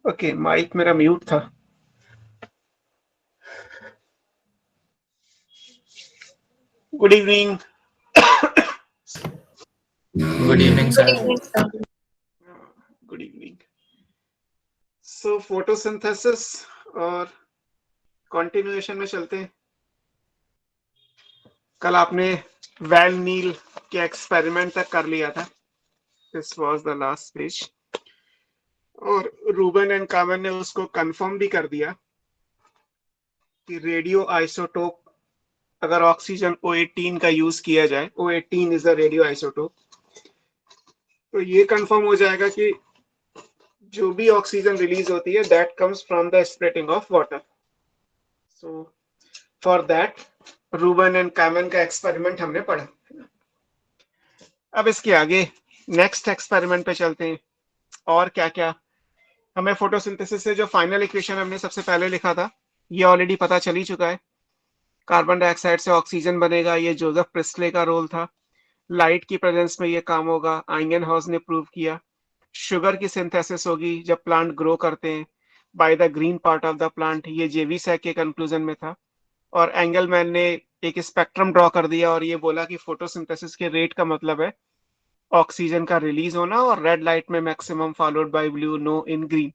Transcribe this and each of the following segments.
Okay, mic मेरा mute था। Good evening. Good evening sir. Good evening. सो photosynthesis और continuation में चलते हैं। कल आपने वैन नील के एक्सपेरिमेंट तक कर लिया था। This was the last page. और रूबन एंड कामन ने उसको कंफर्म भी कर दिया कि रेडियो आइसोटोप, अगर ऑक्सीजन O18 का यूज किया जाए, O18 is the radio isotope, तो ये कंफर्म हो जाएगा कि जो भी ऑक्सीजन रिलीज होती है that comes from the splitting of water. So for that Ruben and Kamen का एक्सपेरिमेंट हमने पढ़ा। अब इसके आगे नेक्स्ट एक्सपेरिमेंट पे चलते हैं। और क्या क्या हमें फोटोसिंथेसिस से जो फाइनल इक्वेशन हमने सबसे पहले लिखा था ये ऑलरेडी पता चल ही चुका है। कार्बन डाइऑक्साइड से ऑक्सीजन बनेगा, ये जोसेफ प्रिस्ले का रोल था। लाइट की प्रेजेंस में ये काम होगा, आइंगनहॉस ने प्रूव किया। शुगर की सिंथेसिस होगी जब प्लांट ग्रो करते हैं by the green part of the plant, ये जेवी सैक के कंक्लूजन में था। और एंगलमैन ने एक स्पेक्ट्रम ड्रॉ कर दिया और ये बोला कि फोटोसिंथेसिस के रेट का मतलब है ऑक्सीजन का रिलीज होना और रेड लाइट में maximum followed by blue, no in green.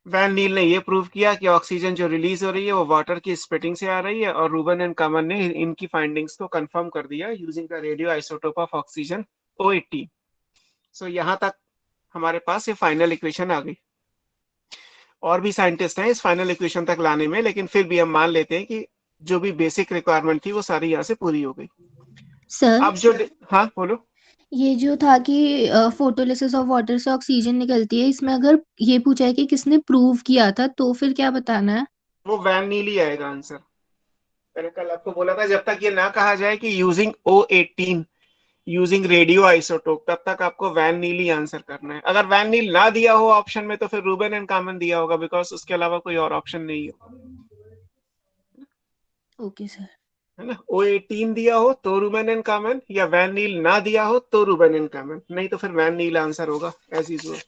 Van Niel ने यह प्रूव किया कि ऑक्सीजन जो रिलीज हो रही है वो वाटर की स्प्लिटिंग से आ रही है, और रूबन एंड कमन ने इनकी फाइंडिंग्स को कंफर्म कर दिया using the radio isotope of oxygen O18। सो यहां तक हमारे पास ये फाइनल इक्वेशन आ गई। और भी साइंटिस्ट हैं इस फाइनल इक्वेशन तक लाने में, लेकिन फिर भी हम मान लेते हैं कि जो भी बेसिक रिक्वायरमेंट थी वो सारी यहाँ से पूरी हो गई। सर, अब जो हाँ बोलो। ये जो था कि फोटोलिसिस ऑफ वाटर से ऑक्सीजन निकलती है, इसमें अगर ये पूछा है कि किसने प्रूव किया था तो फिर क्या बताना है? वो वैन नील ही आएगा आंसर। मैंने कल आपको बोला था जब तक ये ना कहा जाए कि using O18, using radio isotope, तब तक आपको वैन नील ही आंसर करना है। अगर वैन नील ना दिया हो ऑप्शन में तो फिर रूबन एंड कॉमन दिया होगा, बिकॉज उसके अलावा कोई और ऑप्शन नहीं होगा, ओके सर। है ना। O18 दिया हो तो रूबन एंड कॉमन, या वैन नील ना दिया हो तो रूबन एंड कॉमन, नहीं तो फिर वैन नील आंसर होगा एज यूजुअल।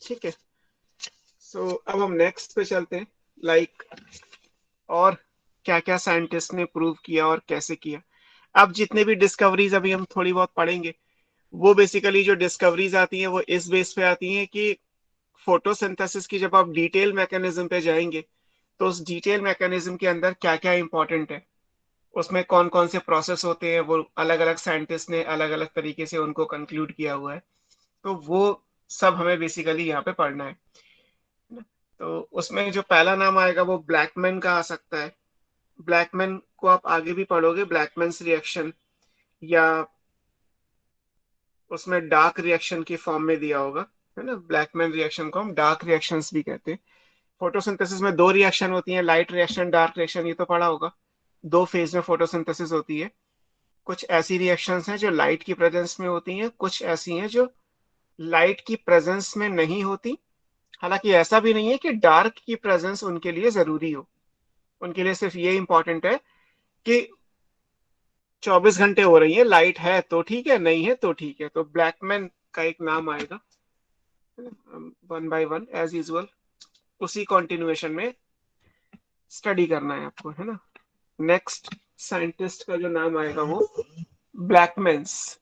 ठीक है। सो अब हम नेक्स्ट पे चलते हैं। लाइक और क्या क्या साइंटिस्ट ने प्रूव किया और कैसे किया। अब जितने भी डिस्कवरीज अभी हम थोड़ी बहुत पढ़ेंगे, वो बेसिकली जो डिस्कवरीज आती हैं वो इस बेस पे आती हैं कि फोटोसिंथेसिस की जब आप डिटेल मैकेनिज्म पे जाएंगे तो उस डिटेल मैकेनिज्म के अंदर क्या क्या इंपॉर्टेंट है, उसमें कौन कौन से प्रोसेस होते हैं, वो अलग अलग साइंटिस्ट ने अलग अलग तरीके से उनको कंक्लूड किया हुआ है। तो वो सब हमें बेसिकली यहाँ पे पढ़ना है। तो उसमें जो पहला नाम आएगा वो ब्लैकमैन का आ सकता है। ब्लैकमैन को आप आगे भी पढ़ोगे, ब्लैकमैन्स रिएक्शन, या उसमें डार्क रिएक्शन की फॉर्म में दिया होगा, है ना। ब्लैकमैन रिएक्शन को हम डार्क रिएक्शंस भी कहते हैं। फोटोसिंथेसिस में दो रिएक्शन होती हैं, लाइट रिएक्शन, डार्क रिएक्शन, ये तो पढ़ा होगा। दो फेज में फोटोसिंथेसिस होती है। कुछ ऐसी रिएक्शंस हैं जो लाइट की प्रेजेंस में होती हैं, कुछ ऐसी हैं जो लाइट की प्रेजेंस में नहीं होती। हालांकि ऐसा भी नहीं है कि डार्क की प्रेजेंस उनके लिए जरूरी हो, उनके लिए सिर्फ ये इंपॉर्टेंट है कि 24 घंटे हो रही है, लाइट है तो ठीक है, नहीं है तो ठीक है। तो ब्लैकमैन का एक नाम आएगा, one by one as usual, उसी कंटिन्यूएशन में स्टडी करना है आपको, है ना। नेक्स्ट साइंटिस्ट का जो नाम आएगा वो ब्लैकमैन्स।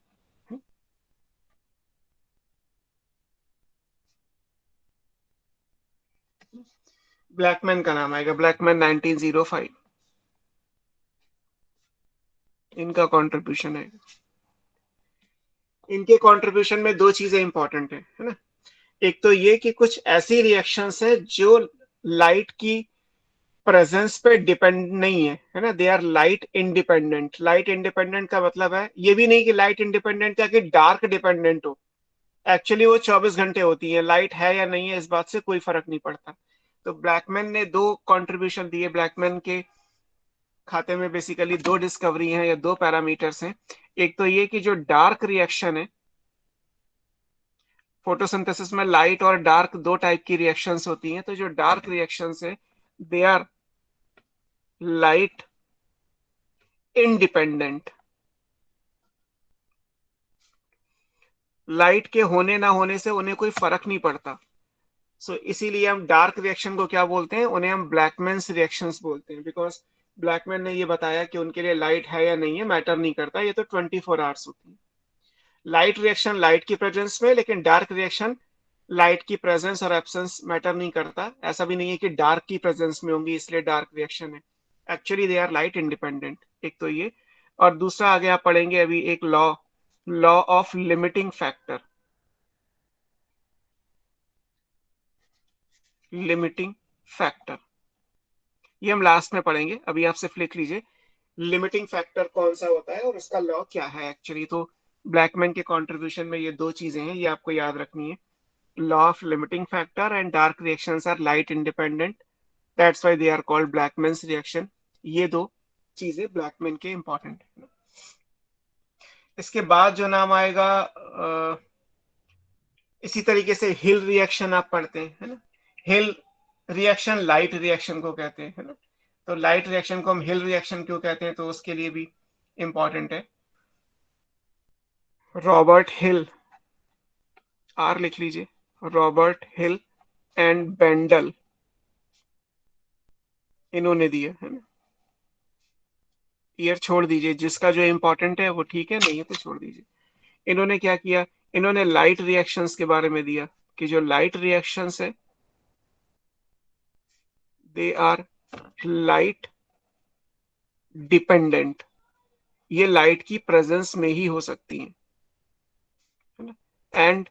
ब्लैकमैन का नाम आएगा, ब्लैकमैन 1905, इनका कंट्रीब्यूशन है। इनके कंट्रीब्यूशन में दो चीजें इंपॉर्टेंट है ना। एक तो ये कि कुछ ऐसी रिएक्शंस है जो लाइट की प्रेजेंस पे डिपेंड नहीं है ना। They are light independent. Light independent का मतलब है ये भी नहीं कि लाइट इंडिपेंडेंट का कि डार्क डिपेंडेंट हो। एक्चुअली वो 24 घंटे होती है, लाइट है या नहीं है इस बात से कोई फर्क नहीं पड़ता। तो ब्लैकमैन ने दो कंट्रीब्यूशन दिए। ब्लैकमैन के खाते में बेसिकली दो डिस्कवरी हैं या दो पैरामीटर्स हैं। एक तो ये कि जो डार्क रिएक्शन है, फोटोसिंथेसिस में लाइट और डार्क दो टाइप की रिएक्शंस होती हैं। तो जो डार्क रिएक्शंस है दे आर लाइट इंडिपेंडेंट। लाइट के होने ना होने से उन्हें कोई फर्क नहीं पड़ता। सो इसीलिए हम डार्क रिएक्शन को क्या बोलते हैं, उन्हें हम ब्लैकमैन्स रिएक्शंस बोलते हैं, बिकॉज ब्लैकमैन ने ये बताया कि उनके लिए लाइट है या नहीं है मैटर नहीं करता, ये तो 24 आवर्स होती है। लाइट रिएक्शन लाइट की प्रेजेंस में, लेकिन डार्क रिएक्शन लाइट की प्रेजेंस और एब्सेंस मैटर नहीं करता। ऐसा भी नहीं है कि डार्क की प्रेजेंस में होंगी इसलिए डार्क रिएक्शन है, actually they are light independent. एक तो ये, और दूसरा आगे आप पढ़ेंगे अभी एक law, law of limiting factor. Limiting factor ये हम लास्ट में पढ़ेंगे, अभी आप सिर्फ लिख लीजिए लिमिटिंग फैक्टर कौन सा होता है और उसका लॉ क्या है एक्चुअली। तो ब्लैकमैन के कंट्रीब्यूशन में ये दो चीजें हैं, ये आपको याद रखनी है। Law of limiting factor and dark reactions are light independent, that's why they are called Blackman's reaction. ये दो चीजें ब्लैकमैन के इंपॉर्टेंट है। इसके बाद जो नाम आएगा इसी तरीके से हिल रिएक्शन आप पढ़ते हैं, है ना। हिल रिएक्शन लाइट रिएक्शन को कहते हैं, है ना। तो लाइट रिएक्शन को हम हिल रिएक्शन क्यों कहते हैं, तो उसके लिए भी इंपॉर्टेंट है। रॉबर्ट हिल, आर लिख लीजिए, रॉबर्ट हिल एंड बेंडल, इन्होंने दिया है ना। ईयर छोड़ दीजिए, जिसका जो इंपॉर्टेंट है वो ठीक है, नहीं है तो छोड़ दीजिए। इन्होंने क्या किया, इन्होंने लाइट रिएक्शंस के बारे में दिया कि जो लाइट रिएक्शंस है दे आर लाइट डिपेंडेंट, ये लाइट की प्रेजेंस में ही हो सकती हैं, है ना। एंड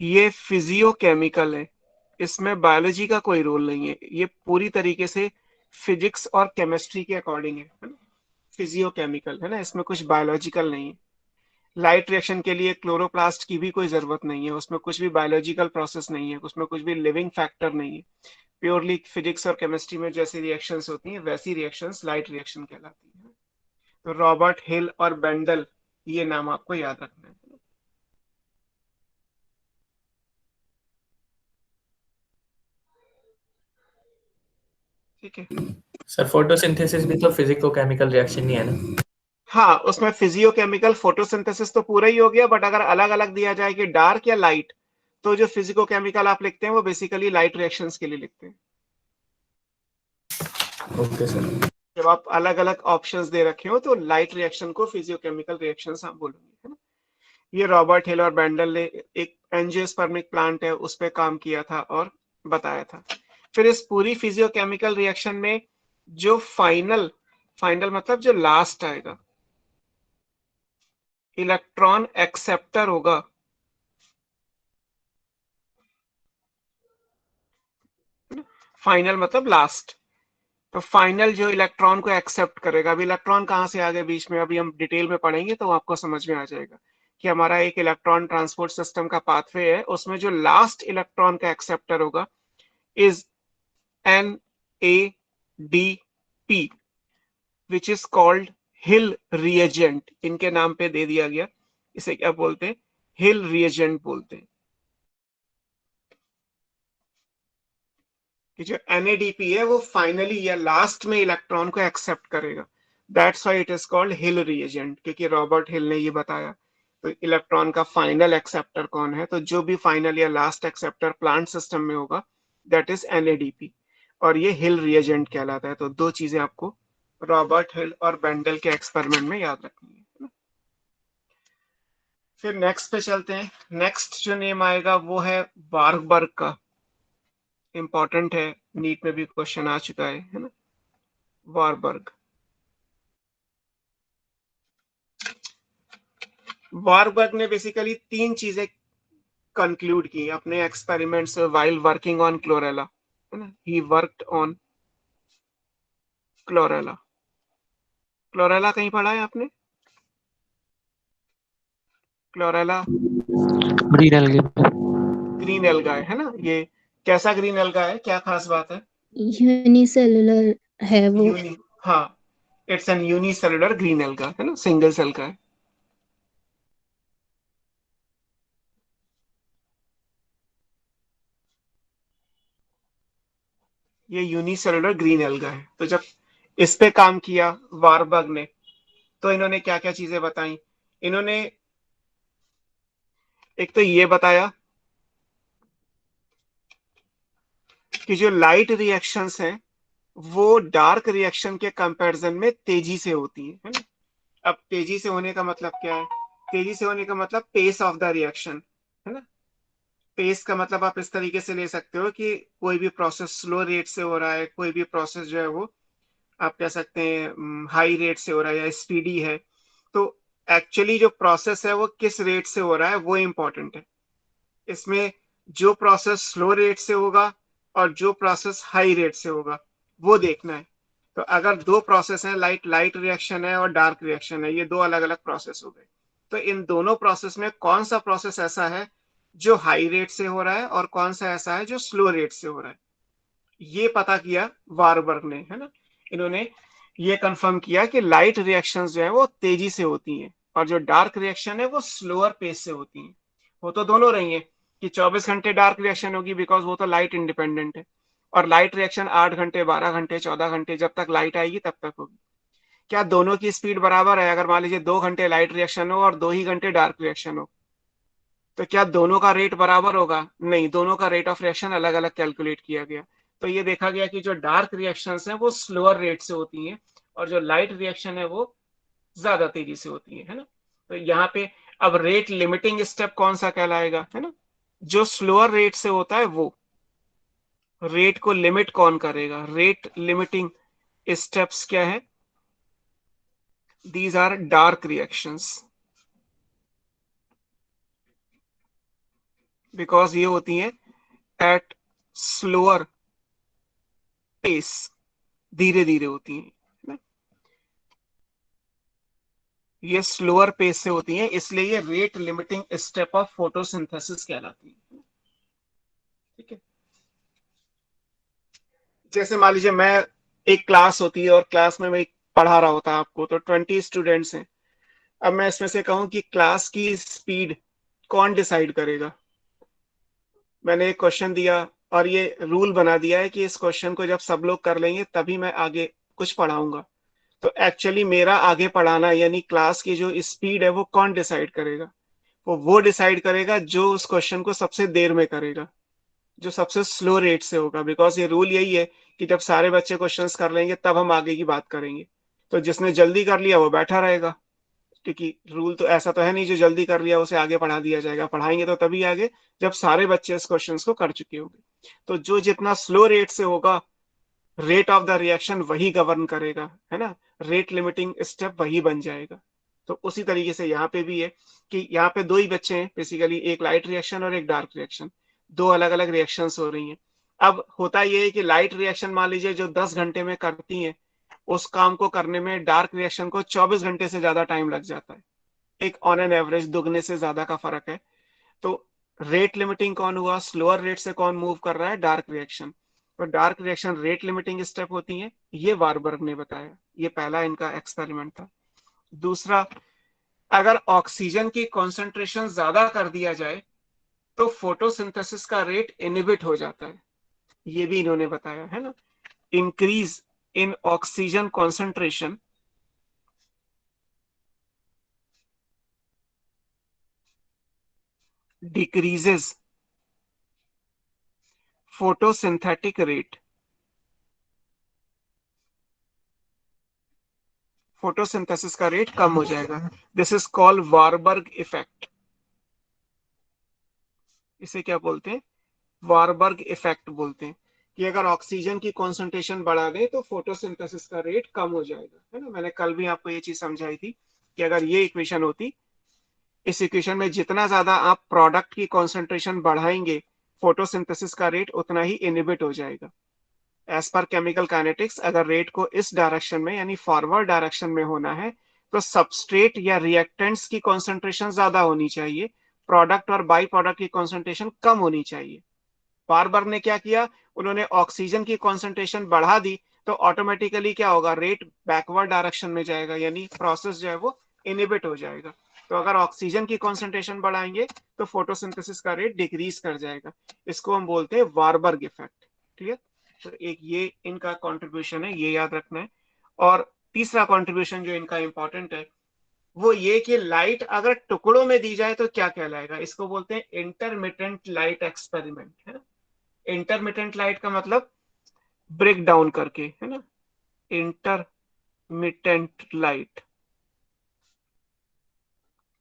ये फिजियोकेमिकल है, इसमें बायोलॉजी का कोई रोल नहीं है, ये पूरी तरीके से फिजिक्स और केमिस्ट्री के अकॉर्डिंग है ना। फिजियोकेमिकल है ना, इसमें कुछ बायोलॉजिकल नहीं है। लाइट रिएक्शन के लिए क्लोरोप्लास्ट की भी कोई जरूरत नहीं है, उसमें कुछ भी बायोलॉजिकल प्रोसेस नहीं है, उसमें कुछ भी लिविंग फैक्टर नहीं है। प्योरली फिजिक्स और केमिस्ट्री में जैसी रिएक्शंस होती हैं वैसी रिएक्शंस लाइट रिएक्शन कहलाती है। तो रॉबर्ट हिल और बेंडल, ये नाम आपको याद रखना है। ठीक है। सर फोटोसिंथेसिस भी तो फिजिको केमिकल रिएक्शन ही है ना। हाँ, उसमें फिजियोकेमिकल फोटोसिंथेसिस तो पूरा ही हो गया, बट अगर अलग अलग दिया जाए कि डार्क या लाइट, तो जो फिजिकोकेमिकल आप लिखते हैं वो बेसिकली लाइट रिएक्शंस के लिए लिखते हैं। Okay sir. जब आप अलग अलग ऑप्शंस दे रखे हो तो लाइट रिएक्शन को फिजियोकेमिकल रिएक्शंस आप बोलोगे, है ना। ये रॉबर्ट हिल और बेंडल ने एक एंजियोस्पर्मिक प्लांट है उस पर काम किया था और बताया था। फिर इस पूरी फिजियोकेमिकल रिएक्शन में जो फाइनल, फाइनल मतलब जो लास्ट आएगा, इलेक्ट्रॉन एक्सेप्टर होगा। फाइनल मतलब लास्ट, तो फाइनल जो इलेक्ट्रॉन को एक्सेप्ट करेगा। अभी इलेक्ट्रॉन कहाँ से आ गए बीच में, अभी हम डिटेल में पढ़ेंगे तो आपको समझ में आ जाएगा कि हमारा एक इलेक्ट्रॉन ट्रांसपोर्ट सिस्टम का पाथवे है, उसमें जो लास्ट इलेक्ट्रॉन का एक्सेप्टर होगा is NADP, which is called hill reagent. इनके नाम पे दे दिया गया, इसे क्या बोलते हैं, हिल रिएजेंट बोलते हैं। कि जो NADP है वो फाइनली या लास्ट में इलेक्ट्रॉन को एक्सेप्ट करेगा, that's why it is called hill reagent, क्योंकि रॉबर्ट हिल ने ये बताया। तो इलेक्ट्रॉन का फाइनल एक्सेप्टर कौन है, तो जो भी फाइनल या लास्ट एक्सेप्टर प्लांट सिस्टम में होगा दैट इज NADP, और ये हिल रिएजेंट कहलाता है। तो दो चीजें आपको रॉबर्ट हिल और बेंडल के एक्सपेरिमेंट में याद रखनी है। फिर नेक्स्ट पे चलते हैं। नेक्स्ट जो नेम आएगा वो है वार्गबर्ग का, इंपॉर्टेंट है, नीट में भी क्वेश्चन आ चुका है ना। वारबर्ग, वारबर्ग ने बेसिकली तीन चीजें कंक्लूड की अपने experiments while working on chlorella, है ना। He worked on chlorella. Chlorella कहीं पढ़ा है आपने, chlorella green algae. Green alga है ना। ये कैसा ग्रीन एल्गा है, क्या खास बात है। यूनिसेलुलर है वो। यूनि, हाँ, it's an unicellular green alga, है ना, सिंगल सेल का है। ये यूनिसेलुलर ग्रीन एल्गा है। तो जब इस पे काम किया वारबर्ग ने, तो इन्होंने क्या क्या चीजें बताई। इन्होंने एक तो ये बताया कि जो लाइट रिएक्शंस हैं वो डार्क रिएक्शन के कंपैरिजन में तेजी से होती है ना। अब तेजी से होने का मतलब क्या है? तेजी से होने का मतलब पेस ऑफ द रिएक्शन, है ना। पेस का मतलब आप इस तरीके से ले सकते हो कि कोई भी प्रोसेस स्लो रेट से हो रहा है, कोई भी प्रोसेस जो है वो आप कह सकते हैं हाई रेट से हो रहा है या स्पीडी है। तो एक्चुअली जो प्रोसेस है वो किस रेट से हो रहा है वो इम्पोर्टेंट है। इसमें जो प्रोसेस स्लो रेट से होगा और जो प्रोसेस हाई रेट से होगा वो देखना है। तो अगर दो प्रोसेस हैं, लाइट लाइट रिएक्शन है और डार्क रिएक्शन है, ये दो अलग अलग प्रोसेस हो गए। तो इन दोनों प्रोसेस में कौन सा प्रोसेस ऐसा है जो हाई रेट से हो रहा है और कौन सा ऐसा है जो स्लो रेट से हो रहा है, ये पता किया वारबर्ग ने, है ना। इन्होंने ये कंफर्म किया कि लाइट रिएक्शंस जो है वो तेजी से होती हैं और जो डार्क रिएक्शन है वो स्लोअर पेस से होती हैं। वो तो दोनों रही है कि 24 घंटे डार्क रिएक्शन होगी बिकॉज वो तो लाइट इंडिपेंडेंट है, और लाइट रिएक्शन 8 घंटे 12 घंटे 14 घंटे जब तक लाइट आएगी तब तक होगी। क्या दोनों की स्पीड बराबर है? अगर मान लीजिए 2 घंटे लाइट रिएक्शन हो और 2 ही घंटे डार्क रिएक्शन हो, तो क्या दोनों का रेट बराबर होगा? नहीं, दोनों का रेट ऑफ रिएक्शन अलग अलग कैलकुलेट किया गया। तो ये देखा गया कि जो डार्क रिएक्शंस हैं वो स्लोअर रेट से होती हैं और जो लाइट रिएक्शन है वो ज्यादा तेजी से होती है ना। तो यहाँ पे अब रेट लिमिटिंग स्टेप कौन सा कहलाएगा, है ना। जो स्लोअर रेट से होता है वो रेट को लिमिट कौन करेगा? रेट लिमिटिंग स्टेप्स क्या है? These are dark reactions, because ये होती हैं एट स्लोअर पेस, धीरे धीरे होती हैं ना। ये स्लोअर पेस से होती हैं, इसलिए ये rate limiting step of photosynthesis कहलाती है। ठीक है। जैसे मान लीजिए मैं, एक क्लास होती है और क्लास में मैं पढ़ा रहा होता है आपको, तो 20 स्टूडेंट्स हैं। अब मैं इसमें से कहूं कि क्लास की स्पीड कौन डिसाइड करेगा? मैंने एक क्वेश्चन दिया और ये रूल बना दिया है कि इस क्वेश्चन को जब सब लोग कर लेंगे तभी मैं आगे कुछ पढ़ाऊंगा। तो एक्चुअली मेरा आगे पढ़ाना यानी क्लास की जो स्पीड है वो कौन डिसाइड करेगा? वो डिसाइड करेगा जो उस क्वेश्चन को सबसे देर में करेगा, जो सबसे स्लो रेट से होगा। बिकॉज ये रूल यही है कि जब सारे बच्चे क्वेश्चंस कर लेंगे तब हम आगे की बात करेंगे। तो जिसने जल्दी कर लिया वो बैठा रहेगा, क्योंकि रूल तो ऐसा तो है नहीं जो जल्दी कर लिया उसे आगे पढ़ा दिया जाएगा। पढ़ाएंगे तो तभी आगे जब सारे बच्चे इस क्वेश्चन को कर चुके होंगे। तो जो जितना स्लो रेट से होगा, रेट ऑफ द रिएक्शन वही गवर्न करेगा, है ना। रेट लिमिटिंग स्टेप वही बन जाएगा। तो उसी तरीके से यहाँ पे भी है कि यहाँ पे दो ही बच्चे हैं बेसिकली, एक लाइट रिएक्शन और एक डार्क रिएक्शन, दो अलग अलग रिएक्शंस हो रही हैं। अब होता यह है कि लाइट रिएक्शन मान लीजिए जो 10 घंटे में करती हैं, उस काम को करने में डार्क रिएक्शन को 24 घंटे से ज्यादा टाइम लग जाता है। एक ऑन एन एवरेज दुगने से ज्यादा का फर्क है। तो रेट लिमिटिंग कौन हुआ? स्लोअर रेट से कौन मूव कर रहा है? Dark reaction. तो dark reaction rate limiting step होती है, ये वारबर्ग ने बताया। ये पहला इनका एक्सपेरिमेंट था। दूसरा, अगर ऑक्सीजन की कॉन्सेंट्रेशन ज्यादा कर दिया जाए तो फोटोसिंथेसिस का रेट इनहिबिट हो जाता है, ये भी इन्होंने बताया, है ना। Increase in oxygen concentration decreases photosynthetic rate. Photosynthesis का रेट कम हो जाएगा। This is called Warburg effect. इसे क्या बोलते हैं? वारबर्ग इफेक्ट बोलते हैं कि अगर ऑक्सीजन की कॉन्सेंट्रेशन बढ़ा दें तो फोटोसिंथेसिस का रेट कम हो जाएगा, है ना। मैंने कल भी आपको ये चीज समझाई थी कि अगर ये इक्वेशन होती, इस इक्वेशन में जितना ज्यादा आप प्रोडक्ट की कॉन्सेंट्रेशन बढ़ाएंगे फोटोसिंथेसिस का रेट उतना ही इनहिबिट हो जाएगा। एज पर केमिकल काइनेटिक्स, अगर रेट को इस डायरेक्शन में यानी फॉरवर्ड डायरेक्शन में होना है तो सबस्ट्रेट या रिएक्टेंट्स की कॉन्सेंट्रेशन ज्यादा होनी चाहिए, प्रोडक्ट और बाई प्रोडक्ट की कॉन्सेंट्रेशन कम होनी चाहिए। बारबर ने क्या किया? उन्होंने ऑक्सीजन की कॉन्सेंट्रेशन बढ़ा दी, तो ऑटोमेटिकली क्या होगा? रेट बैकवर्ड डायरेक्शन में जाएगा, यानी प्रोसेस जो है वो इनहिबिट हो जाएगा। तो अगर ऑक्सीजन की कॉन्सेंट्रेशन बढ़ाएंगे तो फोटोसिंथेसिस का रेट डिक्रीज कर जाएगा। इसको हम बोलते हैं वारबर्ग इफेक्ट। ठीक है। तो एक ये इनका कंट्रीब्यूशन है, ये याद रखना है। और तीसरा कंट्रीब्यूशन जो इनका इंपॉर्टेंट है वो ये कि लाइट अगर टुकड़ों में दी जाए तो क्या कहलाएगा, इसको बोलते हैं इंटरमिटेंट लाइट एक्सपेरिमेंट, है ना। इंटरमिटेंट लाइट का मतलब ब्रेक डाउन करके, है ना, इंटरमिटेंट लाइट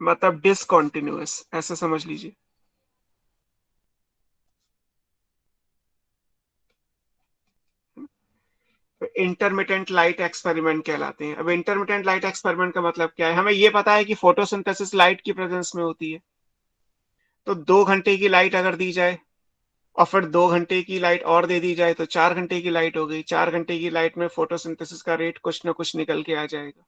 मतलब डिसकंटिन्यूअस, ऐसा समझ लीजिए। इंटरमिटेंट लाइट एक्सपेरिमेंट कहलाते हैं। अब इंटरमिटेंट लाइट एक्सपेरिमेंट का मतलब क्या है, हमें ये पता है कि फोटोसिंथेसिस लाइट की प्रेजेंस में होती है। तो 2 घंटे की लाइट अगर दी जाए और फिर 2 घंटे की लाइट और दे दी जाए तो 4 घंटे की लाइट हो गई। 4 घंटे की लाइट में फोटोसिंथेसिस का रेट कुछ ना कुछ निकल के आ जाएगा।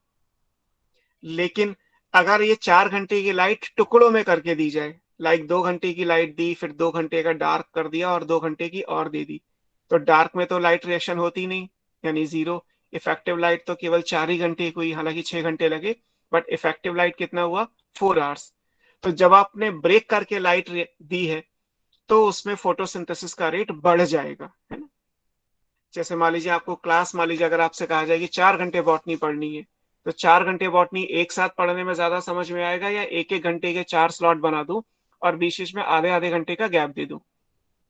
लेकिन अगर ये 4 घंटे की लाइट टुकड़ों में करके दी जाए, लाइक 2 घंटे की लाइट दी, फिर 2 घंटे का डार्क कर दिया और 2 घंटे की और दे दी, तो डार्क में तो लाइट रिएक्शन होती नहीं, यानी जीरो। इफेक्टिव लाइट तो केवल 4 ही घंटे की हुई, हालांकि 6 घंटे लगे, बट इफेक्टिव लाइट कितना हुआ, 4 आवर्स। तो जब आपने ब्रेक करके लाइट दी है तो उसमें फोटोसिंथेसिस का रेट बढ़ जाएगा, है ना। जैसे मान लीजिए आपको क्लास, मान लीजिए अगर आपसे कहा जाए कि 4 घंटे बॉटनी पढ़नी है, तो 4 घंटे बॉटनी एक साथ पढ़ने में ज्यादा समझ में आएगा या एक एक घंटे के 4 स्लॉट बना दूं और बीच बीच में आधे आधे घंटे का गैप दे दूं।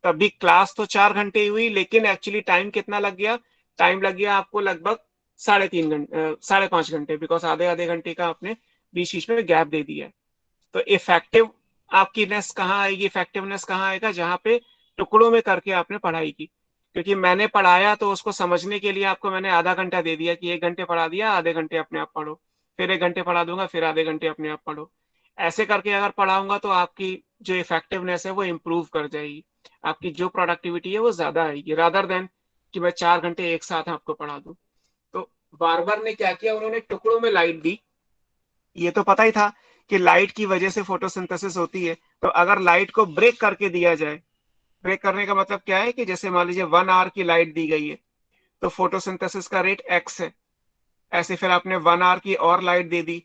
तभी क्लास तो 4 घंटे ही हुई, लेकिन एक्चुअली टाइम कितना लग गया, टाइम लग गया आपको लगभग 3.5 घंटे, 5.5 घंटे, बिकॉज आधे आधे घंटे का आपने बीच बीच में गैप दे दिया है। तो इफेक्टिव आपकी नेस कहाँ आएगी, इफेक्टिवनेस कहाँ आएगा, जहां पे टुकड़ों में करके आपने पढ़ाई की। क्योंकि मैंने पढ़ाया तो उसको समझने के लिए आपको मैंने आधा घंटा दे दिया कि 1 घंटे पढ़ा दिया, आधे घंटे अपने आप पढ़ो, फिर 1 घंटे पढ़ा दूंगा, फिर आधे घंटे अपने आप पढ़ो। ऐसे करके अगर पढ़ाऊंगा तो आपकी जो इफेक्टिवनेस है वो इम्प्रूव कर जाएगी, आपकी जो प्रोडक्टिविटी है वो ज्यादा आएगी, रादर देन कि मैं 4 घंटे एक साथ आपको पढ़ा दूं। तो बार्बर ने क्या किया, उन्होंने टुकड़ों में लाइट दी। ये तो पता ही था कि लाइट की वजह से फोटोसिंथेसिस होती है, तो अगर लाइट को ब्रेक करके दिया जाए, ब्रेक करने का मतलब क्या है कि जैसे मान लीजिए 1 आवर की लाइट दी गई है तो फोटोसिंथेसिस का रेट एक्स है। ऐसे फिर आपने 1 आवर की और लाइट दे दी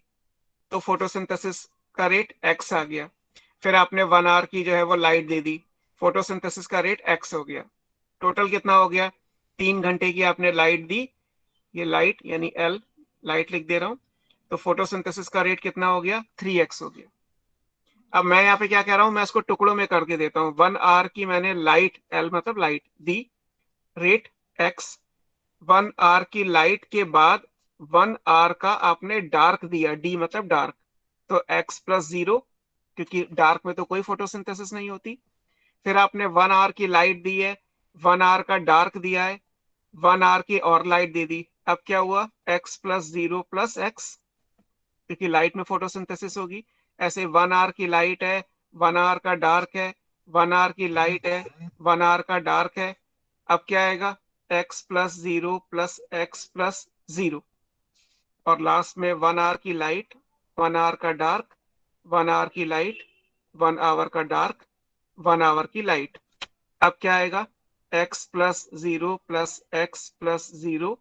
तो फोटोसिंथेसिस का रेट एक्स आ गया। फिर आपने 1 आवर की जो है वो लाइट दे दी, फोटोसिंथेसिस का रेट एक्स हो गया। टोटल कितना हो गया, 3 घंटे की आपने लाइट दी, ये लाइट यानी एल, लाइट लिख दे रहा हूं, तो फोटोसिंथेसिस का रेट कितना हो गया, 3x हो गया। अब मैं यहाँ पे क्या कह रहा हूँ, मैं इसको टुकड़ों में करके देता हूँ। 1 आवर की मैंने लाइट, एल मतलब लाइट दी, रेट एक्स। 1 आवर की लाइट के बाद 1 आवर का आपने डार्क दिया, डी मतलब डार्क, तो x+0, क्योंकि डार्क में तो कोई फोटोसिंथेसिस नहीं होती। फिर आपने 1 आवर की लाइट दी है, 1 आवर का डार्क दिया है, 1 आवर की और लाइट दे दी। अब क्या हुआ, x+0+x, क्योंकि लाइट में फोटोसिंथेसिस होगी। ऐसे 1 आवर की लाइट है, 1 आवर का डार्क है, 1 आवर की लाइट है, 1 आवर का डार्क है। अब क्या आएगा, x+0+x+0। और लास्ट में 1 आवर की लाइट, 1 आवर का डार्क, 1 आवर की लाइट, 1 आवर का डार्क, 1 आवर की लाइट। अब क्या आएगा, x+0+x+0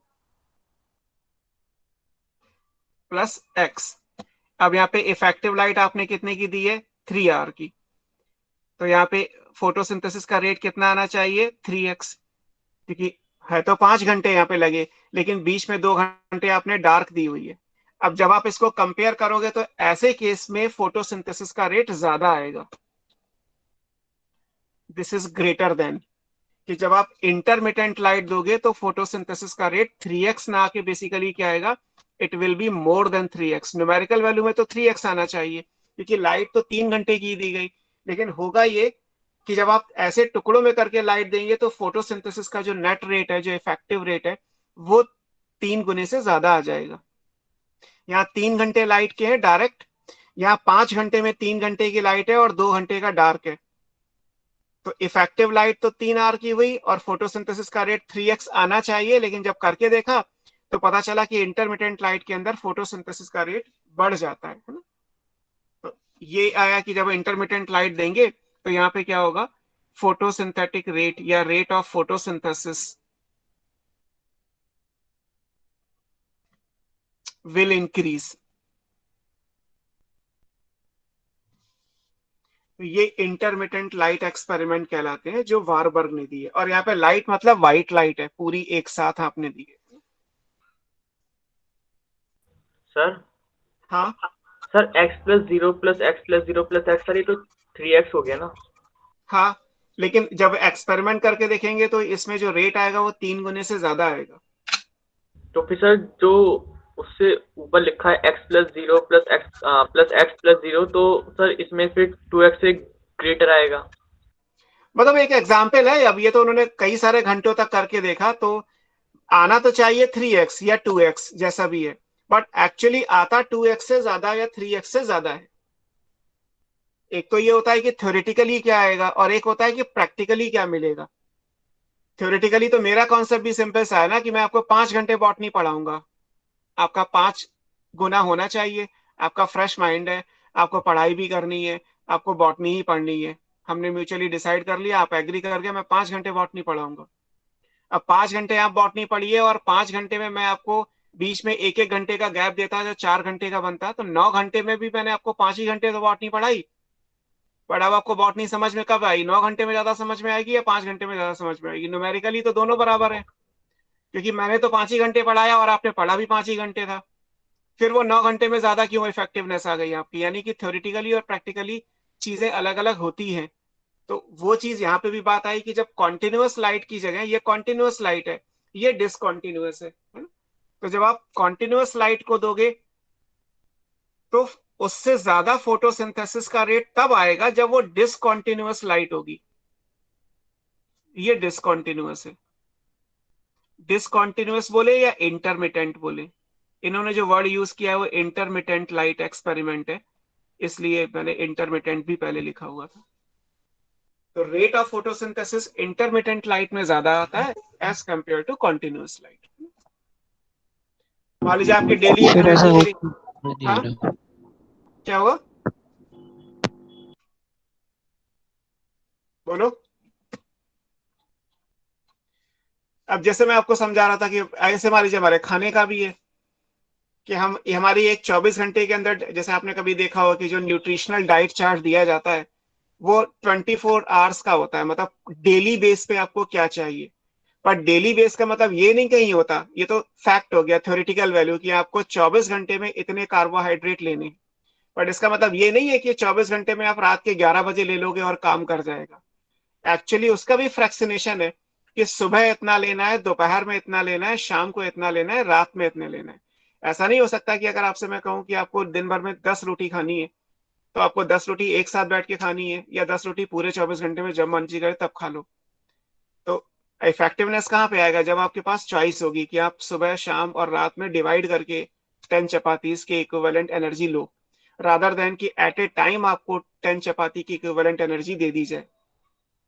प्लस एक्स। अब यहाँ पे इफेक्टिव लाइट आपने कितने की दी है, 3 आवर की, तो यहाँ पे फोटोसिंथेसिस का रेट कितना आना चाहिए, 3x, क्योंकि है तो 5 घंटे यहाँ पे लगे, लेकिन बीच में 2 घंटे आपने डार्क दी हुई है। अब जब आप इसको कंपेयर करोगे तो ऐसे केस में फोटोसिंथेसिस का रेट ज्यादा आएगा, दिस इज ग्रेटर देन, कि जब आप इंटरमिटेंट लाइट दोगे तो फोटोसिंथेसिस का रेट 3x ना आके बेसिकली क्या आएगा, it will be more than 3x। Numerical value में तो 3x आना चाहिए, क्योंकि लाइट तो 3 घंटे की दी गई, लेकिन होगा ये कि जब आप ऐसे टुकड़ों में करके लाइट देंगे तो फोटोसिंथेसिस का जो नेट रेट है, जो इफेक्टिव रेट है, वो 3 गुने से ज्यादा आ जाएगा। यहाँ 3 घंटे लाइट के हैं डायरेक्ट, यहाँ 5 घंटे में 3 घंटे की लाइट है और 2 घंटे का डार्क है। तो इफेक्टिव लाइट तो 3 आवर की हुई और फोटोसिंथेसिस का रेट 3x आना चाहिए, लेकिन जब करके देखा तो पता चला कि इंटरमिटेंट लाइट के अंदर फोटोसिंथेसिस का रेट बढ़ जाता है ना। तो ये आया कि जब इंटरमिटेंट लाइट देंगे तो यहाँ पे क्या होगा, फोटोसिंथेटिक रेट या rate of photosynthesis will increase. तो ये इंटरमिटेंट लाइट एक्सपेरिमेंट कहलाते हैं जो वारबर्ग ने दी है। और यहाँ पे लाइट मतलब व्हाइट लाइट है, पूरी एक साथ आपने दी है। सर हाँ sir x plus zero plus X plus zero plus x, sir ये तो 3x हो गया ना। हाँ, लेकिन जब एक्सपेरिमेंट करके देखेंगे तो इसमें जो रेट आएगा वो 3 गुने से ज्यादा आएगा। तो फिर सर जो उससे ऊपर लिखा है x plus zero plus X plus zero, तो सर इसमें फिर 2x से ग्रेटर आएगा। मतलब एक एग्जाम्पल है, अब ये तो उन्होंने कई सारे घंटों तक करके देखा, तो आना तो चाहिए 3x या 2x जैसा भी है, बट एक्चुअली आता 2x से ज्यादा या 3x से ज्यादा है। एक तो ये होता है कि थ्योरेटिकली क्या आएगा, और एक होता है कि प्रैक्टिकली क्या मिलेगा। थ्योरेटिकली तो मेरा कॉन्सेप्ट भी सिंपल सा है ना, कि मैं आपको 5 घंटे बॉटनी पढ़ाऊंगा, आपका 5 गुना होना चाहिए। आपका फ्रेश माइंड है, आपको पढ़ाई भी करनी है, आपको बॉटनी ही पढ़नी है, हमने म्यूचुअली डिसाइड कर लिया, आप एग्री करके मैं 5 घंटे बॉटनी पढ़ाऊंगा। अब 5 घंटे आप बॉटनी पढ़िए, और 5 घंटे में मैं आपको बीच में एक एक घंटे का गैप देता, जो 4 घंटे का बनता, तो 9 घंटे में भी मैंने आपको 5 ही घंटे तो बॉटनी पढ़ाई। पर अब आपको बॉटनी समझ में कब आई? 9 घंटे में ज्यादा समझ में आएगी या 5 घंटे में ज्यादा समझ में आएगी? न्यूमेरिकली तो दोनों बराबर है, क्योंकि मैंने तो 5 ही घंटे पढ़ाया और आपने पढ़ा भी 5 ही घंटे था। फिर वो 9 घंटे में ज्यादा क्यों इफेक्टिवनेस आ गई आपकी? यानी कि थ्योरेटिकली और प्रैक्टिकली चीजें अलग अलग होती हैं। तो वो चीज यहाँ पे भी बात आई कि जब कॉन्टिन्यूअस लाइट की जगह, ये कॉन्टिन्यूअस लाइट है, ये डिसकॉन्टिन्यूअस है ना? तो जब आप कॉन्टिन्यूअस लाइट को दोगे तो उससे ज्यादा फोटोसिंथेसिस का रेट तब आएगा जब वो डिसकॉन्टिन्यूअस लाइट होगी। ये डिसकॉन्टिन्यूअस है। डिसकॉन्टिन्यूअस बोले या इंटरमिटेंट बोले, इन्होंने जो वर्ड यूज किया है वो इंटरमिटेंट लाइट एक्सपेरिमेंट है, इसलिए मैंने इंटरमिटेंट भी पहले लिखा हुआ था। तो rate of photosynthesis intermittent light में ज्यादा आता है as compare to continuous light. मान लीजिए आपकी डेली फिर ऐसा एनर्जी हो लेवल। नहीं आ हाँ, रहा। क्या हुआ? बोलो। अब जैसे मैं आपको समझा रहा था कि ऐसे मान लीजिए हमारे खाने का भी है, कि हम हमारी एक 24 घंटे के अंदर, जैसे आपने कभी देखा हो कि जो न्यूट्रिशनल डाइट चार्ट दिया जाता है वो 24 आवर्स का होता है, मतलब डेली बेस पे आपको क्या चाहिए। पर डेली बेस का मतलब ये नहीं कहीं होता, ये तो फैक्ट हो गया, थ्योरेटिकल वैल्यू, कि आपको 24 घंटे में इतने कार्बोहाइड्रेट लेने। बट इसका मतलब ये नहीं है कि 24 घंटे में आप रात के 11 बजे ले लोगे और काम कर जाएगा। एक्चुअली उसका भी फ्रैक्शनेशन है, कि सुबह इतना लेना है, दोपहर में इतना लेना है, शाम को इतना लेना है, रात में इतने लेना है। ऐसा नहीं हो सकता कि अगर आपसे मैं कहूँ कि आपको दिन भर में 10 रोटी खानी है, तो आपको 10 रोटी एक साथ बैठ के खानी है, या 10 रोटी पूरे 24 घंटे में जब मर्जी करे तब खा लो। तो इफेक्टिवनेस कहाँ पे आएगा? जब आपके पास चॉइस होगी कि आप सुबह शाम और रात में डिवाइड करके 10 चपातीज के equivalent energy low, rather than कि एट ए टाइम आपको 10 चपाती की इक्विवेलेंट एनर्जी दे दी जाए।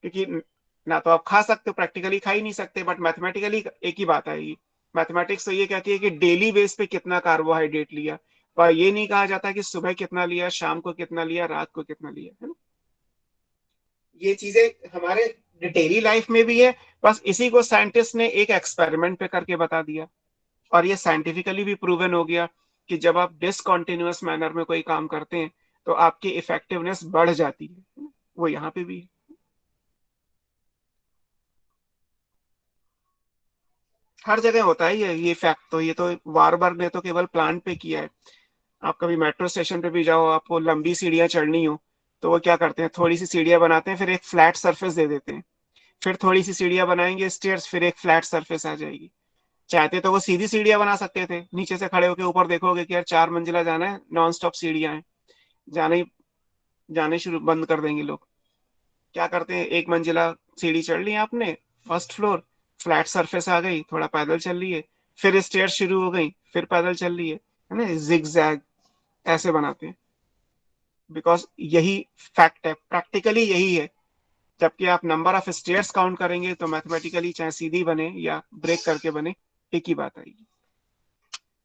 क्योंकि ना तो आप खा सकते हो, प्रैक्टिकली खा ही नहीं सकते, बट मैथमेटिकली एक ही बात आएगी। मैथमेटिक्स तो ये कहती है कि डेली बेस पे कितना कार्बोहाइड्रेट लिया, पर ये नहीं कहा जाता कि सुबह कितना लिया, शाम को कितना लिया, रात को कितना लिया, है ना? ये चीजें हमारे डेली लाइफ में भी है, बस इसी को साइंटिस्ट ने एक एक्सपेरिमेंट पे करके बता दिया, और ये साइंटिफिकली भी प्रूवन हो गया कि जब आप डिसकॉन्टिन्यूअस मैनर में कोई काम करते हैं तो आपकी इफेक्टिवनेस बढ़ जाती है। वो यहाँ पे भी है। हर जगह होता है ये फैक्ट, तो ये तो वारबर्ग ने तो केवल प्लांट पे किया है। आप कभी मेट्रो स्टेशन पे भी जाओ, आपको लंबी सीढ़ियां चढ़नी हो, तो वो क्या करते हैं, थोड़ी सी सीढ़ियां बनाते हैं, फिर एक फ्लैट सरफेस दे देते हैं। फिर थोड़ी सी सीढ़ियां बनाएंगे स्टेयर्स, फिर एक फ्लैट सरफेस आ जाएगी। चाहते तो वो सीधी सीढ़ियां बना सकते थे, नीचे से खड़े होकर ऊपर देखोगे कि यार 4 मंजिला जाना है, नॉन स्टॉप सीढ़ियां हैं, जाने ही जाने शुरू बंद कर देंगे लोग। क्या करते हैं, एक मंजिला सीढ़ी चढ़ ली आपने, फर्स्ट फ्लोर, फ्लैट सरफेस आ गई, थोड़ा पैदल चल लिए, फिर स्टेयर शुरू हो गई, फिर पैदल चल लिए, है ना, जिग जैग ऐसे बनाते हैं। बिकॉज यही फैक्ट है, प्रैक्टिकली यही है। जबकि आप नंबर ऑफ स्टेयर्स काउंट करेंगे तो मैथमेटिकली चाहे सीधी बने या ब्रेक करके बने, एक ही बात आएगी।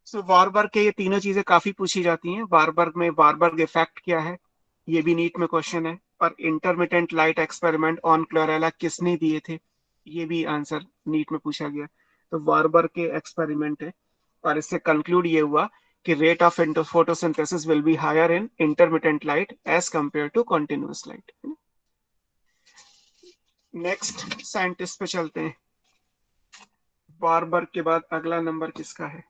सो वारबर्ग के ये तीनों चीजें काफी पूछी जाती हैं। वारबर्ग में वारबर्ग इफेक्ट क्या है, ये भी नीट में क्वेश्चन है। और intermittent light experiment on chlorella किसने दिए थे, ये भी आंसर नीट में पूछा गया। तो वारबर्ग के एक्सपेरिमेंट है, और इससे कंक्लूड ये हुआ कि rate of photosynthesis will be higher in intermittent light as compare to continuous light. Next scientist पे चलते हैं। वारबर्ग के बाद अगला नंबर किसका है?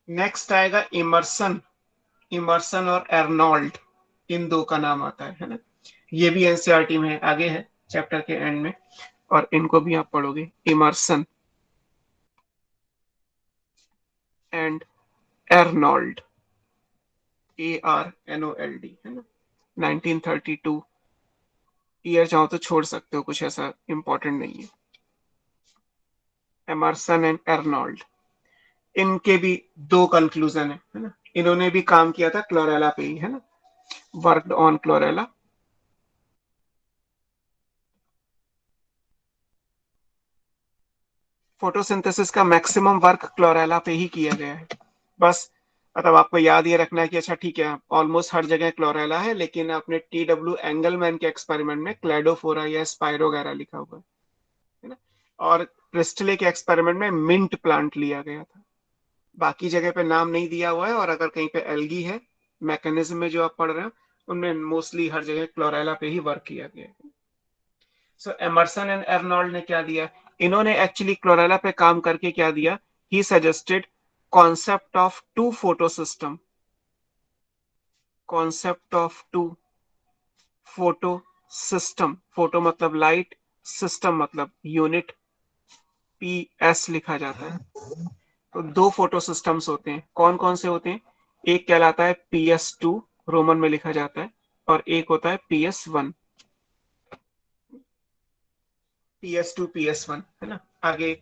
नेक्स्ट आएगा इमर्सन, इमर्सन और एर्नोल्ड, इन दो का नाम आता है ना। ये भी एनसीईआरटी में आगे है चैप्टर के एंड में, और इनको भी आप पढ़ोगे, इमर्सन एंड एर्नोल्ड, ARNOLD, है ना। 1932 ईयर चाहो तो छोड़ सकते हो, कुछ ऐसा इंपॉर्टेंट नहीं है। एमर्सन एंड एर्नोल्ड, इनके भी दो कंक्लूजन है ना। इन्होंने भी काम किया था क्लोरेला पे ही, है ना, वर्कड ऑन क्लोरेला। फोटोसिंथेसिस का मैक्सिमम वर्क क्लोरेला पे ही किया गया है। बस मतलब आपको याद ये रखना है कि अच्छा ठीक है, ऑलमोस्ट हर जगह क्लोरेला है, लेकिन आपने TW एंगलमैन के एक्सपेरिमेंट में क्लेडोफोरा या स्पाइरोगैरा लिखा हुआ है ना। और प्रिस्टले के एक्सपेरिमेंट में मिंट प्लांट लिया गया था। बाकी जगह पे नाम नहीं दिया हुआ है, और अगर कहीं पे एल्गी है मैकेनिज्म में जो आप पढ़ रहे हो, उनमें मोस्टली हर जगह क्लोरेला पे ही वर्क किया गया है। सो एमर्सन एंड एर्नोल्ड ने क्या दिया, इन्होंने एक्चुअली क्लोरेला पे काम करके क्या दिया, he suggested concept of two photo system, concept of two photo system, photo मतलब लाइट, सिस्टम मतलब यूनिट, PS लिखा जाता है। तो दो फोटो सिस्टम्स होते हैं, कौन कौन से होते हैं, एक कहलाता है PS2, रोमन में लिखा जाता है, और एक होता है PS1, PS2 PS1, है ना। आगे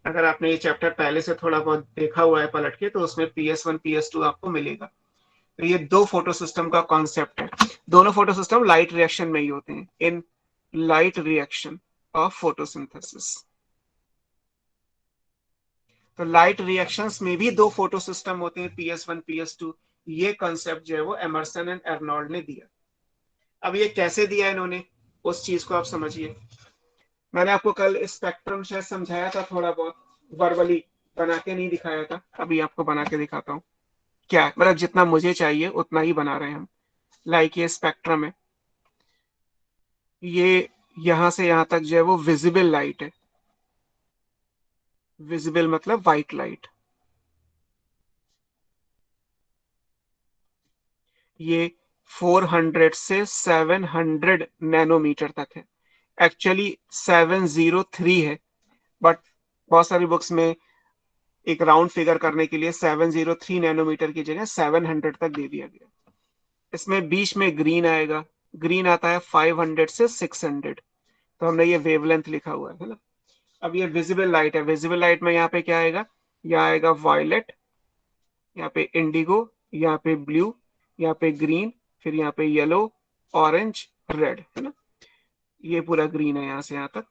अगर आपने ये चैप्टर पहले से थोड़ा बहुत देखा हुआ है पलट के, तो उसमें PS1 PS2 आपको मिलेगा। तो ये दो फोटो सिस्टम का कॉन्सेप्ट है। दोनों फोटो सिस्टम लाइट रिएक्शन में ही होते हैं, in light reaction of photosynthesis. तो लाइट रिएक्शंस में भी दो फोटो सिस्टम होते हैं, PS1 PS2। ये कॉन्सेप्ट जो है वो एमर्सन एंड एर्नोल्ड ने दिया। अब ये कैसे दिया इन्होंने, उस चीज को आप समझिए। मैंने आपको कल स्पेक्ट्रम शायद समझाया था थोड़ा बहुत, वर्बली बना के नहीं दिखाया था, अभी आपको बना के दिखाता हूँ। क्या है, मतलब जितना मुझे चाहिए उतना ही बना रहे हैं हम। लाइक ये स्पेक्ट्रम है, ये यहां से यहां तक जो है वो विजिबल लाइट है, विजिबल मतलब व्हाइट लाइट। ये 400 से 700 नैनोमीटर तक है, एक्चुअली 703 है, बट बहुत सारी बुक्स में एक राउंड फिगर करने के लिए 703 नैनोमीटर की जगह 700 तक दे दिया गया। इसमें बीच में ग्रीन आएगा, ग्रीन आता है 500 से 600, तो हमने ये वेवलेंथ लिखा हुआ है ना। अब ये विजिबल लाइट है, विजिबल लाइट में यहाँ पे क्या आएगा, यहाँ आएगा वायलेट, यहाँ पे इंडिगो, यहाँ पे ब्लू, यहाँ पे ग्रीन, फिर यहाँ पे येलो, ऑरेंज, रेड, है ना। ये पूरा ग्रीन है यहाँ से यहाँ तक।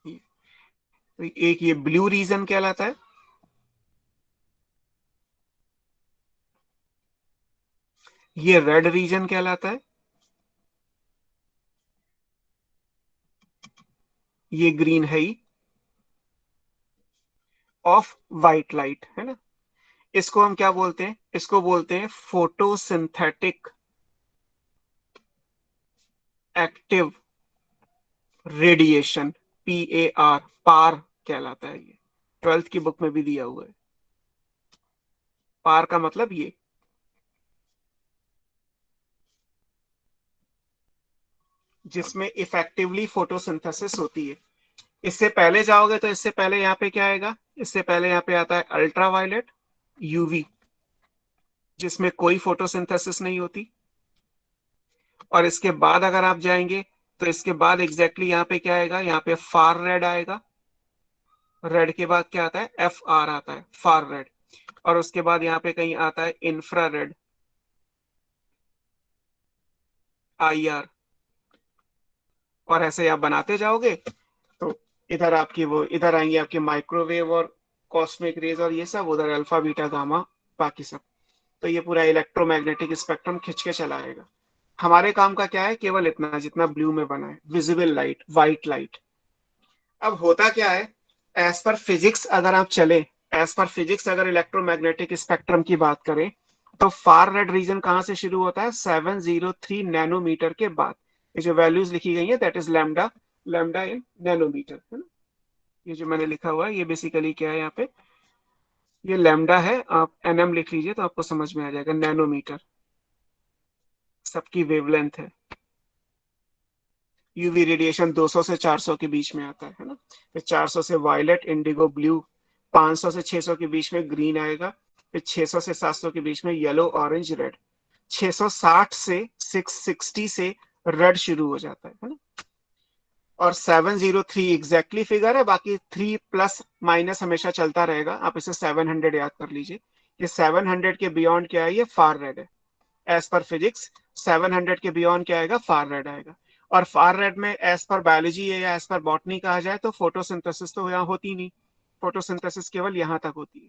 तो एक ये ब्लू रीजन कहलाता है, ये रेड रीजन कहलाता है, ये ग्रीन है ही, ऑफ वाइट लाइट, है ना। इसको हम क्या बोलते हैं, इसको बोलते हैं फोटोसिंथेटिक एक्टिव रेडिएशन, PAR, पार कहलाता है ये, 12th की बुक में भी दिया हुआ है। पार का मतलब ये, जिसमें इफेक्टिवली फोटोसिंथेसिस होती है। इससे पहले जाओगे तो इससे पहले यहाँ पे क्या आएगा, इससे पहले यहाँ पे आता है अल्ट्रावायलेट, UV, जिसमें कोई फोटोसिंथेसिस नहीं होती। और इसके बाद अगर आप जाएंगे तो इसके बाद एग्जैक्टली यहाँ पे क्या आएगा, यहाँ पे फार रेड आएगा, रेड के बाद क्या आता है, FR आता है, फार रेड। और उसके बाद यहाँ पे कहीं आता है इंफ्रारेड, IR। और ऐसे आप बनाते जाओगे तो इधर आपकी वो, इधर आएंगे आपके माइक्रोवेव और कॉस्मिक रेज और ये सब, उधर अल्फा बीटा गामा बाकी सब। तो ये पूरा इलेक्ट्रोमैग्नेटिक स्पेक्ट्रम खिंच के चला आएगा। हमारे काम का क्या है, केवल इतना जितना ब्लू में बना है, विजिबल लाइट, व्हाइट लाइट। अब होता क्या है, एज पर फिजिक्स अगर आप चले, एज पर फिजिक्स अगर इलेक्ट्रोमैग्नेटिक स्पेक्ट्रम की बात करें, तो फार रेड रीजन कहां से शुरू होता है, 703 नैनोमीटर के बाद। ये जो वैल्यूज लिखी गई है that is lambda, lambda in nanometer, है ना। ये जो मैंने लिखा हुआ है ये बेसिकली क्या है, यहाँ पे ये लैम्डा है, आप एनएम लिख लीजिए तो आपको समझ में आ जाएगा, नैनोमीटर सबकी वेवलेंथ है। यूवी रेडिएशन 200 से 400 के बीच में आता है ना, फिर 400 से वायलेट, इंडिगो, ब्लू, 500 से 600 के बीच में ग्रीन आएगा, फिर 600 से 700 के बीच में येलो, ऑरेंज, रेड, 660 से 660 से रेड शुरू हो जाता है ना। और 703 एग्जैक्टली फिगर है, बाकी 3 प्लस माइनस हमेशा चलता रहेगा, आप इसे 700 याद कर लीजिए। ये 700 के बियॉन्ड क्या है, ये फार रेड है। एज पर फिजिक्स 700 के बियॉन्ड क्या आएगा, फार रेड आएगा। और फार रेड में एज पर बायोलॉजी है या एज पर बॉटनी कहा जाए तो फोटोसिंथेसिस तो यहाँ होती नहीं, फोटोसिंथेसिस केवल यहाँ तक होती है।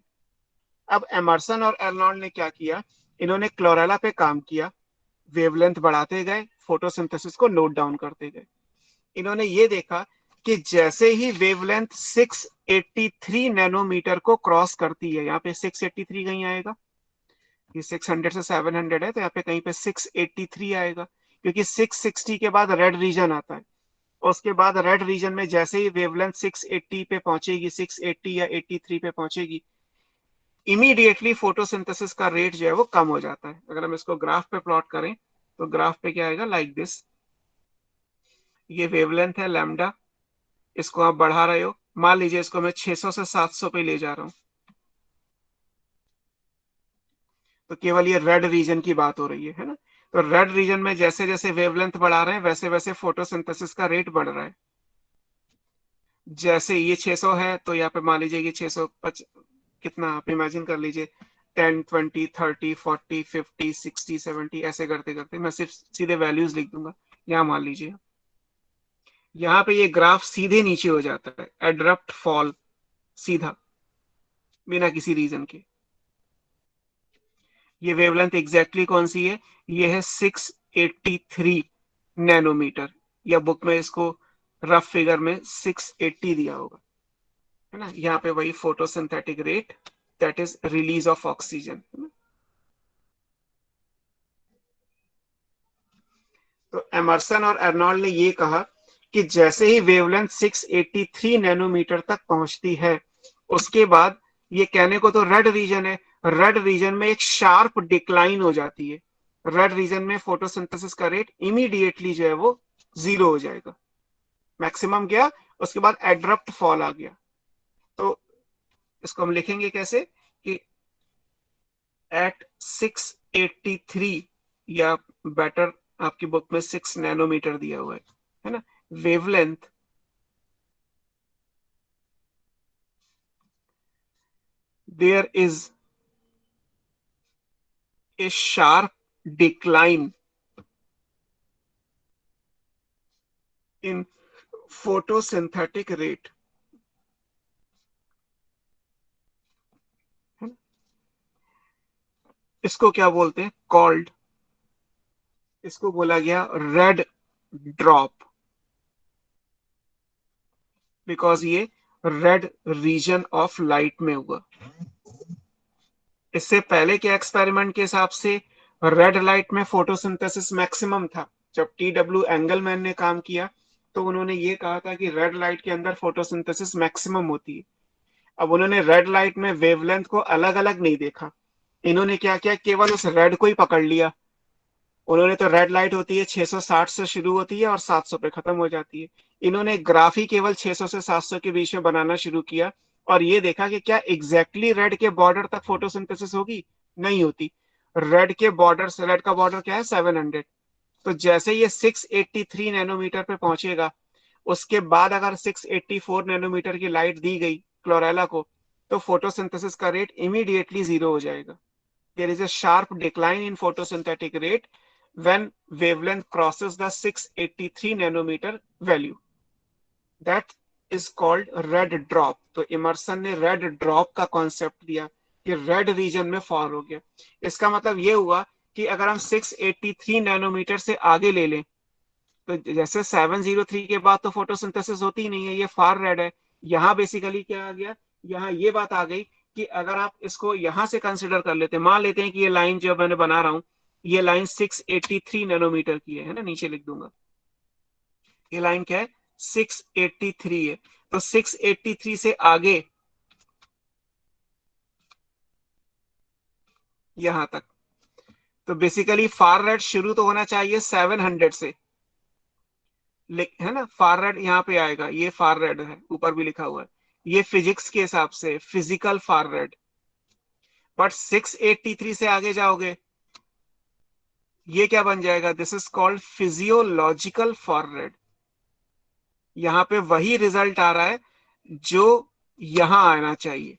अब एमर्सन और एर्नॉल्ड ने क्या किया, इन्होंने क्लोरेला पे काम किया, वेवलेंथ बढ़ाते गए, फोटोसिंथेसिस को नोट डाउन करते गए। इन्होंने ये देखा कि जैसे ही वेवलेंथ 683 नैनोमीटर को क्रॉस करती है, यहाँ पे 683 कहीं आएगा, ये 600 से 700 है तो यहाँ पे कहीं पे 683 आएगा, क्योंकि 660 के बाद रेड रीजन आता है। उसके बाद रेड रीजन में जैसे ही वेवलेंथ 680 पे पहुंचेगी, 680 या 83 पे पहुंचेगी, इमीडिएटली फोटोसिंथेसिस का रेट जो है वो कम हो जाता है। अगर हम इसको ग्राफ पे प्लॉट करें तो ग्राफ पे क्या आएगा, लाइक दिस। ये वेवलेंथ है लैम्डा, इसको आप बढ़ा रहे हो, मान लीजिए इसको मैं 600 से 700 पे ले जा रहा हूं, तो केवल ये रेड रीजन की बात हो रही है ना। तो रेड रीजन में जैसे जैसे वेवलेंथ बढ़ा रहे हैं वैसे वैसे फोटोसिंथेसिस का रेट बढ़ रहा है। जैसे ये 600 है तो यहाँ पे मान लीजिए ये 600 कितना आप इमेजिन कर लीजिए, 10, 20, 30, 40, 50, 60, 70 ऐसे करते करते, मैं सिर्फ सीधे वैल्यूज लिख दूंगा। यहाँ मान लीजिए यहाँ पे ये ग्राफ सीधे नीचे हो जाता है, एड्रप्ट फॉल, सीधा, बिना किसी रीजन के। ये वेवलेंथ एग्जैक्टली कौन सी है, ये है 683 नैनोमीटर, या बुक में इसको रफ फिगर में 680 दिया होगा, है ना। यहाँ पे वही photosynthetic rate, that is release of oxygen. तो एमर्सन और अर्नोल्ड ने ये कहा कि जैसे ही वेवलेंथ 683 नैनोमीटर तक पहुंचती है, उसके बाद ये कहने को तो रेड रीजन है, रेड रीजन में एक शार्प डिक्लाइन हो जाती है। रेड रीजन में फोटोसिंथेसिस का रेट इमीडिएटली जो है वो 0 हो जाएगा, मैक्सिमम गया, उसके बाद एड्रप्ट फॉल आ गया। तो इसको हम लिखेंगे कैसे कि एट 683, या बेटर आपकी बुक में 6 नैनोमीटर दिया हुआ है ना, wavelength there is a sharp decline in photosynthetic rate। इसको क्या बोलते हैं, कॉल्ड, इसको बोला गया रेड ड्रॉप, बिकॉज ये रेड रीजन ऑफ लाइट में हुआ। इससे पहले के एक्सपेरिमेंट के हिसाब से रेड लाइट में फोटोसिंथेसिस मैक्सिमम था। जब TW एंगलमैन ने काम किया तो उन्होंने ये कहा था कि रेड लाइट के अंदर फोटोसिंथेसिस मैक्सिमम होती है। अब उन्होंने रेड लाइट में वेवलेंथ को अलग अलग नहीं देखा, इन्होंने क्या किया, केवल उस रेड को ही पकड़ लिया। उन्होंने तो रेड लाइट होती है 660 से शुरू होती है और 700 पे खत्म हो जाती है, इन्होंने ग्राफ ही केवल 600 से 700 के बीच में बनाना शुरू किया और ये देखा कि क्या एग्जैक्टली रेड के बॉर्डर तक फोटोसिंथेसिस होगी, नहीं होती। रेड के बॉर्डर से, रेड का बॉर्डर क्या है 700, तो जैसे ये 683 नैनोमीटर पे पहुंचेगा, उसके बाद अगर 684 नैनोमीटर की लाइट दी गई क्लोरेला को, तो फोटोसिंथेसिस का रेट इमीडिएटली 0 हो जाएगा। There is a sharp decline in photosynthetic rate when wavelength crosses the 683 nanometer value, that is called red drop। तो इमर्सन ने रेड ड्रॉप का कॉन्सेप्ट दिया कि रेड रीजन में फॉल हो गया। इसका मतलब ये हुआ कि अगर हम 683 नैनोमीटर से आगे ले लें, तो जैसे 703 के बाद तो फोटोसिंथेसिस होती ही नहीं है, ये फार रेड है। यहाँ बेसिकली क्या आ गया, यहाँ ये बात आ गई कि अगर आप इसको यहाँ से कंसिडर कर लेते, मान लेते हैं कि ये लाइन जो मैंने बना रहा हूँ, ये लाइन 683 नैनोमीटर की है ना, नीचे लिख दूंगा, ये लाइन क्या है 683 है। तो 683 से आगे यहां तक, तो बेसिकली फार रेड शुरू तो होना चाहिए 700 से, है ना। फार रेड यहाँ पे आएगा, ये फार रेड है, ऊपर भी लिखा हुआ है, ये फिजिक्स के हिसाब से फिजिकल फार रेड। बट 683 से आगे जाओगे, ये क्या बन जाएगा, this is called physiological far red. यहाँ पे वही रिजल्ट आ रहा है जो यहां आना चाहिए,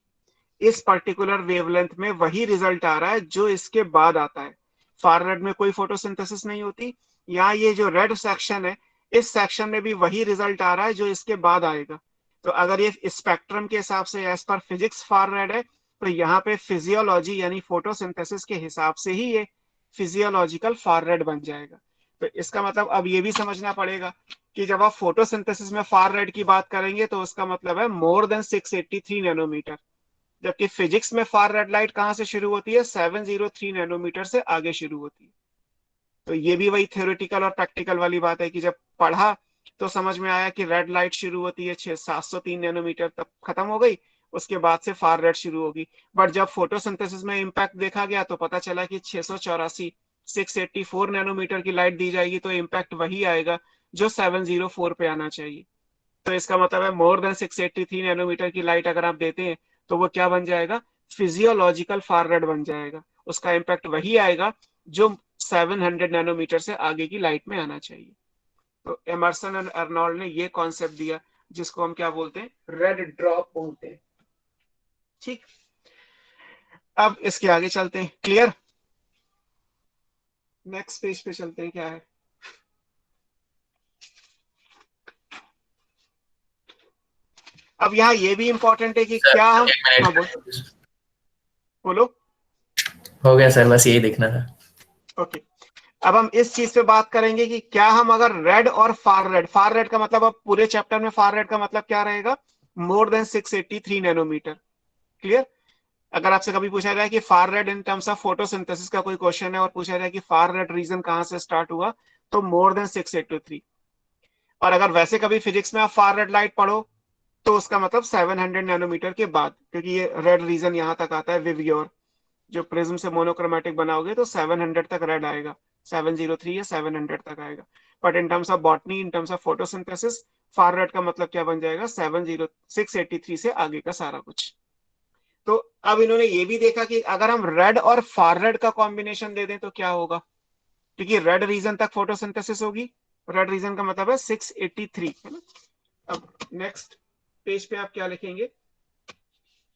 इस पर्टिकुलर वेवलेंथ में वही रिजल्ट आ रहा है जो इसके बाद आता है। फार रेड में कोई फोटोसिंथेसिस नहीं होती, यहाँ ये जो रेड सेक्शन है, इस सेक्शन में भी वही रिजल्ट आ रहा है जो इसके बाद आएगा। तो अगर ये स्पेक्ट्रम के हिसाब से as per physics far red है, तो यहाँ पे फिजियोलॉजी यानी फोटोसिंथेसिस के हिसाब से ही ये फिजियोलॉजिकल फार रेड बन जाएगा। तो इसका मतलब अब ये भी समझना पड़ेगा कि जब आप फोटोसिंथेसिस में फार रेड की बात करेंगे तो उसका मतलब है मोर देन 683 नैनोमीटर, जबकि फिजिक्स में फार रेड लाइट कहां से शुरू होती है, 703 नैनोमीटर से आगे शुरू होती है। तो ये भी वही थ्योरेटिकल और प्रैक्टिकल वाली बात है कि जब पढ़ा तो समझ में आया कि रेड लाइट शुरू होती है 703 नैनोमीटर तक, खत्म हो गई, उसके बाद से फार रेड शुरू होगी। बट जब फोटोसिंथेसिस में इम्पैक्ट देखा गया तो पता चला कि 684 684 नैनोमीटर की लाइट दी जाएगी तो इम्पैक्ट वही आएगा जो 704 पे आना चाहिए। तो इसका मतलब है मोर देन 683 नैनोमीटर की लाइट अगर आप देते हैं तो वो क्या बन जाएगा, फिजियोलॉजिकल फार रेड बन जाएगा, उसका इम्पैक्ट वही आएगा जो 700 नैनोमीटर से आगे की लाइट में आना चाहिए। तो एमर्सन एंड अर्नोल्ड ने ये कॉन्सेप्ट दिया जिसको हम क्या बोलते हैं, रेड ड्रॉप बोलते हैं। ठीक, अब इसके आगे चलते हैं, क्लियर। नेक्स्ट पेज पे चलते हैं, क्या है, अब यहाँ ये भी इंपॉर्टेंट है कि सर, क्या हम, एक मिनट। हाँ बोलो। हो गया सर, बस यही देखना था। ओके, अब हम इस चीज पे बात करेंगे कि क्या हम अगर रेड और फार रेड का मतलब, अब पूरे चैप्टर में फार रेड का मतलब क्या रहेगा, मोर देन 683 नैनोमीटर, क्लियर। अगर आपसे कभी पूछा जाए कि far red in terms of photosynthesis का कोई क्वेश्चन है और पूछा जाए कि फार रेड रीजन कहां से स्टार्ट हुआ, तो मोर देन 683। और अगर वैसे कभी फिजिक्स में आप फार रेड लाइट पढ़ो तो उसका मतलब 700 नैनोमीटर के बाद, क्योंकि ये रेड रीजन यहां तक आता है विवग्योर, जो प्रिज्म से मोनोक्रोमेटिक बनाओगे तो 700 तक रेड आएगा, 703 या 700 तक आएगा। But in terms of botany, in terms of photosynthesis, far red का मतलब क्या बन जाएगा, 683 से आगे का सारा कुछ। तो अब इन्होंने ये भी देखा कि अगर हम रेड और फार रेड का कॉम्बिनेशन दे दें तो क्या होगा, क्योंकि रेड रीजन तक फोटोसिंथेसिस होगी, रेड रीजन का मतलब है 683, है ना। अब नेक्स्ट पेज पे आप क्या लिखेंगे,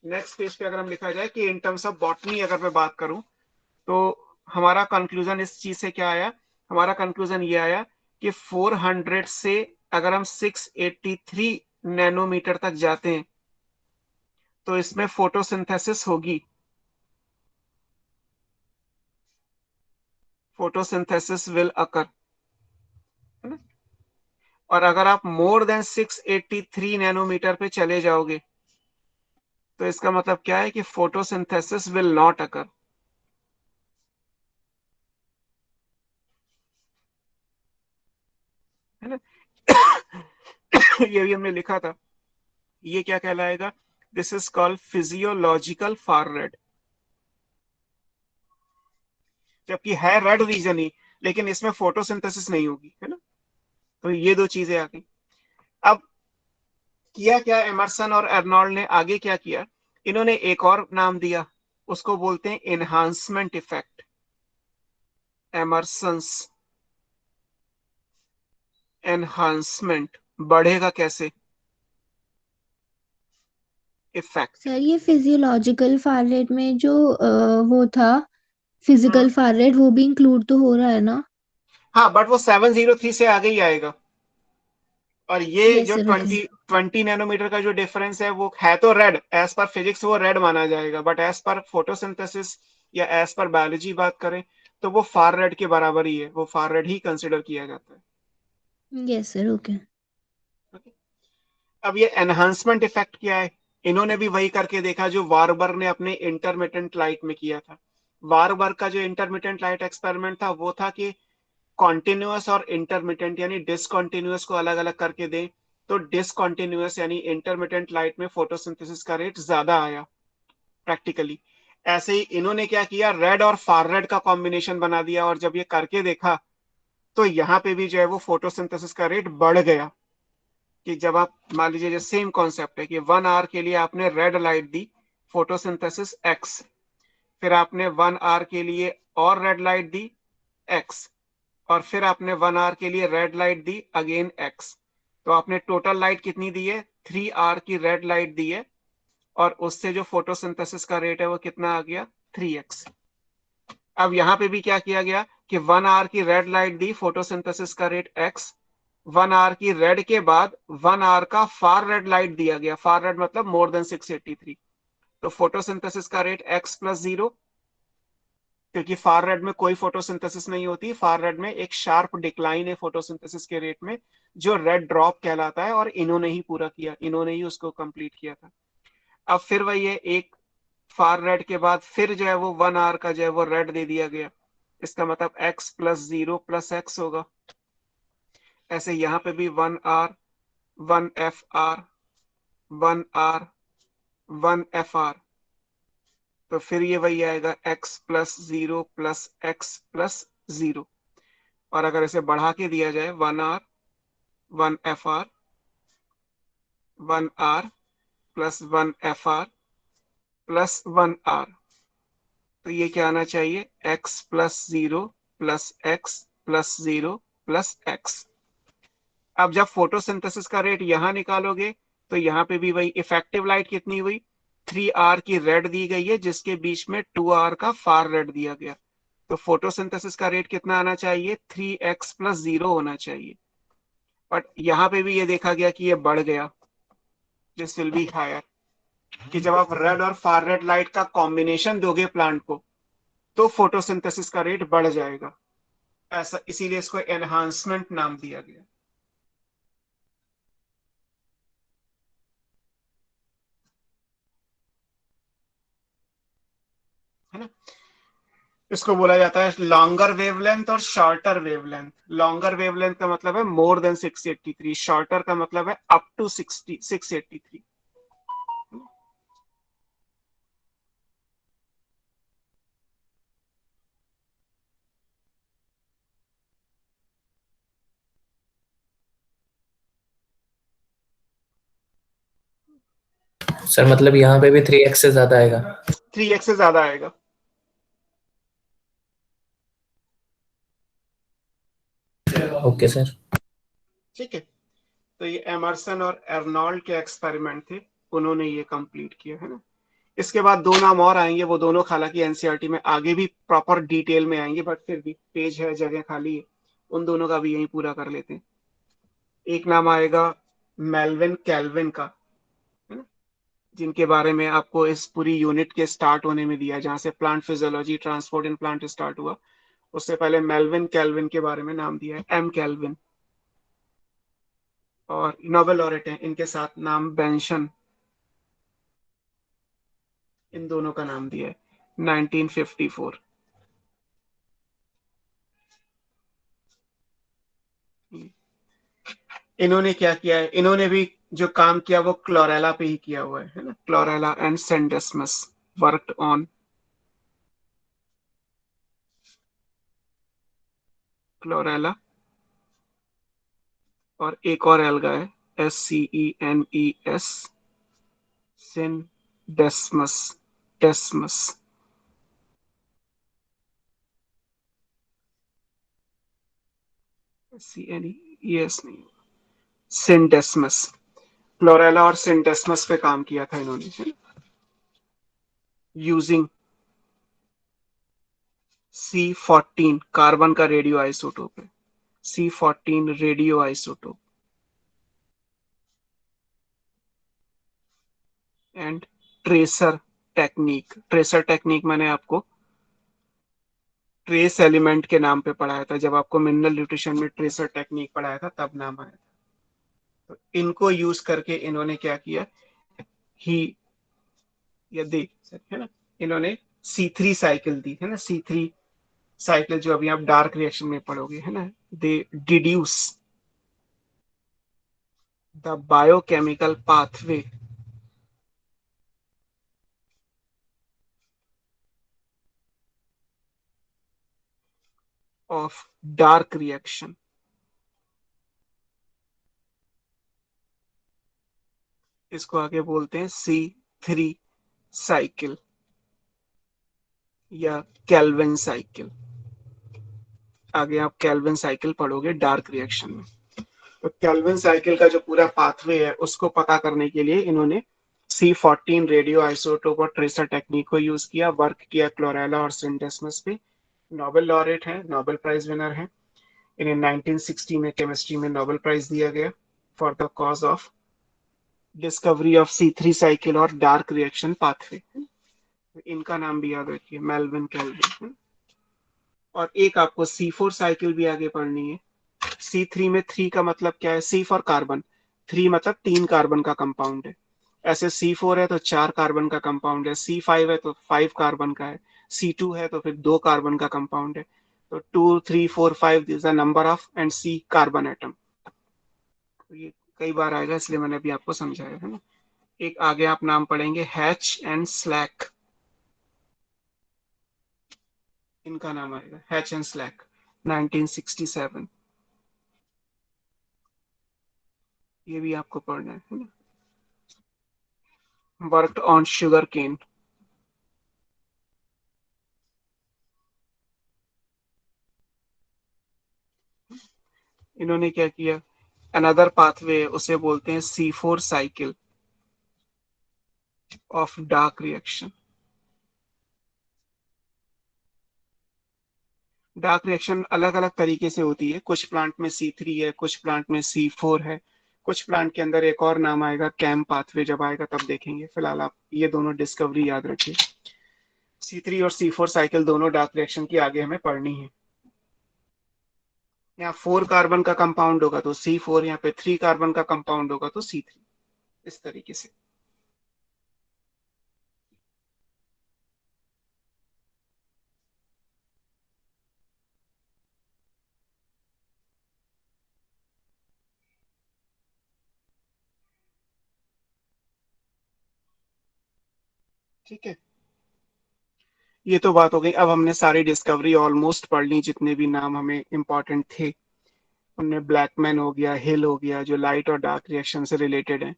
नेक्स्ट पेज पे अगर हम लिखा जाए कि इन टर्म्स ऑफ बॉटनी अगर मैं बात करूं तो हमारा कंक्लूजन इस चीज से क्या आया, हमारा कंक्लूजन ये आया कि 400 से अगर हम 683 नैनोमीटर तक जाते हैं तो इसमें फोटोसिंथेसिस होगी, फोटोसिंथेसिस विल अकर, है ना। और अगर आप मोर देन 683 नैनोमीटर पे चले जाओगे तो इसका मतलब क्या है कि फोटोसिंथेसिस विल नॉट अकर, है ना। ये भी हमने लिखा था, ये क्या कहलाएगा, this is called physiological far red, जबकि है रेड रीजन ही, लेकिन इसमें फोटोसिंथेसिस नहीं होगी, है ना। तो ये दो चीजें आ गई। अब किया क्या एमर्सन और अर्नोल्ड ने, आगे क्या किया, इन्होंने एक और नाम दिया, उसको बोलते हैं एनहांसमेंट इफेक्ट, एमर्सन्स एनहांसमेंट, बढ़ेगा कैसे इफेक्ट। सर ये फिजियोलॉजिकल फार रेट में जो वो था फिजिकल फार रेट, वो भी इंक्लूड तो हो रहा है ना। हाँ, बट वो 703 से आगे ही आएगा, और ये यस जो सर, ओके। 20 नैनोमीटर का जो डिफरेंस है वो है तो रेड, एज पर फिजिक्स वो रेड माना जाएगा, बट एज पर फोटोसिंथेसिस या एज पर बायोलॉजी बात करें तो वो फार रेड के बराबर ही है, वो फार रेड ही कंसिडर किया जाता है। Yes sir, okay. अब ये एनहांसमेंट इफेक्ट क्या है, इन्होंने भी वही करके देखा जो वारबर्ग ने अपने इंटरमिटेंट लाइट में किया था। वारबर्ग का जो इंटरमिटेंट लाइट एक्सपेरिमेंट था वो था कि कॉन्टिन्यूअस और इंटरमिटेंट यानी डिसकॉन्टिन्यूअस को अलग अलग करके दें, तो डिसकंटिन्यूअस यानी इंटरमिटेंट लाइट में फोटोसिंथेसिस का रेट ज्यादा आया प्रैक्टिकली। ऐसे ही इन्होंने क्या किया, रेड और फार रेड का कॉम्बिनेशन बना दिया, और जब ये करके देखा तो यहाँ पे भी जो है वो फोटोसिंथेसिस का रेट बढ़ गया। कि जब आप मान लीजिए, जो सेम कॉन्सेप्ट है कि 1 आवर के लिए आपने रेड लाइट दी, फोटोसिंथेसिस एक्स, फिर आपने 1 आवर के लिए और रेड लाइट दी एक्स, और फिर आपने 1 आवर के लिए रेड लाइट दी अगेन एक्स, तो आपने टोटल लाइट कितनी दी है, 3 आवर की रेड लाइट दी है, और उससे जो फोटोसिंथेसिस का रेट है वो कितना आ गया, 3x। अब यहां पे भी क्या किया गया कि 1 आवर की रेड लाइट दी, फोटोसिंथेसिस का रेट x, 1 आवर की रेड के बाद 1 आवर का फार रेड लाइट दिया गया, फार रेड मतलब मोर देन 683, तो फोटोसिंथेसिस का रेट x प्लस 0, क्योंकि फार रेड में कोई फोटोसिंथेसिस नहीं होती, फार रेड में एक शार्प डिक्लाइन है फोटोसिंथेसिस के रेट में, जो रेड ड्रॉप कहलाता है, और इन्होंने ही पूरा किया, इन्होंने ही उसको कंप्लीट किया था। अब फिर वही है, एक फार रेड के बाद फिर जो है वो 1 आवर का जो है वो रेड दे दिया गया, इसका मतलब x प्लस 0 प्लस एक्स होगा। ऐसे यहां पे भी 1 आवर, 1 FR, 1 आवर, 1 FR, तो फिर ये वही आएगा x plus 0 plus X plus 0। और अगर इसे बढ़ा के दिया जाए 1 hour, 1 FR, 1 hour plus 1 FR plus 1 hour, तो ये क्या आना चाहिए, x plus 0 plus X plus 0 plus X. अब जब फोटोसिंथेसिस का रेट यहां निकालोगे तो यहां पे भी वही इफेक्टिव लाइट कितनी हुई, 3 आवर की रेड दी गई है, जिसके बीच में 2 आवर का फार रेड दिया गया, तो फोटोसिंथेसिस का रेट कितना आना चाहिए, 3x प्लस 0 होना चाहिए। बट यहाँ पे भी ये देखा गया कि ये बढ़ गया, दिस विल बी हायर, कि जब आप रेड और फार रेड लाइट का कॉम्बिनेशन दोगे प्लांट को तो फोटोसिंथेसिस का रेट बढ़ जाएगा, ऐसा, इसीलिए इसको एनहांसमेंट नाम दिया गया। है ना, इसको बोला जाता है लॉन्गर वेवलेंथ और शॉर्टर वेवलेंथ। लॉन्गर वेवलेंथ का मतलब है मोर देन 683, शॉर्टर का मतलब है अप टू 683। सर मतलब यहाँ पे भी 3x से ज्यादा आएगा? 3x से ज्यादा आएगा। Okay sir. ठीक है, तो ये एमर्सन और एर्नॉल्ड के एक्सपेरिमेंट थे, उन्होंने ये कंप्लीट किया है ना। इसके बाद 2 नाम और आएंगे, वो दोनों हालांकि एनसीईआरटी में आगे भी प्रॉपर डिटेल में आएंगे, बट फिर भी पेज है, जगह खाली है, उन दोनों का भी यही पूरा कर लेते हैं। एक नाम आएगा मेल्विन कैल्विन का, है ना, जिनके बारे में आपको इस पूरी यूनिट के स्टार्ट होने में दिया, जहां से plant physiology transport in plant start हुआ, उससे पहले मेल्विन कैल्विन के बारे में नाम दिया है, एम कैल्विन। और नोबेल लॉरेट हैं, इनके साथ नाम बेंशन, इन दोनों का नाम दिया है 1954। इन्होंने क्या किया है, इन्होंने भी जो काम किया वो क्लोरेला पे ही किया हुआ है ना, Chlorella and Scenedesmus worked on Chlorella, और एक और एल्गा है SCENES, सिंडेस्मस, डेस्मस, SCNES नहीं, सिंडेस्मस, क्लोरेला और सिंडेस्मस पे काम किया था इन्होंने, यूजिंग C14 कार्बन का रेडियो आइसोटोप है, C14 radio isotope, and tracer technique. Tracer technique मैंने आपको ट्रेस एलिमेंट के नाम पे पढ़ाया था, जब आपको मिनरल न्यूट्रिशन में ट्रेसर टेक्निक पढ़ाया था तब नाम आया था। तो इनको यूज करके इन्होंने क्या किया, ही या दे, है ना, इन्होंने C3 साइकिल दी है ना, C3 साइकिल जो अभी आप डार्क रिएक्शन में पढ़ोगे, है ना, they deduce the biochemical pathway of dark reaction. इसको आगे बोलते हैं C3 साइकिल या केल्विन साइकिल। आगे आप केल्विन साइकिल पढ़ोगे डार्क रिएक्शन में। तो केल्विन साइकिल का जो पूरा पाथवे है उसको पता करने के लिए इन्होंने C14 रेडियो आइसोटोप और ट्रेसर टेक्निक को यूज किया, वर्क किया क्लोरेला और सिंडेस्मस पे। नोबेल लॉरेट है, नोबेल प्राइज विनर है। इन्हें 1960 में केमिस्ट्री में नोबेल प्राइज दिया गया for the cause of discovery of C3 cycle और डार्क रिएक्शन पाथवे। इनका नाम भी याद रखिए, मेल्विन केल्विन। और एक आपको C4 साइकिल भी आगे पढ़नी है। C3 में 3 का मतलब क्या है? C फॉर कार्बन, 3 मतलब 3 कार्बन का कंपाउंड है। ऐसे C4 है तो 4 कार्बन का कंपाउंड है, C5 है तो 5 कार्बन का है, C2 है तो फिर 2 कार्बन का कंपाउंड है। तो 2 3 4 5 this the number of and C carbon atom. तो ये कई बार आएगा इसलिए मैंने अभी आपको समझाया है ना। एक आगे आप नाम पढ़ेंगे हैच एंड स्लैक, इनका नाम आएगा हैच एंड स्लैक 1967। ये भी आपको पढ़ना है ना। Worked on sugar cane. इन्होंने क्या किया? अनदर पाथवे उसे बोलते हैं C4 cycle of dark reaction. Dark reaction अलग अलग तरीके से होती है, कुछ प्लांट में C3 है, कुछ प्लांट में C4 है, कुछ प्लांट के अंदर एक और नाम आएगा कैम पाथवे, जब आएगा तब देखेंगे। फिलहाल आप ये दोनों डिस्कवरी याद रखिए। C3 और C4 साइकिल दोनों डार्क रिएक्शन की आगे हमें पढ़नी है। यहाँ 4 कार्बन का कंपाउंड होगा तो C4, यहाँ पे 3 कार्बन का कंपाउंड होगा तो C3, इस तरीके से। ठीक है, ये तो बात हो गई। अब हमने सारी डिस्कवरी ऑलमोस्ट पढ़ ली, जितने भी नाम हमें इंपॉर्टेंट थे उनमें। ब्लैकमैन हो गया, हिल हो गया, जो लाइट और डार्क रिएक्शन से रिलेटेड है।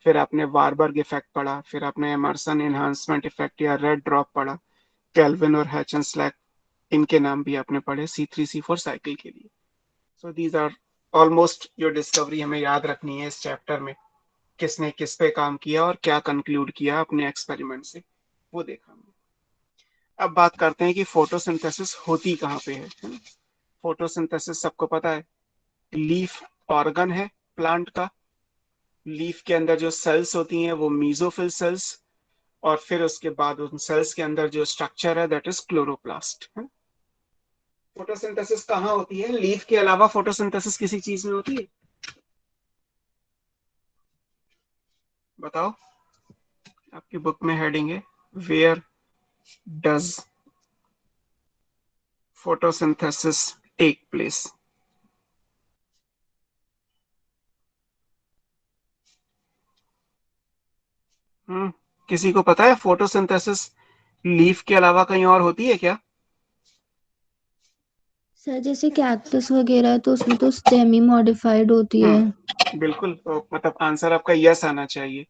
फिर आपने वारबर्ग इफेक्ट पढ़ा, फिर आपने एमर्सन एनहांसमेंट इफेक्ट या रेड ड्रॉप पढ़ा, केल्विन और हैचनस्लैक, इनके नाम भी आपने पढ़े C3 C4 साइकिल के लिए। सो दीज आर ऑलमोस्ट जो डिस्कवरी हमें याद रखनी है इस चैप्टर में, किसने किस पे काम किया और क्या कंक्लूड किया अपने एक्सपेरिमेंट से, वो देखा हमने। अब बात करते हैं कि फोटोसिंथेसिस होती कहाँ पे है। फोटोसिंथेसिस सबको पता है, लीफ ऑर्गन है प्लांट का। लीफ के अंदर जो सेल्स होती हैं वो मीजोफिल सेल्स, और फिर उसके बाद उन सेल्स के अंदर जो स्ट्रक्चर है दैट इज क्लोरोप्लास्ट। फोटोसिंथेसिस कहाँ होती है? लीफ के अलावा फोटोसिंथेसिस किसी चीज में होती है? बताओ। आपकी बुक में हेडिंग है where does photosynthesis take place. किसी को पता है फोटोसिंथेसिस लीफ के अलावा कहीं और होती है क्या? सर जैसे कैक्टस वगैरह है तो उसमें तो स्टेमी मॉडिफाइड होती है। बिल्कुल, तो मतलब आंसर आपका यस आना चाहिए।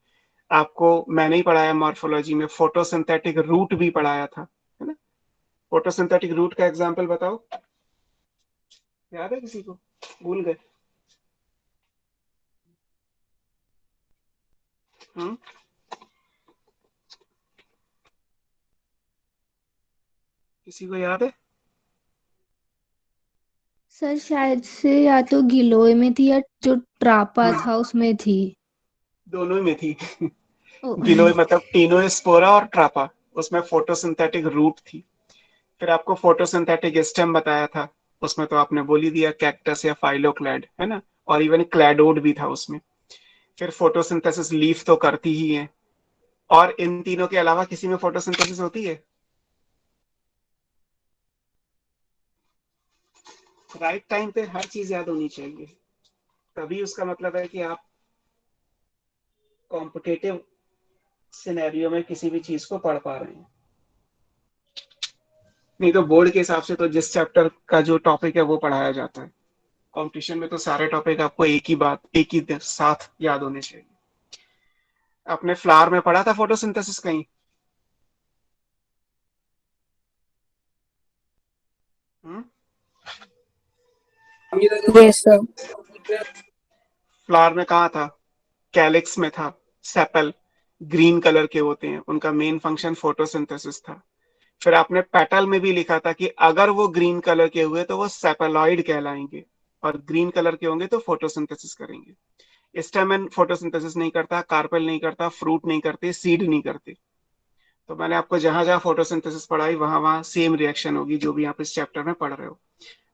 आपको मैंने ही पढ़ाया मॉर्फोलॉजी में, फोटोसिंथेटिक रूट भी पढ़ाया था, है ना। फोटोसिंथेटिक रूट का एग्जांपल बताओ, याद है किसी को? भूल गए? हम्म किसी को याद है? सर शायद से या तो गिलोय में थी या जो ट्रापा हम्म था उसमें थी। दोनों में थी। ओ, गिलोय मतलब टीनोस्पोरा और ट्रापा, उसमें फोटोसिंथेटिक रूट थी। फिर आपको फोटोसिंथेटिक स्टेम बताया था, उसमें तो आपने बोल ही दिया कैक्टस या फाइलोक्लैड, है ना। और इवन क्लैडोड भी था उसमें। फिर फोटोसिंथेसिस लीफ तो करती ही है, और इन तीनों के अलावा किसी में फोटोसिंथेसिस होती है? राइट टाइम पे हर चीज याद होनी चाहिए, तभी उसका मतलब है कि आप कॉम्पिटिटिव सिनेरियो में किसी भी चीज को पढ़ पा रहे हैं। नहीं तो बोर्ड के हिसाब से तो जिस चैप्टर का जो टॉपिक है वो पढ़ाया जाता है। कंपटीशन में तो सारे टॉपिक आपको एक ही साथ याद होने चाहिए। आपने फ्लावर में पढ़ा था फोटोसिंथेसिस कहीं? Yes sir. फ्लावर में कहा था? कैलिक्स में था। सेपल ग्रीन कलर के होते हैं, उनका मेन फंक्शन फोटोसिंथेसिस था। फिर आपने पेटल में भी लिखा था कि अगर वो ग्रीन कलर के हुए तो वो सेपेलॉइड कहलाएंगे, और ग्रीन कलर के होंगे तो फोटोसिंथेसिस करेंगे। स्टेमन फोटोसिंथेसिस नहीं करता, कार्पेल नहीं करता, फ्रूट नहीं करते, सीड नहीं करते। तो मैंने आपको जहां जहां फोटोसिंथेसिस पढ़ाई वहां वहां सेम रिएक्शन होगी जो भी आप इस चैप्टर में पढ़ रहे हो।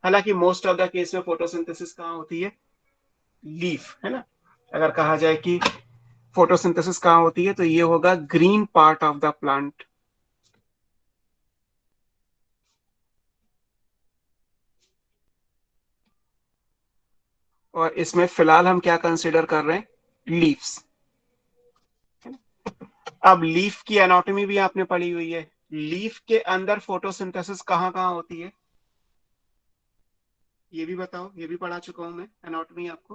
हालांकि मोस्ट ऑफ द केस में फोटोसिंथेसिस कहाँ होती है? लीफ, है ना। अगर कहा जाए कि फोटोसिंथेसिस कहाँ होती है तो ये होगा green part of the plant. और इसमें फिलहाल हम क्या कंसिडर कर रहे हैं? लीव्स। अब लीफ की एनाटॉमी भी आपने पढ़ी हुई है। लीफ के अंदर फोटोसिंथेसिस कहाँ कहाँ होती है ये भी बताओ। ये भी पढ़ा चुका हूं मैं एनाटॉमी आपको,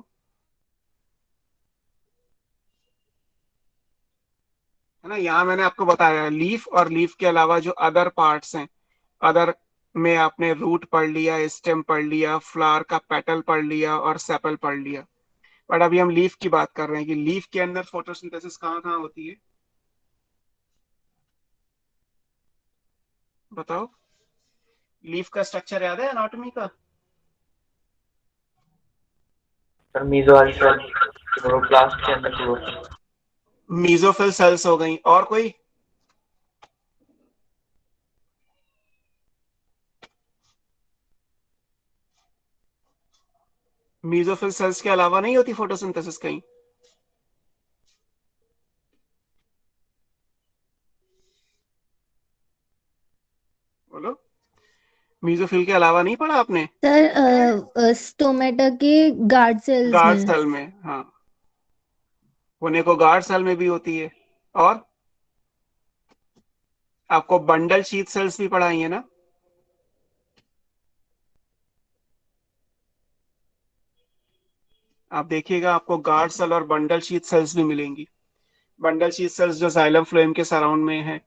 है ना। यहाँ मैंने आपको बताया लीफ और लीफ के अलावा जो अदर पार्ट्स हैं, अदर में आपने रूट पढ़ लिया, स्टेम पढ़ लिया, फ्लावर का पेटल पढ़ लिया और सेपल पढ़ लिया। बट अभी हम लीफ की बात कर रहे हैं कि लीफ के अंदर फोटोसिंथेसिस कहाँ कहाँ होती है, बताओ। लीफ का स्ट्रक्चर याद है एनाटॉमी का? सर मीजोल सेल क्लोरोप्लास्ट के अंदर क्लोरोप्लास्ट। मीजोफिल सेल्स हो गई, और कोई? मीजोफिल सेल्स के अलावा नहीं होती फोटोसिंथेसिस कहीं? बोलो। मीजोफिल के अलावा नहीं पढ़ा आपने? सर स्टोमेटा के गार्ड सेल्स गार्ड में। सेल में, हाँ। होने को गार्ड सेल में भी होती है। और आपको बंडल शीथ सेल्स भी पढ़ाई है ना? आप देखिएगा आपको गार्ड सेल और बंडल शीथ सेल्स भी मिलेंगी। बंडल शीथ सेल्स जो जाइलम फ्लोएम के सराउंड में है,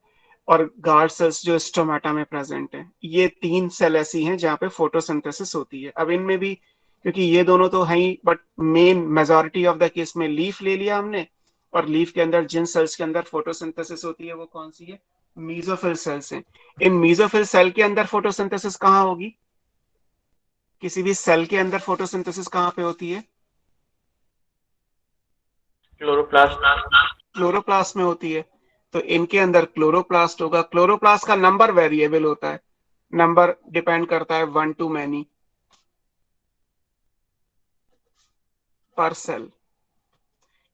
और गार्ड सेल्स जो स्टोमेटा में प्रेजेंट है। ये तीन सेल ऐसी हैं जहाँ पे फोटोसिंथेसिस होती है। अब इनमें भी, क्योंकि ये दोनों तो हैं ही, but main majority of the case में लीफ ले लिया हमने, और लीफ के अंदर जिन सेल्स के अंदर फोटोसिंथेसिस होती है वो कौन सी है? मीजोफिल सेल्स हैं। इन मीजोफिल सेल के अंदर फोटोसिंथेसिस कहाँ होगी? किसी भी सेल के अंदर फोटोसिंथेसिस कहाँ पे होती है? क्लोरोप्लास्ट। क्लोरोप्लास्ट में होती है। तो इनके अंदर क्लोरोप्लास्ट होगा। क्लोरोप्लास्ट का नंबर वेरिएबल होता है, नंबर डिपेंड करता है 1 to many पर सेल,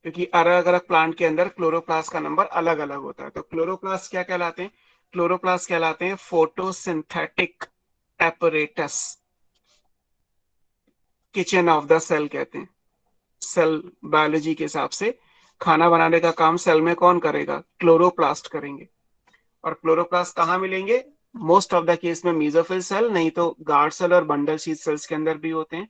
क्योंकि अलग अलग प्लांट के अंदर क्लोरोप्लास्ट का नंबर अलग अलग होता है। तो क्लोरोप्लास्ट क्या कहलाते हैं? क्लोरोप्लास्ट कहलाते हैं photosynthetic apparatus. Kitchen of the cell कहते हैं। सेल बायोलॉजी के हिसाब से खाना बनाने का काम सेल में कौन करेगा? क्लोरोप्लास्ट करेंगे। और क्लोरोप्लास्ट कहाँ मिलेंगे? मोस्ट ऑफ द केस में मीजोफिल सेल, नहीं तो गार्ड सेल और बंडल शीथ सेल्स के अंदर भी होते हैं।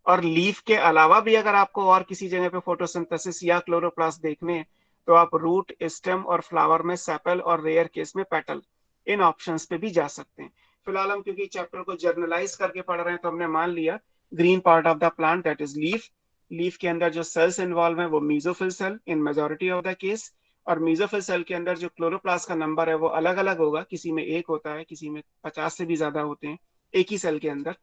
और लीफ के अलावा भी अगर आपको और किसी जगह पे फोटोसिंथेसिस या क्लोरोप्लास्ट देखने हैं तो आप रूट, स्टेम और फ्लावर में सेपल, और रेयर केस में पेटल, इन ऑप्शंस पे भी जा सकते हैं। फिलहाल हम क्योंकि चैप्टर को जर्नलाइज करके पढ़ रहे हैं तो हमने मान लिया green part of the plant that is leaf. Leaf के अंदर जो सेल्स इन्वॉल्व है वो mesophyll cell in majority of the case. और मीजोफिल सेल के अंदर जो क्लोरोप्लास्ट का नंबर है वो अलग अलग होगा, किसी में 1 होता है, किसी में 50 से भी ज्यादा होते हैं एक ही सेल के अंदर।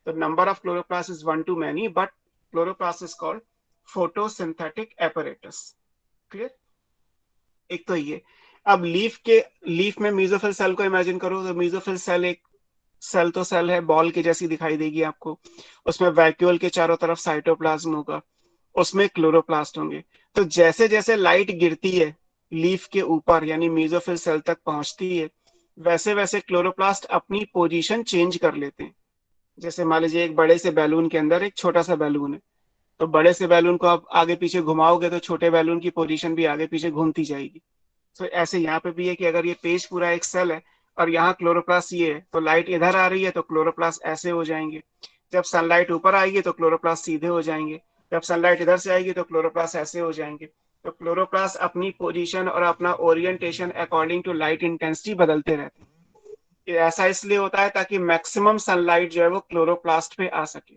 The number of chloroplasts is 1 to many, but chloroplast is called photosynthetic apparatus. Clear? एक तो ये। अब लीफ में मीजोफिल सेल को इमेजिन करो तो मीजोफिल सेल एक सेल तो सेल है, बॉल की जैसी दिखाई देगी आपको। उसमें वैक्यूल के चारों तरफ साइटोप्लाज्म होगा, उसमें क्लोरोप्लास्ट होंगे। तो जैसे जैसे लाइट गिरती है लीफ के ऊपर यानी मीजोफिल सेल तक पहुंचती है, वैसे वैसे क्लोरोप्लास्ट अपनी पोजीशन चेंज कर लेते हैं। जैसे मान लीजिए एक बड़े से बैलून के अंदर एक छोटा सा बैलून है, तो बड़े से बैलून को आप आगे पीछे घुमाओगे तो छोटे बैलून की पोजीशन भी आगे पीछे घूमती जाएगी। तो ऐसे यहाँ पे भी है कि अगर ये पेज पूरा एक सेल है और यहाँ क्लोरोप्लास्ट ये है, तो लाइट इधर आ रही है तो क्लोरोप्लास्ट ऐसे हो जाएंगे। जब सनलाइट ऊपर आएगी तो क्लोरोप्लास्ट सीधे हो जाएंगे। जब सनलाइट इधर से आएगी तो क्लोरोप्लास्ट ऐसे हो जाएंगे। तो क्लोरोप्लास्ट अपनी पोजीशन और अपना orientation according to light intensity बदलते रहते हैं। ये ऐसा इसलिए होता है ताकि मैक्सिमम सनलाइट जो है वो क्लोरोप्लास्ट पे आ सके,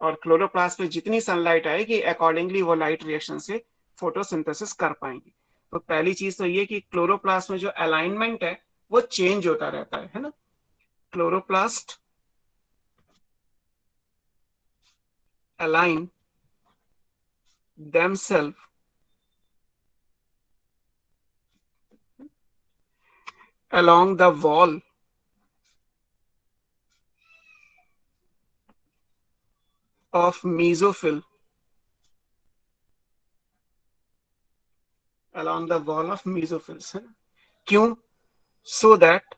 और क्लोरोप्लास्ट पे जितनी सनलाइट आएगी अकॉर्डिंगली वो लाइट रिएक्शन से फोटोसिंथेसिस कर पाएंगे। तो पहली चीज तो ये कि क्लोरोप्लास्ट में जो अलाइनमेंट है वो चेंज होता रहता है ना। Chloroplast align themselves along the wall of mesophyll, along the wall of mesophills है? क्यों? So that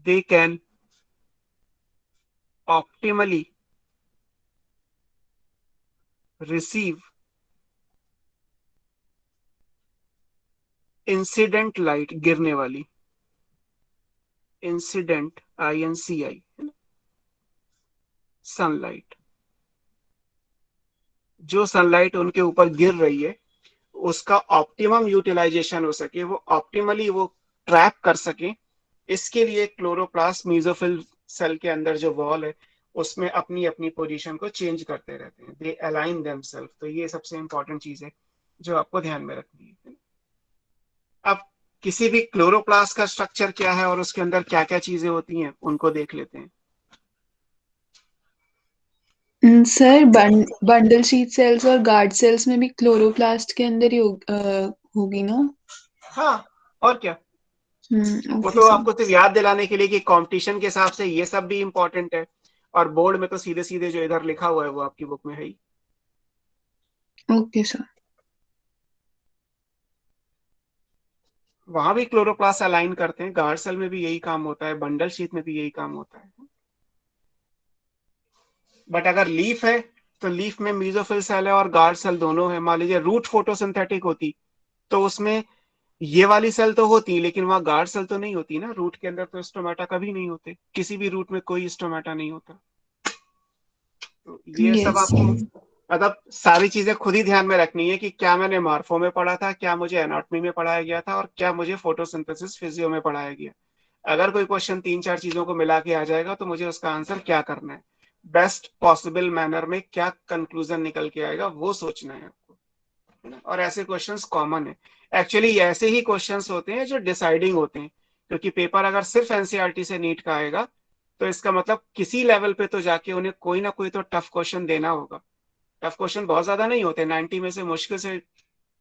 they can optimally receive incident light, गिरने वाली, इंसिडेंट INCI सनलाइट। जो सनलाइट उनके ऊपर गिर रही है उसका ऑप्टिमम यूटिलाइजेशन हो सके, वो ऑप्टिमली वो ट्रैप कर सके, इसके लिए क्लोरोप्लास्ट मेसोफिल सेल के अंदर जो वॉल है उसमें अपनी अपनी पोजीशन को चेंज करते रहते हैं। They align themselves. तो ये सबसे इंपॉर्टेंट चीज है जो आपको ध्यान में रखनी है। अब किसी भी क्लोरोप्लास्ट का स्ट्रक्चर क्या है और उसके अंदर क्या क्या चीजें होती हैं उनको देख लेते हैं। सर बंडल शीट सेल्स और गार्ड सेल्स में भी क्लोरोप्लास्ट के अंदर ही होगी ना? हाँ, और क्या। वो ओके तो सर। आपको सिर्फ याद दिलाने के लिए कि कंपटीशन के हिसाब से ये सब भी इंपॉर्टेंट है, और बोर्ड में तो सीधे सीधे जो इधर लिखा हुआ है वो आपकी बुक में है ही। Okay sir. वहां भी क्लोरोप्लास्ट अलाइन करते हैं, गार्ड सेल में भी यही काम होता है, बंडल शीट में भी यही काम होता है। बट अगर लीफ है तो लीफ में मीजोफिल सेल है और गार्ड सेल दोनों है। मान लीजिए रूट फोटोसिंथेटिक होती तो उसमें ये वाली सेल तो होती लेकिन वहां गार्ड सेल तो नहीं होती ना। रूट के अंदर तो स्टोमेटा कभी नहीं होते, किसी भी रूट में कोई स्टोमेटा नहीं होता। तो ये सब यस। आपको मतलब सारी चीजें खुद ही ध्यान में रखनी है कि क्या मैंने मार्फो में पढ़ा था, क्या मुझे एनाटॉमी में पढ़ाया गया था, और क्या मुझे फोटोसिंथेसिस फिजियो में पढ़ाया गया। अगर कोई क्वेश्चन तीन चार चीजों को मिला के आ जाएगा तो मुझे उसका आंसर क्या करना है, बेस्ट पॉसिबल मैनर में क्या कंक्लूजन निकल के आएगा वो सोचना है आपको, है ना। और ऐसे क्वेश्चंस कॉमन है। एक्चुअली ऐसे ही क्वेश्चंस होते हैं जो डिसाइडिंग होते हैं, क्योंकि पेपर अगर सिर्फ एनसीईआरटी से नीट का आएगा तो इसका मतलब किसी लेवल पे तो जाके उन्हें कोई ना कोई तो टफ क्वेश्चन देना होगा। टफ क्वेश्चन बहुत ज्यादा नहीं होते, 90 में से मुश्किल से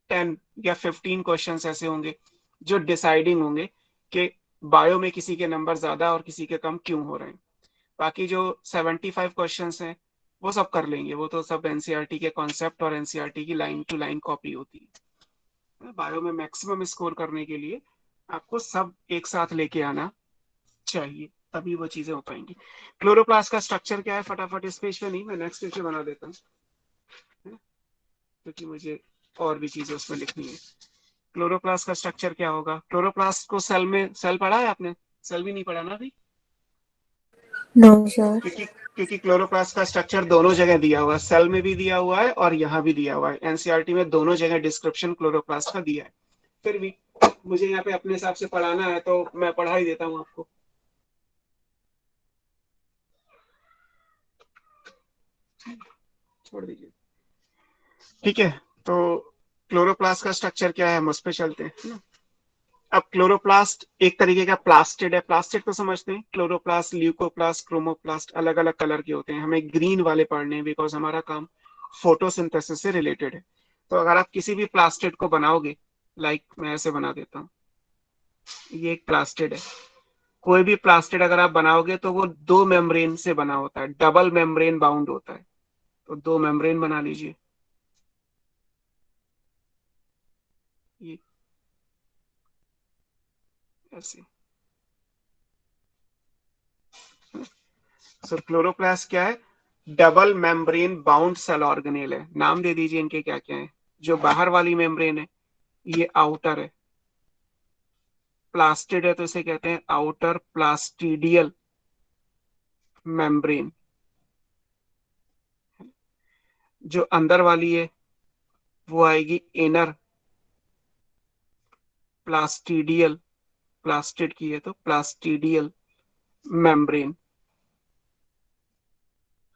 10 या 15 क्वेश्चन ऐसे होंगे जो डिसाइडिंग होंगे कि बायो में किसी के नंबर ज्यादा और किसी के कम क्यों हो रहे हैं। बाकी जो 75 क्वेश्चन हैं वो सब कर लेंगे, वो तो सब एनसीईआरटी के कॉन्सेप्ट और एनसीईआरटी की लाइन टू लाइन कॉपी होती है। बायो में मैक्सिमम स्कोर करने के लिए आपको सब एक साथ लेके आना चाहिए, तभी वो चीजें हो पाएंगी। क्लोरोप्लास्ट का स्ट्रक्चर क्या है फटाफट इस पेज पे नहीं, मैं नेक्स्ट पेज पे बना देता हूँ, क्योंकि मुझे और भी चीजें उसमें लिखनी है। क्लोरोप्लास्ट का स्ट्रक्चर क्या होगा? क्लोरोप्लास्ट को सेल में, सेल पढ़ा है आपने? सेल भी नहीं पढ़ा ना अभी, नो सर। क्योंकि क्लोरोप्लास्ट का स्ट्रक्चर दोनों जगह दिया हुआ है, सेल में भी दिया हुआ है और यहाँ भी दिया हुआ है। एनसीईआरटी में दोनों जगह डिस्क्रिप्शन क्लोरोप्लास्ट का दिया है। फिर भी मुझे यहाँ पे अपने हिसाब से पढ़ाना है तो मैं पढ़ा ही देता हूँ आपको। छोड़ दीजिए, ठीक है। तो क्लोरोप्लास्ट का स्ट्रक्चर क्या है हम उस पर चलते हैं ना। अब क्लोरोप्लास्ट एक तरीके का प्लास्टिड है। प्लास्टिड तो समझते हैं, क्लोरोप्लास्ट, ल्यूकोप्लास्ट, क्रोमोप्लास्ट, अलग अलग कलर के होते हैं। हमें ग्रीन वाले पढ़ने हैं बिकॉज हमारा काम फोटोसिंथेसिस से रिलेटेड है। तो अगर आप किसी भी प्लास्टिड को बनाओगे, लाइक मैं ऐसे बना देता हूँ, ये एक प्लास्टिड है। कोई भी प्लास्टिड अगर आप बनाओगे तो वो दो मेम्ब्रेन से बना होता है, डबल मेम्ब्रेन बाउंड होता है। तो दो मेम्ब्रेन बना लीजिए, ये ऐसे। सो क्लोरोप्लास्ट क्या है? Double membrane bound cell organelle है। नाम दे दीजिए इनके क्या क्या है। जो बाहर वाली मेम्ब्रेन है ये आउटर है, प्लास्टिड है तो इसे कहते हैं आउटर प्लास्टिडियल मेम्ब्रेन। जो अंदर वाली है वो आएगी इनर प्लास्टिडियल, प्लास्टिड की है तो प्लास्टिडियल मेम्ब्रेन।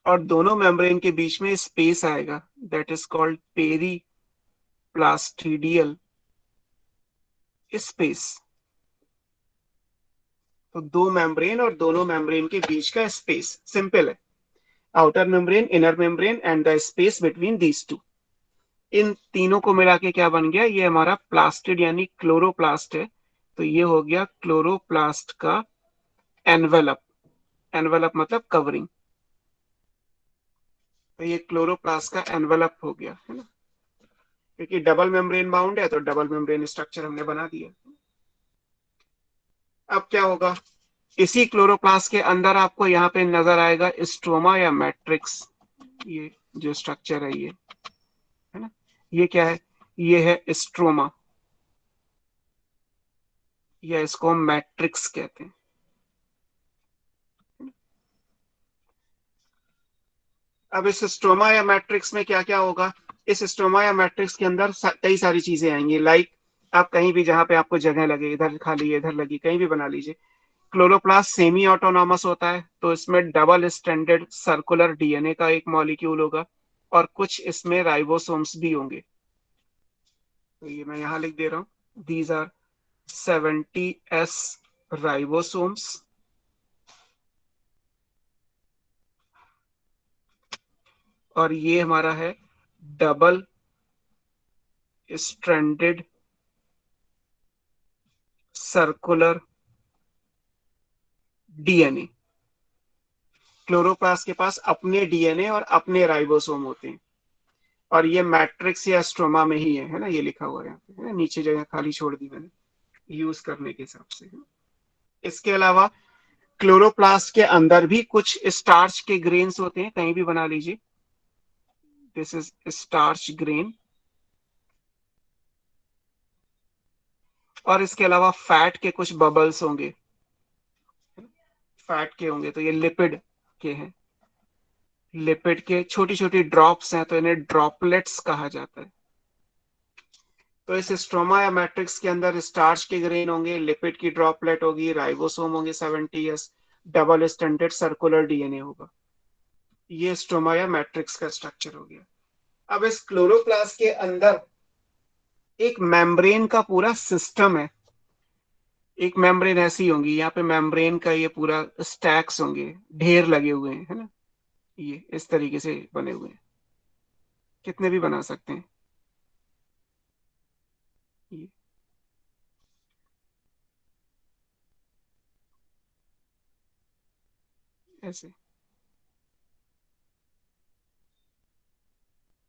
और दोनों मेम्ब्रेन के बीच में स्पेस आएगा, that is called periplastidial space. तो दो मेम्ब्रेन और दोनों मेम्ब्रेन के बीच का स्पेस सिंपल है, outer membrane, inner membrane and the space between these two. इन तीनों को मिला के क्या बन गया, ये हमारा प्लास्टिड यानी क्लोरोप्लास्ट है। तो ये हो गया क्लोरोप्लास्ट का एनवेलप। एनवेलप मतलब कवरिंग। तो ये क्लोरोप्लास्ट का एनवेलप हो गया है ना, क्योंकि डबल मेम्ब्रेन बाउंड है तो डबल मेम्ब्रेन स्ट्रक्चर हमने बना दिया। अब क्या होगा, इसी क्लोरोप्लास्ट के अंदर आपको यहाँ पे नजर आएगा स्ट्रोमा या मैट्रिक्स। ये जो स्ट्रक्चर है ये है ना, ये क्या है, ये है स्ट्रोमा या इसको हम मैट्रिक्स कहते हैं। अब इस स्ट्रोमा या मैट्रिक्स में क्या क्या होगा, इस स्ट्रोमा या मैट्रिक्स के अंदर कई सारी चीजें आएंगी। लाइक आप कहीं भी जहां पे आपको जगह लगे, इधर खाली है इधर लगी, कहीं भी बना लीजिए। क्लोरोप्लास्ट सेमी ऑटोनॉमस होता है तो इसमें डबल स्ट्रैंडेड सर्कुलर डीएनए का एक मॉलिक्यूल होगा और कुछ इसमें राइबोसोम्स भी होंगे। तो ये मैं यहां लिख दे रहा हूं, दीज आर 70s राइबोसोम्स। और ये हमारा है double stranded circular DNA. Chloroplast के पास अपने डीएनए और अपने राइबोसोम होते हैं। और ये मैट्रिक्स या स्ट्रोमा में ही है ना, ये लिखा हुआ है यहाँ पे, है ना, नीचे जगह खाली छोड़ दी मैंने यूज करने के हिसाब से। इसके अलावा क्लोरोप्लास्ट के अंदर भी कुछ स्टार्च के ग्रेन्स होते हैं, कहीं भी बना लीजिए, दिस इज स्टार्च ग्रेन। और इसके अलावा फैट के कुछ बबल्स होंगे, फैट के होंगे तो ये लिपिड के हैं। लिपिड के छोटी छोटी ड्रॉप्स हैं तो इन्हें ड्रॉपलेट्स कहा जाता है। तो इस स्ट्रोमा या मैट्रिक्स के अंदर स्टार्च के ग्रेन होंगे, लिपिड की ड्रॉपलेट होगी, राइबोसोम होंगे 70s, double standard circular DNA होगा। ये स्ट्रोमा या मैट्रिक्स का स्ट्रक्चर हो गया। अब इस क्लोरोप्लास्ट के अंदर एक मेम्ब्रेन का पूरा सिस्टम है। एक मेम्ब्रेन ऐसी होंगी, यहाँ पे मेम्ब्रेन का ये पूरा स्टैक्स होंगे, ढेर लगे हुए हैं, है ना, ये इस तरीके से बने हुए हैं, कितने भी बना सकते हैं ये। ऐसे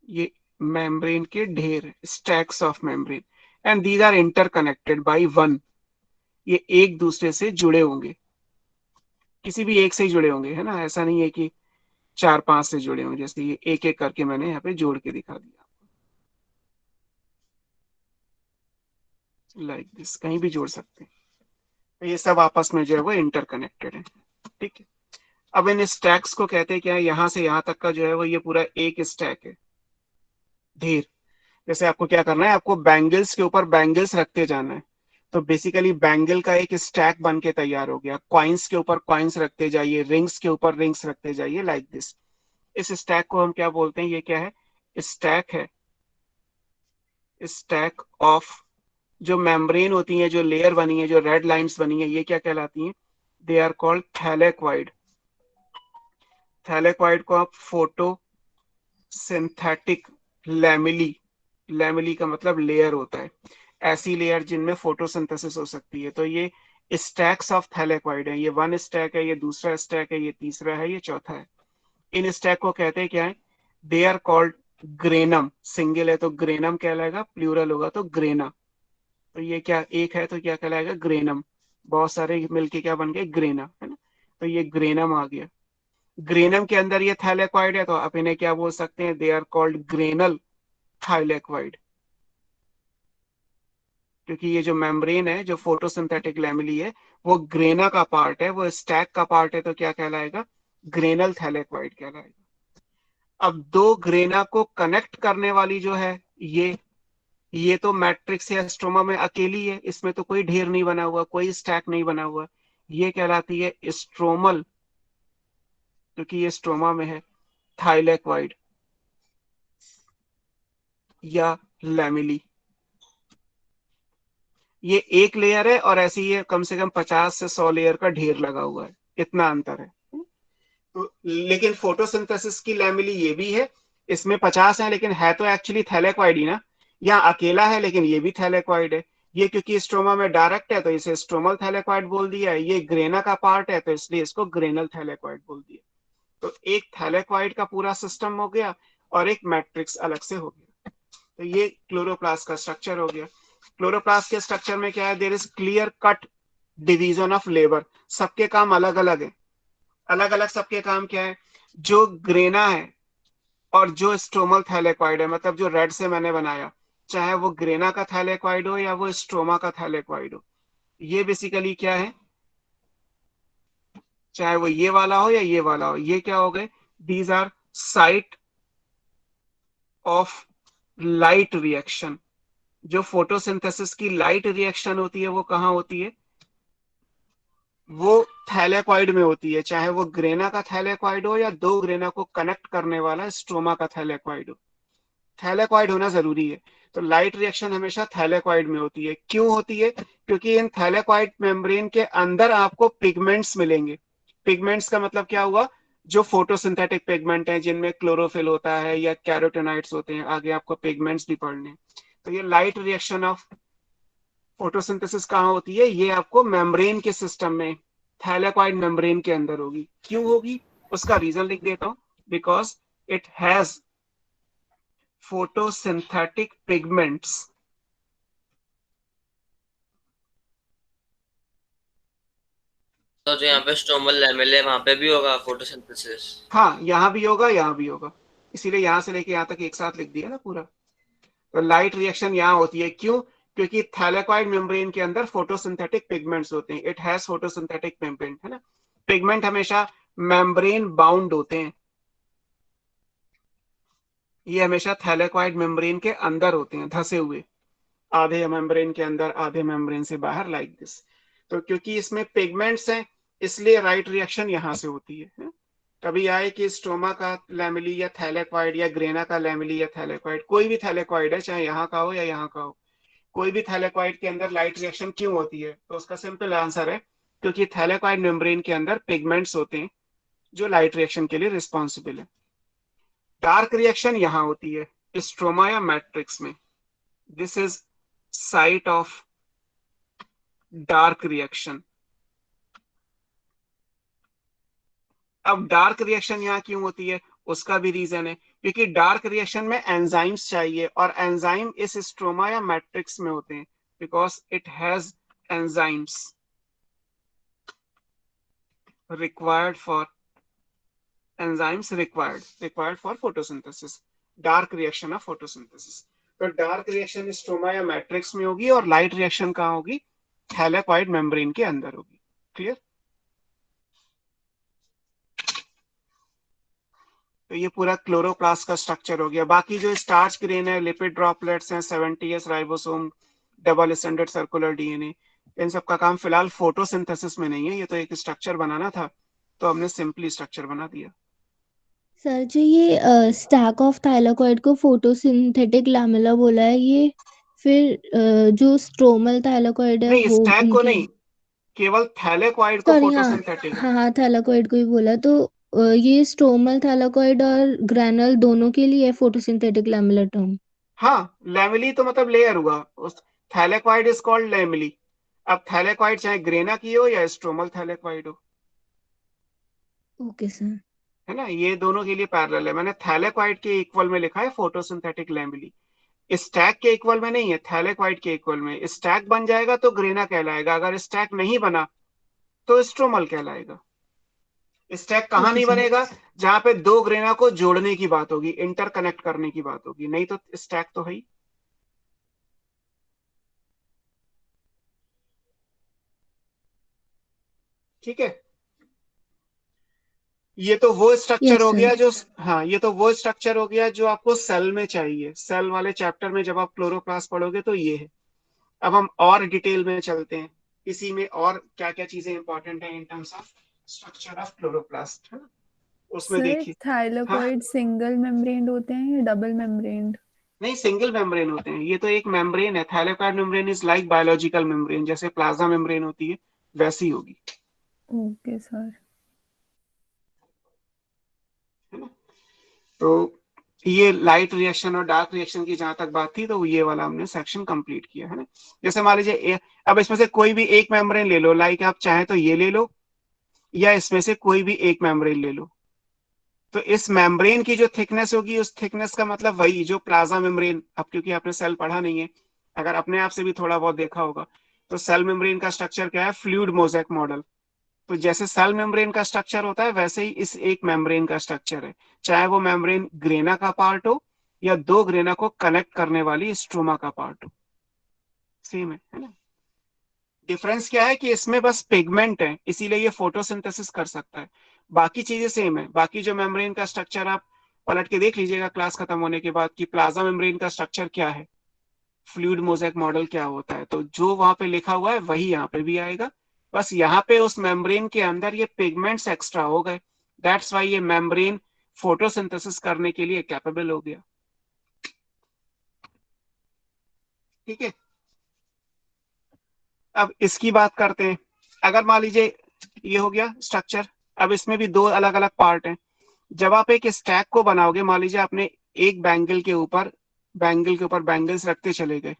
ये मेम्ब्रेन के ढेर, stacks of membrane, and these are interconnected by one. ये एक दूसरे से जुड़े होंगे, किसी भी एक से ही जुड़े होंगे, है ना, ऐसा नहीं है कि चार पांच से जुड़े होंगे। जैसे ये एक एक करके मैंने यहाँ पे जोड़ के दिखा दिया, लाइक दिस, कहीं भी जोड़ सकते हैं। तो ये सब आपस में जो है वो इंटरकनेक्टेड है, ठीक है। अब इन स्टैक्स को कहते हैं क्या है, यहाँ से यहाँ तक का जो है वो ये पूरा एक स्टैक है, ढेर। जैसे आपको क्या करना है, आपको बैंगल्स के ऊपर बैंगल्स रखते जाना है, तो बेसिकली बैंगल का एक स्टैक बन के तैयार हो गया। कॉइन्स के ऊपर कॉइन्स रखते जाइए, रिंग्स के ऊपर रिंग्स रखते जाइए, लाइक दिस। इस स्टैक को हम क्या बोलते हैं, ये क्या है, स्टैक है, स्टैक ऑफ। जो मेम्ब्रेन होती है, जो लेयर बनी है, जो रेड लाइंस बनी है, ये क्या कहलाती हैं, they are called thylakoid. Thylakoid को आप फोटो सिंथेटिक लैमिली, लैमिली का मतलब लेयर होता है, ऐसी लेयर जिनमें फोटोसिंथेसिस हो सकती है। तो ये स्टैक्स ऑफ थैलेक्वाइड है, ये वन स्टैक है, ये दूसरा स्टैक है, ये तीसरा है, ये चौथा है। इन स्टैक को कहते हैं क्या है, they are called granum. Single है तो ग्रेनम कहलाएगा, प्लूरल होगा तो ग्रेना। तो ये क्या, एक है तो क्या कहलाएगा, ग्रेनम। बहुत सारे मिलके क्या बन गए, ग्रेना, है ना। तो ये ग्रेनम आ गया। ग्रेनम के अंदर ये थैलेक्वाइड है, तो आप इन्हें क्या बोल सकते हैं, they are called granal thylakoid, क्योंकि ये जो मेम्ब्रेन है, जो फोटोसिंथेटिक लैमेली है, वो ग्रेना का पार्ट है, वो स्टैक का पार्ट है, तो क्या कहलाएगा, ग्रेनल थैलेक्वाइड कहलाएगा। अब दो ग्रेना को कनेक्ट करने वाली जो है, ये तो मैट्रिक्स या स्ट्रोमा में अकेली है, इसमें तो कोई ढेर नहीं बना हुआ, कोई स्टैक नहीं बना हुआ, ये कहलाती है स्ट्रोमल, क्योंकि ये स्ट्रोमा में है, थाइलेक्वाइड या लैमेली। ये एक लेयर है और ऐसे ही कम से कम 50 से 100 लेयर का ढेर लगा हुआ है, इतना अंतर है। तो लेकिन फोटोसिंथेसिस की लैमेली ये भी है, इसमें 50 है लेकिन है तो एक्चुअली थैलेक्वाइड ही ना, यहाँ अकेला है लेकिन ये भी थैलेक्वाइड है। ये क्योंकि स्ट्रोमा में डायरेक्ट है तो इसे स्ट्रोमल थैलेक्वाइड बोल दिया है, ये ग्रेना का पार्ट है तो इसलिए इसको ग्रेनल थैलेक्वाइड बोल दिया। तो एक थैलेक्वाइड का पूरा सिस्टम हो गया और एक मैट्रिक्स अलग से हो गया। तो ये क्लोरोप्लास्ट का स्ट्रक्चर हो गया। क्लोरोप्लास्ट के स्ट्रक्चर में क्या है, there is clear cut division of labour, सबके काम अलग अलग है, अलग अलग सबके काम क्या है, जो ग्रेना है और जो स्ट्रोमल थैलेक्वाइड है, मतलब जो रेड से मैंने बनाया, चाहे वो ग्रेना का थैलेक्वाइड हो या वो स्ट्रोमा का थैलेक्वाइड हो, ये बेसिकली क्या है, चाहे वो ये वाला हो या ये वाला हो, ये क्या हो गए, these are site of light reaction. जो फोटोसिंथेसिस की लाइट रिएक्शन होती है वो कहाँ होती है, वो थैलेक्वाइड में होती है, चाहे वो ग्रेना का थैलेक्वाइड हो या दो ग्रेना को कनेक्ट करने वाला स्ट्रोमा का थैलेक्वाइड हो, थैलेक्वाइड होना जरूरी है। तो लाइट रिएक्शन हमेशा थैलेक्वाइड में होती है। क्यों होती है, क्योंकि इन थैलेक्वाइड मेम्ब्रेन के अंदर आपको पिगमेंट्स मिलेंगे। पिगमेंट्स का मतलब क्या हुआ, जो फोटोसिंथेटिक पिगमेंट हैं, जिनमें क्लोरोफिल होता है या कैरोटेनॉइड्स होते हैं, आगे आपको पिगमेंट्स भी पढ़ने हैं। तो ये लाइट रिएक्शन ऑफ फोटोसिंथेसिस कहाँ होती है, ये आपको मेम्ब्रेन के सिस्टम में, थैलेक्वाइड मेम्ब्रेन के अंदर होगी। क्यों होगी, उसका रीजन लिख देता हूं, because it has photosynthetic pigments। तो जो यहाँ पे स्ट्रोमल लैमेले वहां पे भी होगा फोटोसिंथेसिस? हाँ, यहाँ भी होगा, यहाँ भी होगा, इसीलिए यहाँ से लेके यहाँ तक एक साथ लिख दिया ना पूरा। तो लाइट रिएक्शन यहाँ होती है, क्यों, क्योंकि थैलेक्वाइड मेम्ब्रेन के अंदर फोटोसिंथेटिक पिगमेंट्स होते हैं, इट हैज फोटोसिंथेटिक पिगमेंट, है ना। पिगमेंट हमेशा मेम्ब्रेन बाउंड होते हैं, ये हमेशा थैलेक्वाइड मेम्ब्रेन के अंदर होते हैं, धसे हुए, आधे मेम्ब्रेन के अंदर आधे मेम्ब्रेन से बाहर, लाइक दिस। तो क्योंकि इसमें पिगमेंट्स हैं, इसलिए राइट रिएक्शन यहां से होती है। कभी आए कि स्ट्रोमा का लैमेली या थैलेक्वाइड या ग्रेना का लैमेली या थैलेक्वाइड, कोई भी थैलेक्वाइड है, चाहे यहाँ का हो या यहाँ का हो, कोई भी थैलेक्वाइड के अंदर लाइट रिएक्शन क्यों होती है, तो उसका सिंपल आंसर है, क्योंकि थैलेक्वाइड मेम्ब्रेन के अंदर पिगमेंट्स होते हैं जो लाइट रिएक्शन के लिए रिस्पॉन्सिबल है। डार्क रिएक्शन यहाँ होती है स्ट्रोमा या मैट्रिक्स में, this is site of dark reaction. अब डार्क रिएक्शन यहाँ क्यों होती है, उसका भी रीजन है, क्योंकि डार्क रिएक्शन में एंजाइम्स चाहिए और एंजाइम इस स्ट्रोमा या मैट्रिक्स में होते हैं, because it has enzymes required for, enzymes required for photosynthesis, dark reaction of photosynthesis. तो डार्क रिएक्शन स्ट्रोमा या मैट्रिक्स में होगी और लाइट रिएक्शन कहाँ होगी, थैलेक्वाइड मेम्ब्रेन के अंदर होगी। क्लियर। तो ये पूरा क्लोरोप्लास्ट का स्ट्रक्चर हो गया। बाकी जो स्टार्च ग्रेन है, लिपिड ड्रॉपलेट्स हैं, 70s ribosome, double standard circular DNA, इन सब का काम फिलहाल फोटोसिंथेसिस में नहीं है, ये तो एक स्ट्रक्चर बनाना था तो हमने सिंपली स्ट्रक्चर बना दिया। सर जो ये स्टैक ऑफ थाइलाकॉइड को फोटोसिंथेटिक लैमेला बोला है, ये फिर जो स्ट्रोमल थाइलाकॉइड है नहीं, वो स्टैक को उनके, नहीं, केवल थैलेक्वाइड को सॉरी हाँ, फोटोसिंथेटिक। हाँ थाइलाकॉइड को ही बोला, तो ये स्ट्रोमल थाइलाकॉइड और ग्रैनल दोनों के लिए है फोटोसिंथेटिक लैमेला टर्म। हाँ, लैमेली तो मतलब लेयर हुआ, उस थैलेक्वाइड इज कॉल्ड लैमेली। अब थैलेक्वाइड चाहे ग्रेना की हो या स्ट्रोमल थैलेक्वाइड हो, ओके सर। है ना, ये दोनों के लिए पैरेलल है। मैंने थैलेक्वाइड के इक्वल में लिखा है फोटोसिंथेटिक लैमेली, स्टैक के इक्वल में नहीं है, थैलेक्वाइड के इक्वल में। स्टैक बन जाएगा तो ग्रेना कहलाएगा, अगर स्टैक नहीं बना तो स्ट्रोमल कहलाएगा। स्टैक कहाँ ओके नहीं सर। बनेगा? जहां पे दो ग्रेना को जोड़ने की बात होगी, इंटरकनेक्ट करने की बात होगी, नहीं तो स्टैक तो है ही। ठीक है, ये तो वो स्ट्रक्चर यस हो सर। गया जो, हाँ ये तो वो स्ट्रक्चर हो गया जो आपको सेल में चाहिए। सेल वाले चैप्टर में जब आप क्लोरोप्लास्ट पढ़ोगे तो ये है। अब हम और डिटेल में चलते हैं, इसी में और क्या क्या चीजें इंपॉर्टेंट है in terms of structure of chloroplast, है ना? उसमें सर देखिए। हाँ, थाइलाकोइड सिंगल मेम्ब्रेन होते हैं या डबल मेम्ब्रेन? नहीं सिंगल मेम्ब्रेन होते हैं, ये तो एक मेम्ब्रेन है। Thylakoid membrane is like biological membrane, जैसे प्लाज्मा मेम्ब्रेन होती है वैसी होगी, ओके सर। है ना? तो ये लाइट रिएक्शन और डार्क रिएक्शन की जहां तक बात थी, तो ये वाला हमने सेक्शन कंप्लीट किया, है ना? जैसे मान लीजिए अब इसमें से कोई भी एक मेम्ब्रेन ले लो, लाइक आप चाहे तो ये ले लो, या इसमें से कोई भी एक मेम्ब्रेन ले लो। तो इस मेम्ब्रेन की जो थिकनेस होगी, उस थिकनेस का मतलब वही जो प्लाज्मा मेम्ब्रेन, अब क्योंकि आपने सेल पढ़ा नहीं है, अगर अपने आप से भी थोड़ा बहुत देखा होगा, तो सेल मेम्ब्रेन का स्ट्रक्चर क्या है? Fluid mosaic model. तो जैसे सेल मेम्ब्रेन का स्ट्रक्चर होता है, वैसे ही इस एक मेम्ब्रेन का स्ट्रक्चर है, चाहे वो मेम्ब्रेन ग्रेना का पार्ट हो या दो ग्रेना को कनेक्ट करने वाली स्ट्रोमा का पार्ट हो, सेम है ना? डिफरेंस क्या है कि इसमें बस पिगमेंट है, इसीलिए ये फोटोसिंथेसिस कर सकता है। बाकी चीजें सेम है। बाकी जो मेम्ब्रेन का स्ट्रक्चर आप पलट के देख लीजिएगा क्लास खत्म होने के बाद कि प्लाज्मा मेम्ब्रेन का स्ट्रक्चर क्या है, फ्लूइड मोज़ेक मॉडल क्या होता है, तो जो वहां पे लिखा हुआ है वही यहाँ पे भी आएगा। बस यहाँ पे उस मेम्ब्रेन के अंदर ये पिगमेंट्स एक्स्ट्रा हो गए, दैट्स वाई ये मेम्ब्रेन फोटोसिंथेसिस करने के लिए कैपेबल हो गया। ठीक है, अब इसकी बात करते हैं। अगर मान लीजिए ये हो गया स्ट्रक्चर, अब इसमें भी दो अलग अलग पार्ट हैं। जब आप एक स्टैक को बनाओगे, मान लीजिए आपने एक बैंगल के ऊपर बैंगल्स रखते चले गए,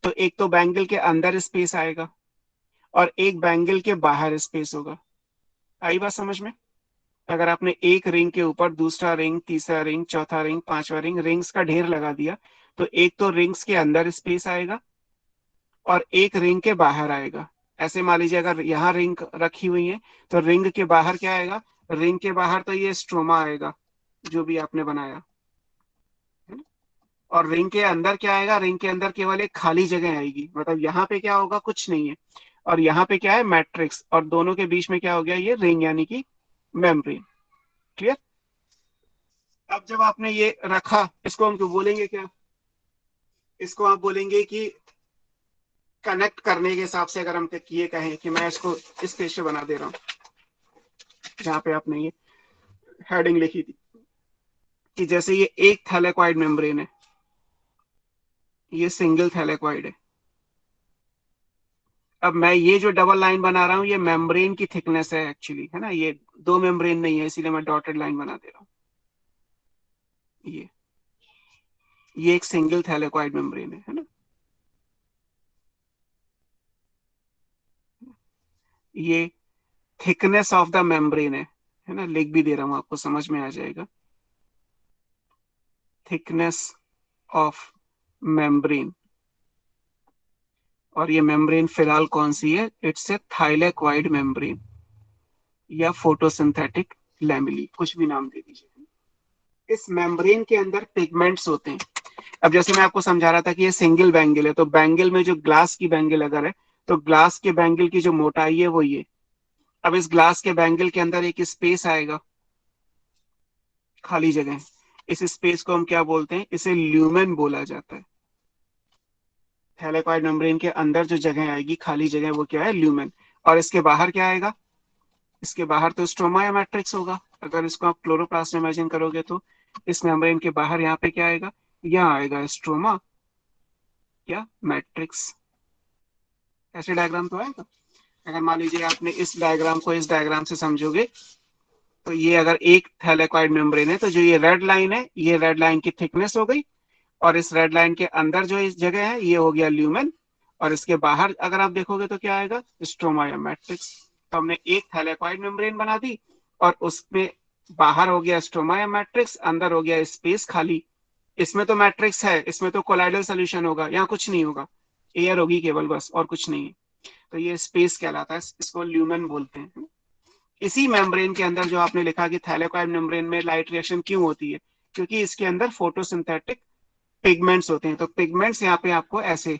तो एक तो बैंगल के अंदर स्पेस आएगा और एक बैंगल के बाहर स्पेस होगा। आई बात समझ में? अगर आपने एक रिंग के ऊपर दूसरा रिंग, तीसरा रिंग, चौथा रिंग, पांचवा रिंग, रिंग्स का ढेर लगा दिया, तो एक तो रिंग्स के अंदर स्पेस आएगा और एक रिंग के बाहर आएगा। ऐसे मान लीजिए अगर यहाँ रिंग रखी हुई है, तो रिंग के बाहर क्या आएगा? रिंग के बाहर तो ये स्ट्रोमा आएगा जो भी आपने बनाया, और रिंग के अंदर क्या आएगा? रिंग के अंदर केवल एक खाली जगह आएगी, मतलब यहाँ पे क्या होगा? कुछ नहीं है। और यहाँ पे क्या है? मैट्रिक्स, और दोनों के बीच में क्या हो गया? ये रिंग यानी कि मेम्ब्रेन। क्लियर? अब जब आपने ये रखा, इसको हम क्यों बोलेंगे? क्या इसको आप बोलेंगे कि कनेक्ट करने के हिसाब से, अगर हम ये कहें कि मैं इसको इस पेज पे बना दे रहा हूं जहां पे आपने ये हेडिंग लिखी थी कि जैसे ये एक थैलेकॉइड मेम्ब्रेन है, ये सिंगल थैलेकॉइड है। अब मैं ये जो डबल लाइन बना रहा हूं, ये मेम्ब्रेन की थिकनेस है एक्चुअली, है ना? ये दो मेम्ब्रेन नहीं है, इसीलिए मैं डॉटेड लाइन बना दे रहा हूं। ये एक सिंगल थैलेकॉइड मेम्ब्रेन है ना? ये थिकनेस ऑफ द मेम्ब्रेन है ना? लिख भी दे रहा हूं, आपको समझ में आ जाएगा। थिकनेस ऑफ मेम्ब्रेन, और ये मेम्ब्रेन फिलहाल कौन सी है? इट्स ए थाइलेक्वाइड मेम्ब्रेन या फोटोसिंथेटिक लैमेली, कुछ भी नाम दे दीजिए। इस मेम्ब्रेन के अंदर पिगमेंट्स होते हैं। अब जैसे मैं आपको समझा रहा था कि ये सिंगल बैंगल है, तो बैंगल में जो ग्लास की बैंगल अगर है, तो ग्लास के बैंगल की जो मोटाई है वो ये। अब इस ग्लास के बैंगल के अंदर एक स्पेस आएगा, खाली जगह। इस स्पेस को हम क्या बोलते हैं? इसे ल्यूमेन बोला जाता है। थैलेकॉइड मेम्ब्रेन के अंदर जो जगह आएगी, खाली जगह, वो क्या है? ल्यूमेन। और इसके बाहर क्या आएगा? इसके बाहर तो स्ट्रोमा या मैट्रिक्स होगा। अगर इसको आप क्लोरोप्लास्ट में इमेजिन करोगे, तो इस मेम्ब्रेन के बाहर यहाँ पे क्या आएगा? यहाँ आएगा स्ट्रोमा या मैट्रिक्स। ऐसे डायग्राम तो आएगा। अगर मान लीजिए आपने इस डायग्राम को इस डायग्राम से समझोगे, तो ये अगर एक थैलेकॉइड मेम्ब्रेन है, तो जो ये रेड लाइन है, ये रेड लाइन की थिकनेस हो गई, और इस रेड लाइन के अंदर जो इस जगह है, ये हो गया ल्यूमेन, और इसके बाहर अगर आप देखोगे तो क्या आएगा? स्ट्रोमा या मैट्रिक्स। तो हमने एक थैलेकॉइड मेम्ब्रेन बना दी, और उसमें बाहर हो गया स्ट्रोमा या मैट्रिक्स, अंदर हो गया स्पेस खाली। इसमें तो मैट्रिक्स है, इसमें तो कोलाइडल सोल्यूशन होगा, यहाँ कुछ नहीं होगा, एयर होगी केवल, बस, और कुछ नहीं है। तो ये स्पेस कहलाता है, इसको ल्यूमेन बोलते हैं। इसी मेम्ब्रेन के अंदर जो आपने लिखा कि थैलेकॉइड मेम्ब्रेन में लाइट रिएक्शन क्यों होती है, क्योंकि इसके अंदर फोटोसिंथेटिक पिगमेंट्स होते हैं। तो पिगमेंट्स यहाँ पे आपको ऐसे,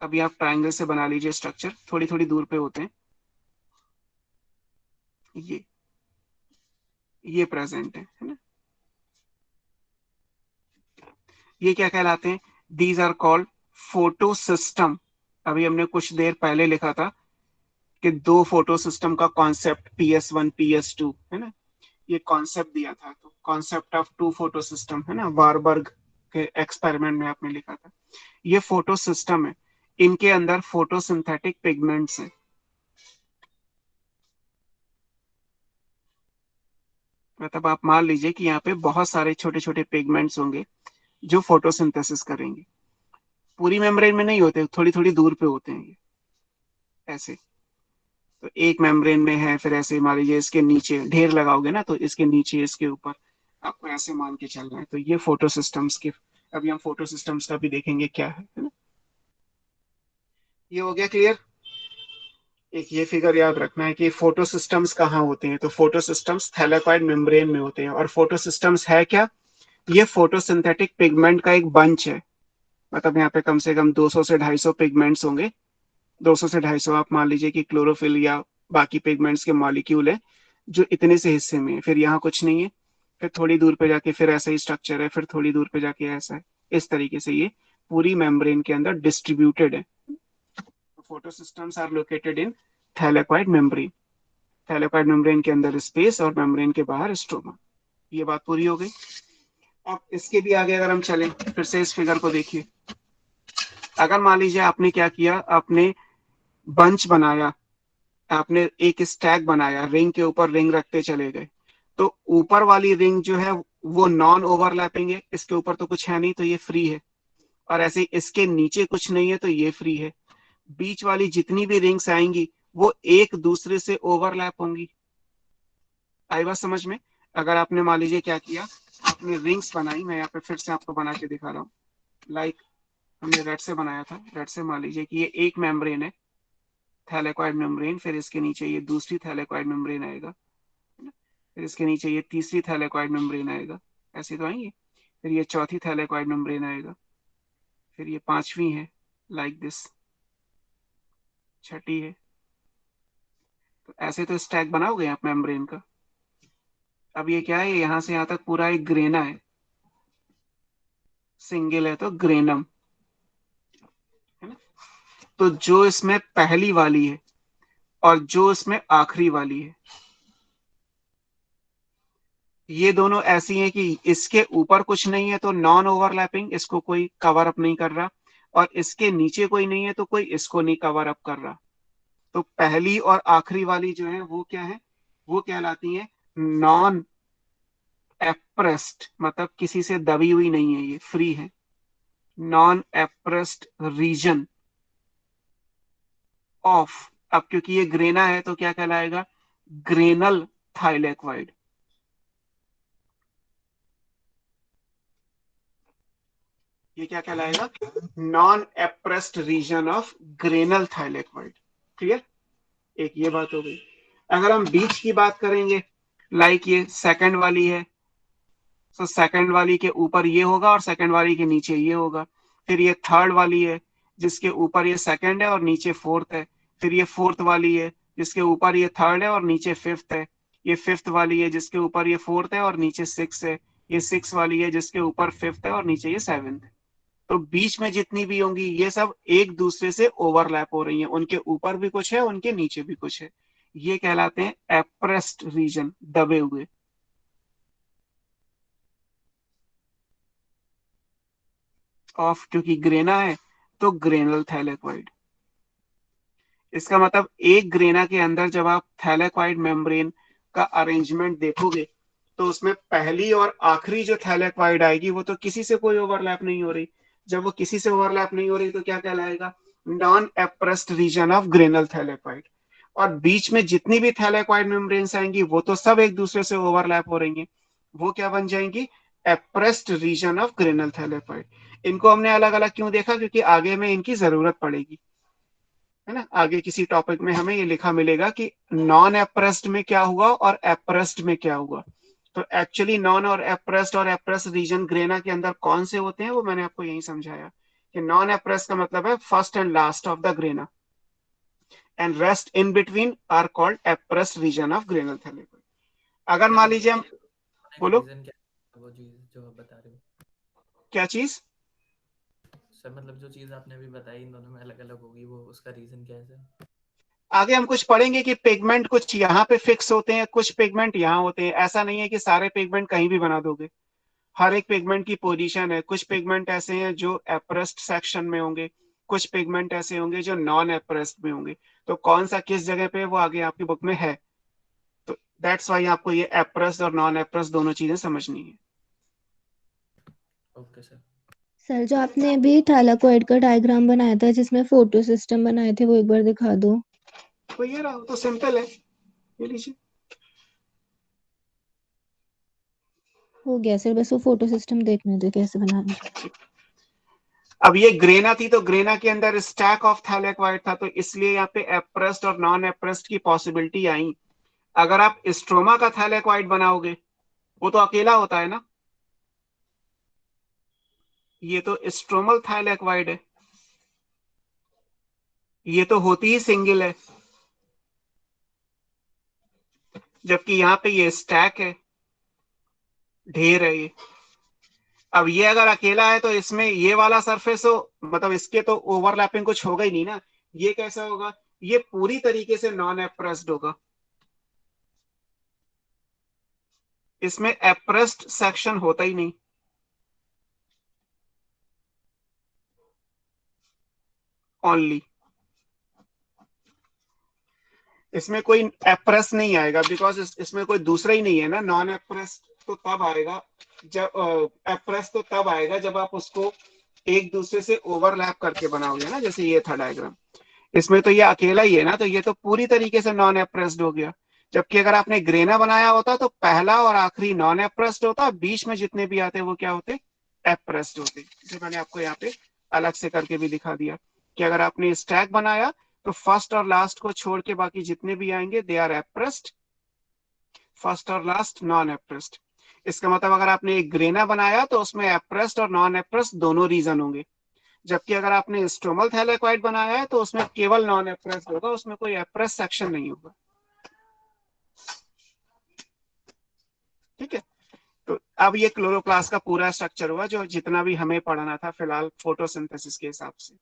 अभी आप ट्रायंगल से बना लीजिए स्ट्रक्चर, थोड़ी थोड़ी दूर पे होते हैं, ये प्रेजेंट है ना। ये क्या कहलाते हैं? These are called photo system. अभी हमने कुछ देर पहले लिखा था कि दो फोटो सिस्टम का कॉन्सेप्ट PS1 PS2 है ना, ये कॉन्सेप्ट दिया था। तो concept of two photo system है ना, वारबर्ग के एक्सपेरिमेंट में आपने लिखा था। ये फोटो सिस्टम है, इनके अंदर फोटोसिंथेटिक पिगमेंट्स हैं। मतलब आप मान लीजिए कि यहाँ पे बहुत सारे छोटे छोटे पिगमेंट्स होंगे जो फोटोसिंथेसिस करेंगे। पूरी मेम्ब्रेन में नहीं होते, थोड़ी थोड़ी दूर पे होते हैं ये ऐसे। तो एक मेम्ब्रेन में है, फिर ऐसे मान लीजिए इसके नीचे ढेर लगाओगे ना, तो इसके नीचे इसके ऊपर, आपको ऐसे मान के चलना है। तो ये फोटो सिस्टम्स के, अभी हम फोटो सिस्टम्स का भी देखेंगे क्या है ना। ये हो गया क्लियर। एक ये फिगर याद रखना है कि फोटो सिस्टम्स कहाँ होते हैं। तो फोटो सिस्टम्स थैलेकॉइड मेम्ब्रेन में होते हैं। और फोटो सिस्टम्स है क्या? ये फोटोसिंथेटिक पिगमेंट का एक बंच है। मतलब यहाँ पे कम से कम 200 से 250 पिगमेंट्स होंगे। 200 से 250 आप मान लीजिए कि क्लोरोफिल या बाकी पिगमेंट्स के मॉलिक्यूल है जो इतने से हिस्से में है। फिर यहाँ कुछ नहीं है, फिर थोड़ी दूर पे जाके फिर ऐसा ही स्ट्रक्चर है, फिर थोड़ी दूर पे जाके ऐसा है। इस तरीके से ये पूरी मेम्ब्रेन के अंदर डिस्ट्रीब्यूटेड है। Photo systems are located in thylakoid membrane. Thylakoid membrane के अंदर स्पेस और मेम्ब्रेन के बाहर स्ट्रोमा। ये बात पूरी हो गई। अब इसके भी आगे अगर हम चलें, फिर से इस फिगर को देखिए। अगर मान लीजिए आपने क्या किया, आपने बंच बनाया, आपने एक स्टैक बनाया, रिंग के ऊपर रिंग रखते चले गए, तो ऊपर वाली रिंग जो है वो नॉन ओवरलैपिंग है, इसके ऊपर तो कुछ है नहीं तो ये फ्री है। और ऐसे इसके नीचे कुछ नहीं है तो ये फ्री है। बीच वाली जितनी भी रिंग्स आएंगी वो एक दूसरे से ओवरलैप होंगी। आई बात समझ में? अगर आपने मान लीजिए क्या किया, आपने रिंग्स बनाई, मैं यहाँ पे फिर से आपको बना के दिखा रहा हूँ। लाइक हमने रेड से बनाया था, रेड से मान लीजिए कि ये एक मेम्ब्रेन है, थैलेकॉइड मेम्ब्रेन, फिर इसके नीचे ये दूसरी थैलेकॉइड मेम्ब्रेन आएगा, फिर इसके नीचे ये तीसरी थैलेकॉइड मेम्ब्रेन आएगा, ऐसे तो आएंगे। फिर ये चौथी थैलेकॉइड मेम्ब्रेन आएगा, फिर ये पांचवी है, लाइक दिस, छठी है। तो ऐसे तो स्टैक बनाओगे आप मेम्ब्रेन का। अब ये क्या है, यहां से यहां तक पूरा एक ग्रेना है, सिंगल है तो ग्रेनम है ना। तो जो इसमें पहली वाली है और जो इसमें आखिरी वाली है, ये दोनों ऐसी हैं कि इसके ऊपर कुछ नहीं है तो नॉन ओवरलैपिंग, इसको कोई कवर अप नहीं कर रहा, और इसके नीचे कोई नहीं है तो कोई इसको नहीं कवर अप कर रहा। तो पहली और आखिरी वाली जो है वो क्या है, वो कहलाती है नॉन एप्रेस्ड, मतलब किसी से दबी हुई नहीं है, ये फ्री है। नॉन एप्रेस्ड रीजन ऑफ, अब क्योंकि ये ग्रेना है तो क्या कहलाएगा, ग्रेनल थाइलेक्वाइड। ये क्या कहलाएगा, non appressed region of granal thylakoid. Clear? एक ये बात हो गई। अगर हम बीच की बात करेंगे, लाइक ये सेकंड वाली है, तो सेकंड वाली के ऊपर ये होगा और सेकंड वाली के नीचे ये होगा। फिर ये थर्ड वाली है जिसके ऊपर ये सेकंड है और नीचे फोर्थ है। फिर ये फोर्थ वाली है जिसके ऊपर ये थर्ड है और नीचे फिफ्थ है। ये फिफ्थ वाली है जिसके ऊपर ये फोर्थ है और नीचे सिक्स है। ये सिक्स वाली है जिसके ऊपर फिफ्थ है और नीचे ये सेवेंथ है। तो बीच में जितनी भी होंगी ये सब एक दूसरे से ओवरलैप हो रही हैं, उनके ऊपर भी कुछ है, उनके नीचे भी कुछ है। ये कहलाते हैं एप्रेस्ड रीजन, दबे हुए। ऑफ क्योंकि ग्रेना है तो ग्रेनल थैलेकॉइड। इसका मतलब एक ग्रेना के अंदर जब आप थैलेकॉइड मेम्ब्रेन का अरेंजमेंट देखोगे तो उसमें पहली और आखिरी जो थैलेकॉइड आएगी वो तो किसी से कोई ओवरलैप नहीं हो रही। जब वो किसी से ओवरलैप नहीं हो रही तो क्या कहलाएगा, non appressed region of granal thylakoid. और बीच में जितनी भी थैलेकॉइड मेम्ब्रेन्स आएंगी वो तो सब एक दूसरे से ओवरलैप हो रही हैं, वो क्या बन जाएंगी, appressed region of granal thylakoid. इनको हमने अलग अलग क्यों देखा, क्योंकि आगे में इनकी जरूरत पड़ेगी है ना। आगे किसी टॉपिक में हमें ये लिखा मिलेगा कि नॉन एप्रेस्ड में क्या हुआ और एप्रेस्ड में क्या हुआ। तो एक्चुअली नॉन और एप्रेस्ड रीजन ग्रेना के अंदर कौन से होते हैं वो मैंने आपको यही समझाया कि नॉन एप्रेस्ड का मतलब है first and last of the grana, and rest in between are called appressed region of granal thylakoid. अगर मान लीजिए हम बोलो रीजन क्या है, वो चीज जो आप बता रहे हो क्या चीज। सर, मतलब जो चीज आपने अभी बताई इन दोनों में अलग अलग होगी, वो उसका रीजन क्या है सर? आगे हम कुछ पढ़ेंगे कि पिगमेंट कुछ यहाँ पे फिक्स होते हैं, कुछ पिगमेंट यहाँ होते हैं। ऐसा नहीं है कि सारे पिगमेंट कहीं भी बना दोगे, हर एक पिगमेंट की पोजीशन है। कुछ पिगमेंट ऐसे हैं जो एप्रेस्ड सेक्शन में होंगे, कुछ पिगमेंट ऐसे होंगे जो नॉन एप्रेस्ड में होंगे। तो कौन सा किस जगह पे वो आगे आपकी बुक में है। तो दैट्स वाई आपको ये एप्रेस्ड और नॉन एप्रेस्ड दोनों चीजें समझनी है। Okay sir. सर जो आपने अभी थैलाकोइड का डायग्राम बनाया था जिसमें फोटो सिस्टम बनाए थे वो एक बार दिखा दो। तो ये रहा, तो सिंपल है, ये लीजिए। हो गया सर, बस वो फोटो सिस्टम देखने थे कैसे बनाना है। अब ये ग्रेना थी, तो ग्रेना के अंदर स्टैक ऑफ थैलेकोइड था, तो इसलिए यहाँ पे एप्रेस्ड और नॉन एप्रेस्ड की पॉसिबिलिटी आई। अगर आप स्ट्रोमा का थैलेकोइड बनाओगे वो तो अकेला होता है ना, ये तो स्ट्रोमल थैलेकोइड है, ये तो होती ही सिंगल है, जबकि यहाँ पे ये स्टैक है, ढेर है ये। अब ये अगर अकेला है तो इसमें ये वाला सरफेस हो, मतलब इसके तो ओवरलैपिंग कुछ होगा ही नहीं ना। ये कैसा होगा, ये पूरी तरीके से नॉन एप्रेस्ड होगा, इसमें एप्रेस्ड सेक्शन होता ही नहीं। ओनली इसमें कोई एप्रेस नहीं आएगा, बिकॉज इसमें कोई दूसरा ही नहीं है ना। नॉन एप्रेस तो तब आएगा जब एप्रेस तो तब आएगा जब आप उसको एक दूसरे से ओवरलैप करके बनाओगे ना, जैसे ये था डायग्राम। इसमें तो ये अकेला ही है ना, तो ये तो पूरी तरीके से नॉन एप्रेस्ड हो गया। जबकि अगर आपने ग्रेना बनाया होता तो पहला और आखिरी नॉन एप्रेस्ड होता, बीच में जितने भी आते वो क्या होते, एप्रेस्ड होते। जैसे मैंने आपको यहाँ पे अलग से करके भी दिखा दिया कि अगर आपने स्टैक बनाया तो फर्स्ट और लास्ट को छोड़ के बाकी जितने भी आएंगे दे आर एप्रेस्ड, फर्स्ट और लास्ट नॉन एप्रेस्ड। इसका मतलब अगर आपने एक ग्रेना बनाया तो उसमें एप्रेस्ड और नॉन एप्रेस्ड दोनों रीजन होंगे। जबकि अगर आपने स्ट्रोमल थैलेकोइड बनाया है तो उसमें केवल नॉन एप्रेस्ड होगा, उसमें कोई एप्रेस सेक्शन नहीं होगा। ठीक है, तो अब ये क्लोरोप्लास्ट का पूरा स्ट्रक्चर हुआ जो जितना भी हमें पढ़ना था फिलहाल फोटोसिंथेसिस के हिसाब से।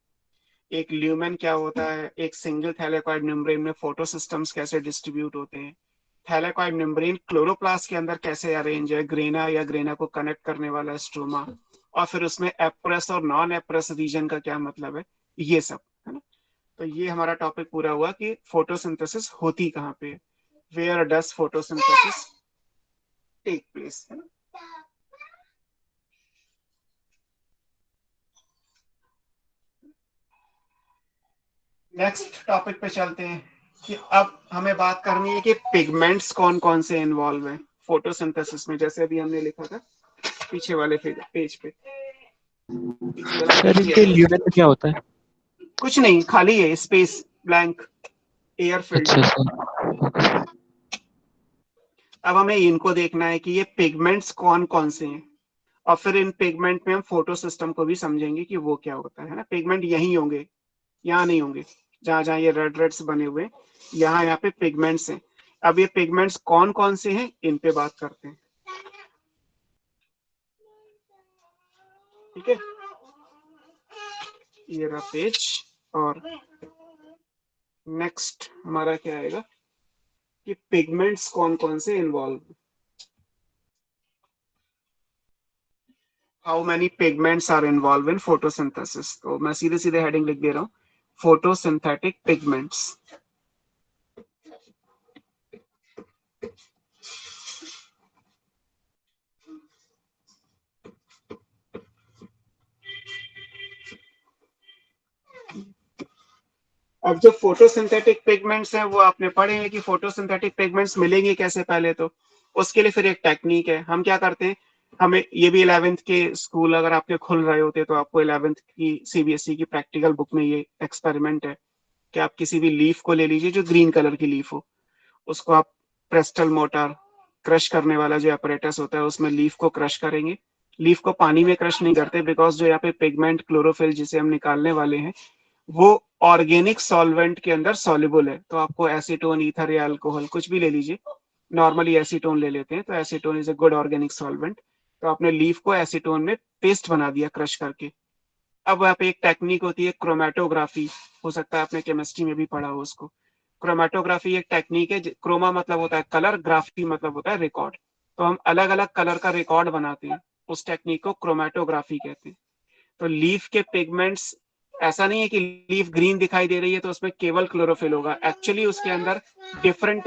एक ल्यूमेन क्या होता है, एक सिंगल थैलेकोइड मेम्ब्रेन में फोटोसिस्टम्स कैसे डिस्ट्रीब्यूट होते हैं, थैलेकोइड मेम्ब्रेन क्लोरोप्लास्ट के अंदर कैसे अरेंज है, ग्रेना या ग्रेना को कनेक्ट करने वाला स्ट्रोमा, और फिर उसमें एप्रेस और नॉन एप्रेस रीजन का क्या मतलब है, ये सब है ना। तो ये हमारा टॉपिक पूरा हुआ कि फोटोसिंथेसिस होती कहाँ पे, where does photosynthesis take place, है ना। नेक्स्ट टॉपिक पे चलते हैं कि अब हमें बात करनी है कि पिगमेंट्स कौन कौन से इन्वॉल्व हैं फोटोसिंथेसिस में। जैसे अभी हमने लिखा था पीछे वाले पेज पे, पीछे वाला सर पेज इनके है, ल्यूमेन में क्या होता है? कुछ नहीं, खाली है, स्पेस ब्लैंक, एयर फिल्ड। अच्छा सर। अब हमें इनको देखना है कि ये पिगमेंट्स कौन कौन से हैं, और फिर इन पिगमेंट में हम फोटो सिस्टम को भी समझेंगे कि वो क्या होता है ना। पिगमेंट यहीं होंगे, यहाँ नहीं होंगे, जहां जहां ये रेड रेड्स बने हुए यहाँ पे पिगमेंट्स हैं। अब ये पिगमेंट्स कौन कौन से हैं इन पे बात करते हैं। ठीक है, ये रहा पेज, और नेक्स्ट हमारा क्या आएगा कि पिगमेंट्स कौन कौन से involve, how many pigments are involve in photosynthesis. तो मैं सीधे सीधे हेडिंग लिख दे रहा हूँ, फोटोसिंथेटिक पिगमेंट्स। अब जो फोटोसिंथेटिक पिगमेंट्स हैं वो आपने पढ़े हैं कि फोटोसिंथेटिक पिगमेंट्स मिलेंगे कैसे। पहले तो उसके लिए फिर एक टेक्निक है, हम क्या करते हैं, हमें ये भी 11th के स्कूल अगर आपके खुल रहे होते तो आपको 11th की सीबीएसई की प्रैक्टिकल बुक में ये एक्सपेरिमेंट है कि आप किसी भी लीफ को ले लीजिए जो ग्रीन कलर की लीफ हो, उसको आप प्रेस्टल मोटर क्रश करने वाला जो अपरेटस होता है उसमें लीफ को क्रश करेंगे। लीफ को पानी में क्रश नहीं करते बिकॉज जो यहाँ पे पिगमेंट क्लोरोफिल जिसे हम निकालने वाले हैं वो ऑर्गेनिक सॉल्वेंट के अंदर सॉल्युबल है। तो आपको एसीटोन, ईथर या अल्कोहल कुछ भी ले लीजिए, नॉर्मली एसीटोन ले लेते हैं, तो acetone is a good organic solvent. तो आपने लीफ को एसीटोन में पेस्ट बना दिया क्रश करके। अब वहाँ पे एक टेक्निक होती है क्रोमेटोग्राफी, हो सकता है आपने केमिस्ट्री में भी पढ़ा हो उसको। क्रोमेटोग्राफी एक टेक्निक है, क्रोमा मतलब होता है कलर, ग्राफी मतलब होता है रिकॉर्ड। तो हम अलग अलग कलर का रिकॉर्ड बनाते हैं, उस टेक्निक को क्रोमेटोग्राफी कहते हैं। तो लीफ के पिगमेंट्स, ऐसा नहीं है कि लीफ ग्रीन दिखाई दे रही है तो उसमें केवल क्लोरोफिल होगा, एक्चुअली उसके अंदर डिफरेंट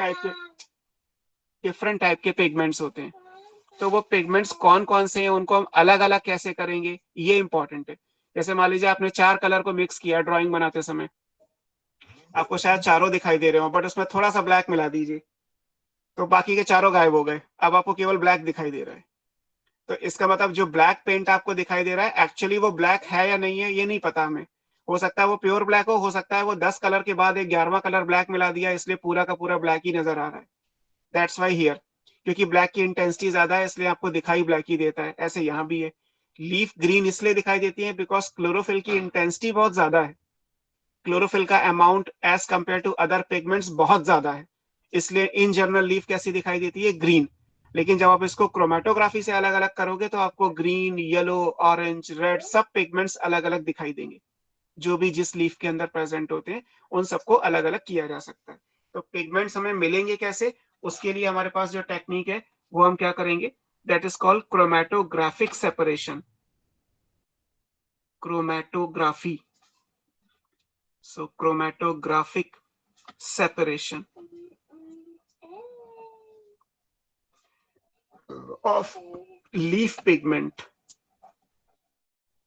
टाइप के पिगमेंट्स होते हैं। तो वो पिगमेंट्स कौन कौन से हैं उनको हम अलग अलग कैसे करेंगे ये इंपॉर्टेंट है। जैसे मान लीजिए आपने 4 कलर को मिक्स किया ड्राइंग बनाते समय, आपको शायद चारों दिखाई दे रहे हो बट उसमें थोड़ा सा ब्लैक मिला दीजिए तो बाकी के चारों गायब हो गए, अब आपको केवल ब्लैक दिखाई दे रहा है। तो इसका मतलब जो ब्लैक पेंट आपको दिखाई दे रहा है एक्चुअली वो ब्लैक है या नहीं है ये नहीं पता हमें। हो सकता है वो प्योर ब्लैक हो सकता है वो 10 कलर के बाद एक 11वां कलर ब्लैक मिला दिया इसलिए पूरा का पूरा ब्लैक ही नजर आ रहा है। दैट्स वाई हियर, क्योंकि ब्लैक की इंटेंसिटी ज्यादा है इसलिए आपको दिखाई ब्लैक ही देता है। ऐसे यहाँ भी है, लीफ ग्रीन इसलिए दिखाई देती है बिकॉज क्लोरोफिल की इंटेंसिटी बहुत ज्यादा है, क्लोरोफिल का amount as compare to other pigments बहुत ज्यादा है, इसलिए इन जनरल लीफ कैसी दिखाई देती है, ग्रीन। लेकिन जब आप इसको क्रोमेटोग्राफी से अलग अलग करोगे तो आपको ग्रीन, येलो, ऑरेंज, रेड सब पिगमेंट्स अलग अलग दिखाई देंगे। जो भी जिस लीफ के अंदर प्रेजेंट होते हैं उन सबको अलग अलग किया जा सकता है। तो पिगमेंट्स हमें मिलेंगे कैसे, उसके लिए हमारे पास जो टेक्निक है वो हम क्या करेंगे, that is called chromatographic separation, chromatography. So chromatographic separation of leaf pigment।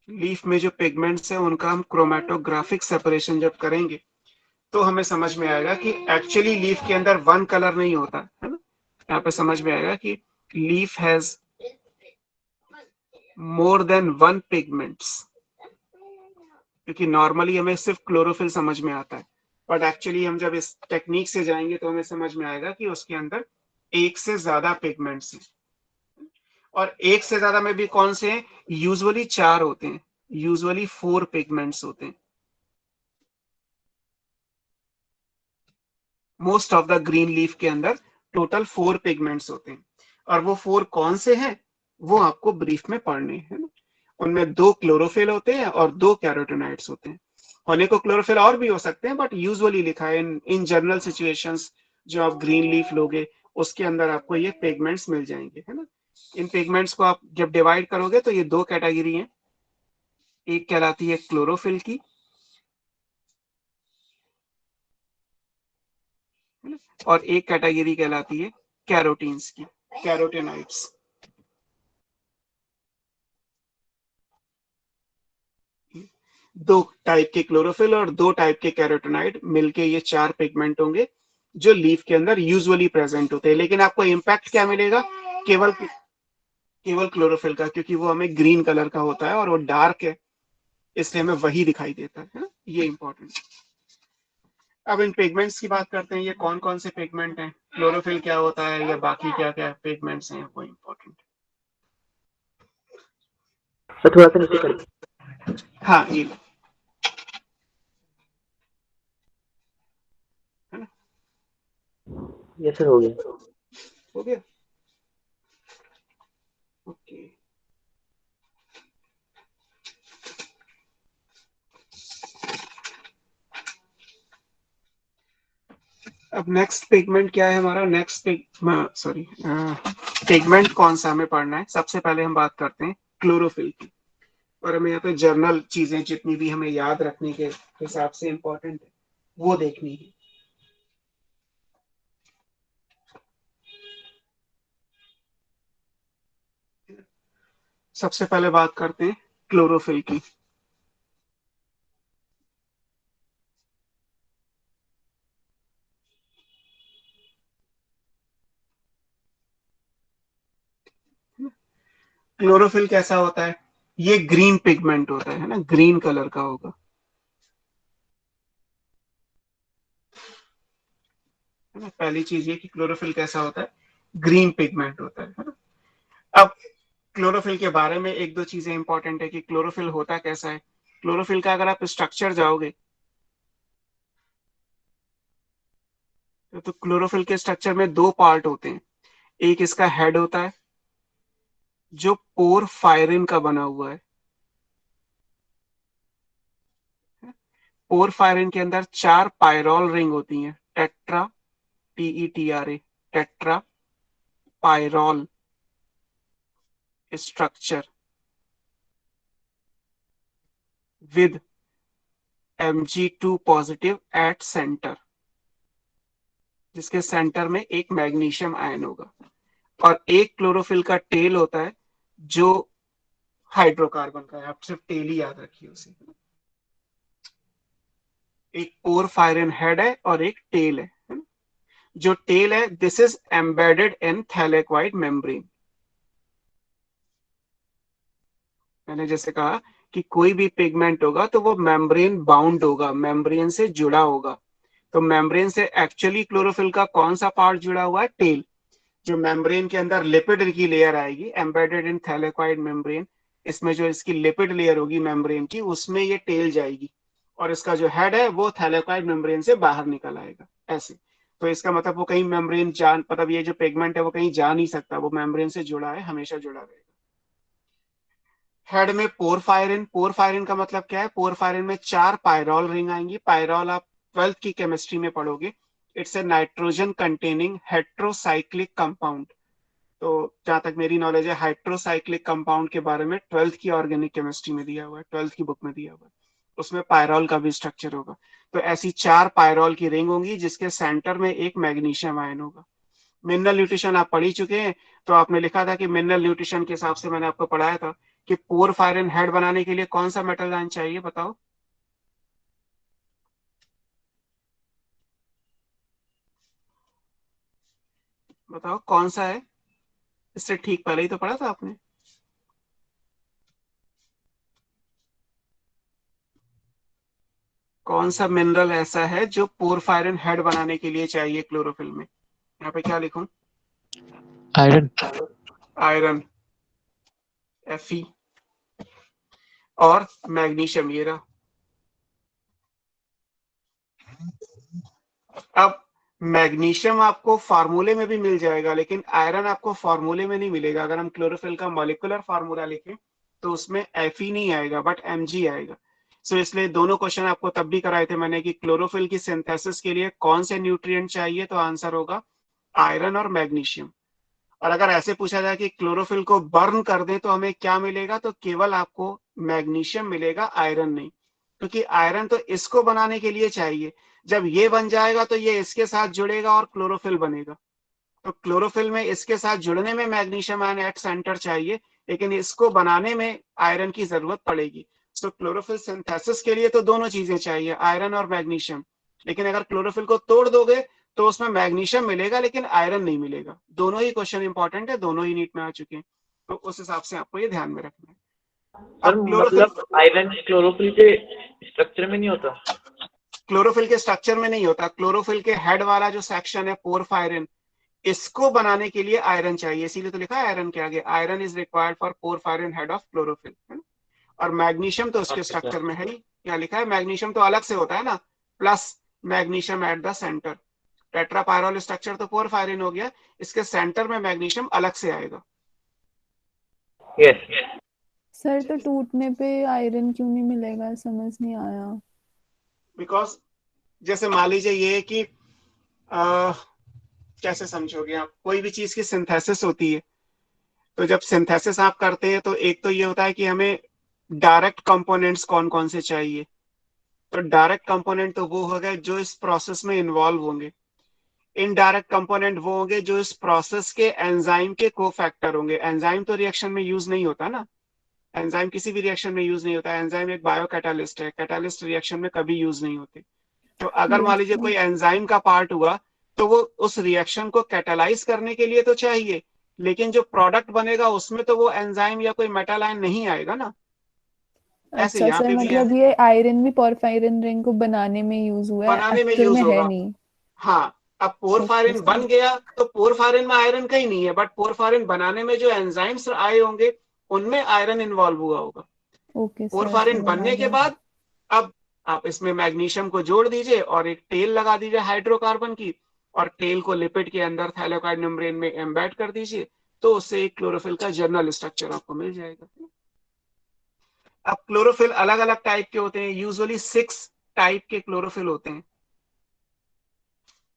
Leaf में जो पिगमेंट्स है उनका हम क्रोमेटोग्राफिक सेपरेशन जब करेंगे तो हमें समझ में आएगा कि एक्चुअली लीफ के अंदर वन कलर नहीं होता है ना। यहाँ पे समझ में आएगा कि leaf has more than one pigments, क्योंकि नॉर्मली हमें सिर्फ क्लोरोफिल समझ में आता है बट एक्चुअली हम जब इस टेक्निक से जाएंगे तो हमें समझ में आएगा कि उसके अंदर एक से ज्यादा पिगमेंट्स हैं। और एक से ज्यादा में भी कौन से हैं, यूजुअली 4 होते हैं, यूजुअली 4 पिगमेंट्स होते हैं। Most of the green leaf के अंदर टोटल 4 पिगमेंट्स होते हैं और वो 4 कौन से हैं वो आपको ब्रीफ में पढ़ने हैं ना। उनमें 2 क्लोरोफिल होते हैं और 2 कैरोटीनॉइड्स होते हैं। होने को क्लोरोफिल और भी हो सकते हैं बट यूजुअली लिखा है इन जनरल सिचुएशंस जो आप ग्रीन लीफ लोगे उसके अंदर आपको ये पिगमेंट्स मिल जाएंगे, है ना। इन पिगमेंट्स को आप जब डिवाइड करोगे तो ये 2 कैटेगरी हैं, एक कहलाती है क्लोरोफिल की और एक कैटेगरी कहलाती है कैरोटीन्स की, कैरोटीनॉइड्स। दो टाइप के क्लोरोफिल और 2 टाइप के कैरोटीनॉइड मिलके ये 4 पिगमेंट होंगे जो लीफ के अंदर यूजुअली प्रेजेंट होते हैं। लेकिन आपको इम्पैक्ट क्या मिलेगा, केवल क्लोरोफिल का, क्योंकि वो हमें ग्रीन कलर का होता है और वो डार्क है इसलिए हमें वही दिखाई देता है ना? ये इंपॉर्टेंट। अब इन पिगमेंट्स की बात करते हैं, ये कौन कौन से पिगमेंट हैं, क्लोरोफिल क्या होता है या बाकी क्या क्या पिगमेंट्स हैं वो इम्पोर्टेंट। थोड़ा सा नीचे कर। हाँ ये है ना, ये सर हो गया। हो गया, ओके। अब नेक्स्ट पिगमेंट क्या है हमारा, नेक्स्ट पिगमेंट कौन सा हमें पढ़ना है। सबसे पहले हम बात करते हैं क्लोरोफिल की, और हमें यहाँ पे जर्नल चीजें जितनी भी हमें याद रखने के हिसाब से इंपॉर्टेंट है वो देखनी है। सबसे पहले बात करते हैं क्लोरोफिल की। क्लोरोफिल कैसा होता है, ये ग्रीन पिगमेंट होता है ना, ग्रीन कलर का होगा। है ना। पहली चीज ये कि क्लोरोफिल कैसा होता है, ग्रीन पिगमेंट होता है ना। अब क्लोरोफिल के बारे में एक दो चीजें इंपॉर्टेंट है कि क्लोरोफिल होता कैसा है। क्लोरोफिल का अगर आप स्ट्रक्चर जाओगे तो क्लोरोफिल के स्ट्रक्चर में दो पार्ट होते हैं। एक इसका हेड होता है जो पोरफायरिन का बना हुआ है। पोरफायरिन के अंदर 4 पायरोल रिंग होती हैं, tetra, TETRA, tetra pyrrole structure with Mg2 positive at centre, जिसके सेंटर में एक मैग्नीशियम आयन होगा। और एक क्लोरोफिल का टेल होता है जो हाइड्रोकार्बन का है, आप सिर्फ टेल ही याद रखिए उसे। एक पोरफायरिन हेड है और एक टेल है ना? जो टेल है this is embedded in thylakoid membrane. मैंने जैसे कहा कि कोई भी पिगमेंट होगा तो वो मेम्ब्रेन बाउंड होगा, मेम्ब्रेन से जुड़ा होगा। तो मेम्ब्रेन से एक्चुअली क्लोरोफिल का कौन सा पार्ट जुड़ा हुआ है, टेल। जो मेम्ब्रेन के अंदर लिपिड की लेयर आएगी एम्बेडेड इन थैलेक्वाइड मेम्ब्रेन, इसमें जो इसकी लिपिड लेयर होगी मेम्ब्रेन की, उसमें ये टेल जाएगी और इसका जो हेड है वो थैलेक्वाइड मेम्ब्रेन से बाहर निकल आएगा ऐसे। तो इसका मतलब वो कहीं मेम्ब्रेन जान, मतलब ये जो पिगमेंट है वो कहीं जा नहीं सकता, वो मेम्ब्रेन से जुड़ा है, हमेशा जुड़ा रहेगा। हेड में पोरफायरिन, पोरफायरिन का मतलब क्या है, पोरफायरिन में 4 पायरोल रिंग आएंगी। पायरोल आप 12th की केमिस्ट्री में पढ़ोगे। It's A nitrogen containing heterocyclic compound. तो जहां तक मेरी नॉलेज है हाइड्रोसाइक्लिक कंपाउंड के बारे में 12th की ऑर्गेनिक केमिस्ट्री में दिया हुआ है, 12th की बुक में दिया हुआ है, उसमें पायरोल का भी स्ट्रक्चर होगा। तो ऐसी 4 पायरोल की रिंग होंगी जिसके सेंटर में एक मैग्नीशियम आयन होगा। मिनरल न्यूट्रिशन आप पढ़ ही चुके हैं, तो आपने लिखा था कि मिनरल न्यूट्रिशन के हिसाब से मैंने आपको पढ़ाया था कि पोरफायरिन हेड बनाने के लिए कौन सा मेटल आयन चाहिए, बताओ। बताओ कौन सा है, इससे ठीक पहले ही तो पढ़ा था आपने। कौन सा मिनरल ऐसा है जो पोरफायरिन हेड बनाने के लिए चाहिए क्लोरोफिल में, यहाँ पे क्या लिखूं, आयरन। Iron, Fe। और मैग्नीशियम ये रहा। अब मैग्नीशियम आपको फार्मूले में भी मिल जाएगा लेकिन आयरन आपको फार्मूले में नहीं मिलेगा। अगर हम क्लोरोफिल का मॉलिक्यूलर फार्मूला लिखें तो उसमें Fe नहीं आएगा बट Mg आएगा। सो इसलिए दोनों क्वेश्चन आपको तब भी कराए थे मैंने कि क्लोरोफिल की सिंथेसिस के लिए कौन से न्यूट्रिएंट चाहिए, तो आंसर होगा आयरन और मैग्नीशियम। और अगर ऐसे पूछा जाए कि क्लोरोफिल को बर्न कर दें तो हमें क्या मिलेगा, तो केवल आपको मैग्नीशियम मिलेगा, आयरन नहीं। क्योंकि आयरन तो इसको बनाने के लिए चाहिए, जब ये बन जाएगा तो ये इसके साथ जुड़ेगा और क्लोरोफिल बनेगा। तो क्लोरोफिल में इसके साथ जुड़ने में मैग्नीशियम आयन एट सेंटर चाहिए, लेकिन इसको बनाने में आयरन की जरूरत पड़ेगी। तो क्लोरोफिल सिंथेसिस के लिए तो दोनों चीजें चाहिए, आयरन और मैग्नीशियम। लेकिन अगर क्लोरोफिल को तोड़ दोगे तो उसमें मैग्नीशियम मिलेगा लेकिन आयरन नहीं मिलेगा। दोनों ही क्वेश्चन इंपॉर्टेंट है, दोनों ही नीट में आ चुके हैं, तो उस हिसाब से आपको ये ध्यान में रखना है। सर अब क्लोरोफिल, मतलब आयरन क्लोरोफिल के स्ट्रक्चर में नहीं होता। क्लोरोफिल के स्ट्रक्चर में नहीं होता। क्लोरोफिल के हेड वाला जो सेक्शन है पोरफायरिन, इसको बनाने के लिए आयरन चाहिए, इसीलिए तो लिखा है आयरन के आगे, iron is required for porphyrin head of chlorophyll, है ना। और मैग्नीशियम तो उसके स्ट्रक्चर में है ही, क्या लिखा है, मैग्नीशियम तो अलग से होता है ना, plus magnesium at the centre. Tetrapyrrole structure तो पोरफायरिन हो गया, इसके सेंटर में मैग्नीशियम अलग से आएगा। यस सर तो टूटने पे आयरन क्यों नहीं मिलेगा, समझ नहीं आया। बिकॉज जैसे मान लीजिए ये कि कैसे समझोगे आप, कोई भी चीज की सिंथेसिस होती है, तो जब सिंथेसिस आप करते हैं तो एक तो ये होता है कि हमें डायरेक्ट कंपोनेंट्स कौन कौन से चाहिए। तो डायरेक्ट कंपोनेंट तो वो हो गए जो इस प्रोसेस में इन्वॉल्व होंगे। इनडायरेक्ट कंपोनेंट वो होंगे जो इस प्रोसेस के एंजाइम के कोफैक्टर होंगे। एंजाइम तो रिएक्शन में यूज नहीं होता ना, एंजाइम किसी भी रिएक्शन में यूज नहीं होता। एंजाइम एक बायो कैटालिस्ट है, कैटालिस्ट रिएक्शन में कभी यूज नहीं होते। तो अगर मान लीजिए कोई एंजाइम का पार्ट हुआ तो वो उस रिएक्शन को कैटालाइज करने के लिए तो चाहिए, लेकिन जो प्रोडक्ट बनेगा उसमें तो वो एंजाइम या कोई मेटल आयन नहीं आएगा ना। ऐसे अच्छा यहाँ सर, पे भी है, मतलब ये आयरन भी पोरफायरिन रिंग को बनाने में यूज हुआ है, बनाने में एक्चुअल यूज में है होगा। नहीं। हाँ, अब पोरफायरिन Okay, बन गया तो पोरफायरिन में आयरन कहीं नहीं है, बट पोरफायरिन बनाने में जो एंजाइम्स आए होंगे उनमें आयरन इन्वॉल्व हुआ होगा। ओके सर, पोरफायरिन समझ आ बनने के गया। बाद अब आप इसमें मैग्नीशियम को जोड़ दीजिए और एक टेल लगा दीजिए हाइड्रोकार्बन की, और टेल को लिपिड के अंदर थाइलाकोइड मेम्ब्रेन में एम्बेड कर दीजिए, तो उससे एक क्लोरोफिल का जनरल स्ट्रक्चर आपको मिल जाएगा। अब क्लोरोफिल अलग अलग टाइप के होते हैं, यूजुअली 6 टाइप के क्लोरोफिल होते हैं।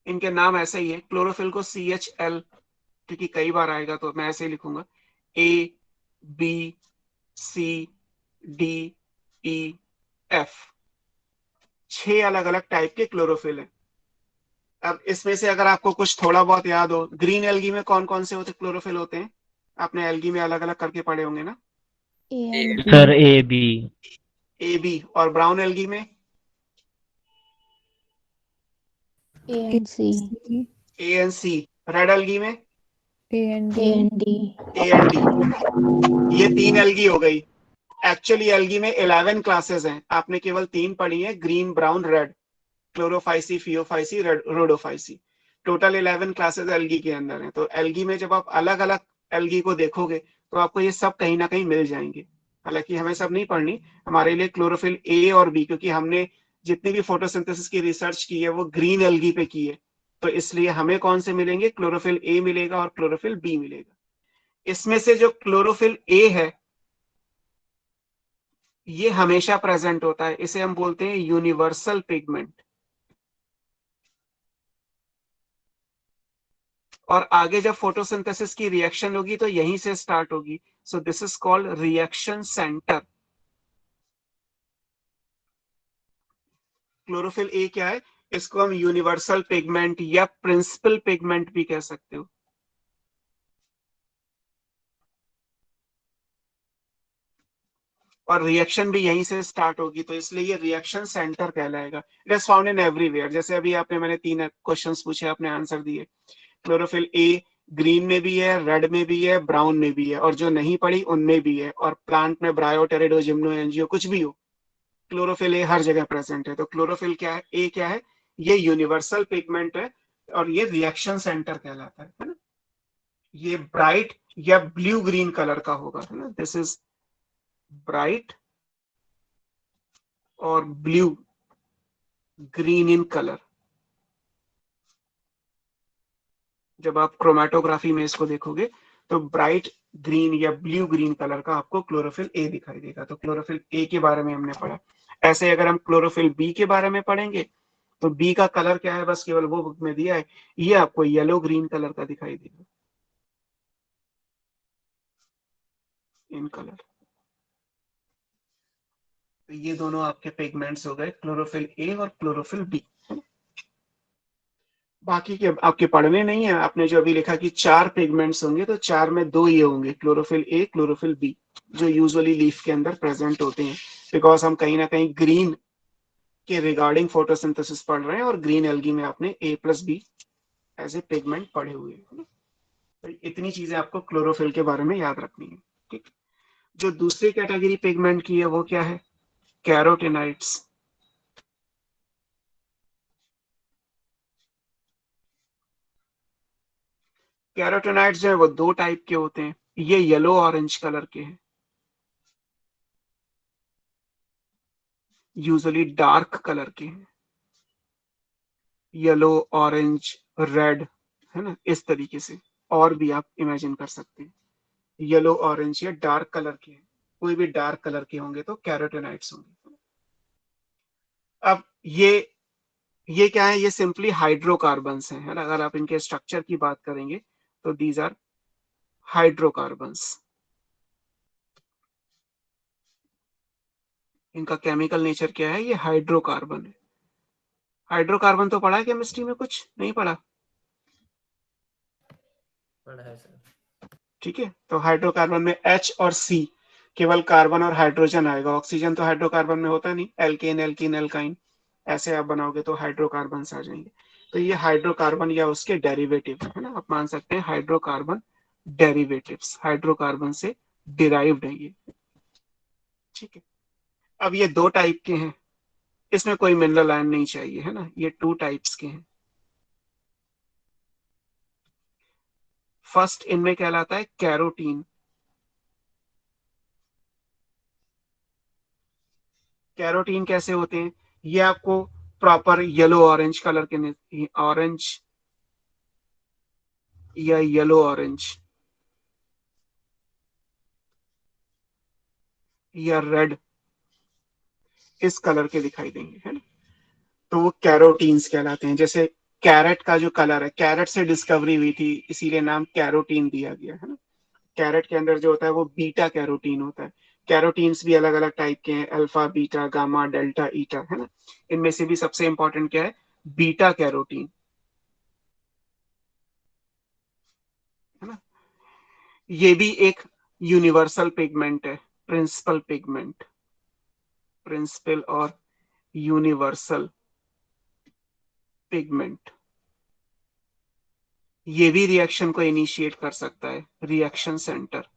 इनके नाम ऐसे ही है, क्लोरोफिल को CHL, क्योंकि कई बार आएगा तो मैं ऐसे ही लिखूंगा, ABCDEF, 6 अलग अलग टाइप के क्लोरोफिल है। अब इसमें से अगर आपको कुछ थोड़ा बहुत याद हो, ग्रीन एल्गी में कौन कौन से होते क्लोरोफिल होते हैं, आपने एल्गी में अलग अलग करके पढ़े होंगे ना, A and B. Sir A B. AB। और ब्राउन एल्गी में A and C. A and C। Red algae में A and A D. and D. A and D। ये 3 एल्गी हो गई। एक्चुअली एल्गी में 11 क्लासेस हैं, आपने केवल 3 पढ़ी है, green brown red, Chlorophyceae, Phaeophyceae, Rhodophyceae. Total 11 classes algae के अंदर हैं। तो एल्गी में जब आप अलग अलग एल्गी को देखोगे तो आपको ये सब कहीं ना कहीं मिल जाएंगे। हालांकि हमें सब नहीं पढ़नी, हमारे लिए क्लोरोफिल ए और बी, क्योंकि हमने जितनी भी फोटोसिंथेसिस की रिसर्च की है वो ग्रीन एल्गी पे की है, तो इसलिए हमें कौन से मिलेंगे, क्लोरोफिल ए मिलेगा और क्लोरोफिल बी मिलेगा। इसमें से जो क्लोरोफिल ए है ये हमेशा प्रेजेंट होता है, इसे हम बोलते हैं यूनिवर्सल पिगमेंट। और आगे जब फोटोसिंथेसिस की रिएक्शन होगी तो यहीं से स्टार्ट होगी, so this is called reaction centre. Chlorophyll a क्या है, इसको हम यूनिवर्सल पिगमेंट या प्रिंसिपल पिगमेंट भी कह सकते हो। और रिएक्शन भी यहीं से स्टार्ट होगी, तो इसलिए ये रिएक्शन सेंटर कहलाएगा। It is found in everywhere. जैसे अभी आपने, मैंने 3 क्वेश्चंस पूछे, आपने आंसर दिए। क्लोरोफिल ए ग्रीन में भी है, रेड में भी है, ब्राउन में भी है, और जो नहीं पड़ी उनमें भी है। और प्लांट में ब्रायो, टेरिडो, जिम्नो, एंजियो कुछ भी हो, क्लोरोफिल ए हर जगह प्रेजेंट है। तो क्लोरोफिल क्या है, ए क्या है, ये यूनिवर्सल पिगमेंट है और ये रिएक्शन सेंटर कहलाता है ना। ये ब्राइट या ब्लू ग्रीन कलर का होगा, है ना, दिस इज ब्राइट और ब्लू ग्रीन इन कलर। जब आप क्रोमेटोग्राफी में इसको देखोगे तो ब्राइट ग्रीन या ब्लू ग्रीन कलर का आपको क्लोरोफिल ए दिखाई देगा। तो क्लोरोफिल ए के बारे में हमने पढ़ा। ऐसे अगर हम क्लोरोफिल बी के बारे में पढ़ेंगे तो बी का कलर क्या है, बस केवल वो बुक में दिया है, ये आपको येलो ग्रीन कलर का दिखाई देगा, इन कलर। तो ये दोनों आपके पिगमेंट्स हो गए, क्लोरोफिल ए और क्लोरोफिल बी। बाकी के आपके पढ़ने नहीं है, आपने जो अभी लिखा कि 4 पिगमेंट्स होंगे तो 4 में 2 ये होंगे, क्लोरोफिल ए, क्लोरोफिल बी, जो यूजुअली लीफ के अंदर प्रेजेंट होते हैं। बिकॉज हम कहीं ना कहीं ग्रीन के रिगार्डिंग फोटोसिंथेसिस पढ़ रहे हैं, और ग्रीन एल्गी में आपने a plus b as a pigment पढ़े हुए हैं। तो इतनी चीजें आपको क्लोरोफिल के बारे में याद रखनी है। ठीक। जो दूसरी कैटेगरी पिगमेंट की है वो क्या है, कैरोटिनाइड्स। कैरोटिनाइड्स जो है वो 2 टाइप के होते हैं, ये येलो ऑरेंज कलर के हैं, यूजुअली डार्क कलर के हैं, येलो, ऑरेंज, रेड, है ना, इस तरीके से। और भी आप इमेजिन कर सकते हैं, येलो, ऑरेंज या डार्क कलर के हैं, कोई भी डार्क कलर के होंगे तो कैरोटिनाइड्स होंगे। अब ये क्या है, ये सिंपली हाइड्रोकार्बन्स हैं, है ना। अगर आप इनके स्ट्रक्चर की बात करेंगे तो दीज आर हाइड्रोकार्बन्स। इनका केमिकल नेचर क्या है, ये हाइड्रोकार्बन है। हाइड्रोकार्बन तो पढ़ा है केमिस्ट्री में, कुछ नहीं पढ़ा, पढ़ा है सर। ठीक है। तो हाइड्रोकार्बन में H और C, केवल कार्बन और हाइड्रोजन आएगा, ऑक्सीजन तो हाइड्रोकार्बन में होता नहीं, एल्केन, एल्कीन, एल्काइन, ऐसे आप बनाओगे तो हाइड्रोकार्बन आ जाएंगे। तो ये हाइड्रोकार्बन या उसके डेरिवेटिव है ना, आप मान सकते हैं हाइड्रोकार्बन डेरिवेटिव्स, हाइड्रोकार्बन से डिराइव्ड है ये, ठीक है। अब ये 2 टाइप के हैं, इसमें कोई मिनरल आयन नहीं चाहिए, है ना, ये 2 टाइप्स के हैं। फर्स्ट इनमें कहलाता है कैरोटीन। कैरोटीन कैसे होते हैं, ये आपको प्रॉपर येलो ऑरेंज कलर के, ऑरेंज या येलो ऑरेंज या रेड इस कलर के दिखाई देंगे, है ना। तो वो कैरोटीन्स कहलाते हैं। जैसे कैरेट का जो कलर है, कैरेट से डिस्कवरी हुई थी, इसीलिए नाम कैरोटीन दिया गया, है ना। कैरेट के अंदर जो होता है वो बीटा कैरोटीन होता है। कैरोटीन्स भी अलग अलग टाइप के हैं, अल्फा, बीटा, गामा, डेल्टा, ईटा, है ना। इनमें से भी सबसे इंपॉर्टेंट क्या है, बीटा कैरोटीन, है ना। ये भी एक यूनिवर्सल पिगमेंट है, प्रिंसिपल पिगमेंट, प्रिंसिपल और यूनिवर्सल पिगमेंट। ये भी रिएक्शन को इनिशिएट कर सकता है, रिएक्शन सेंटर।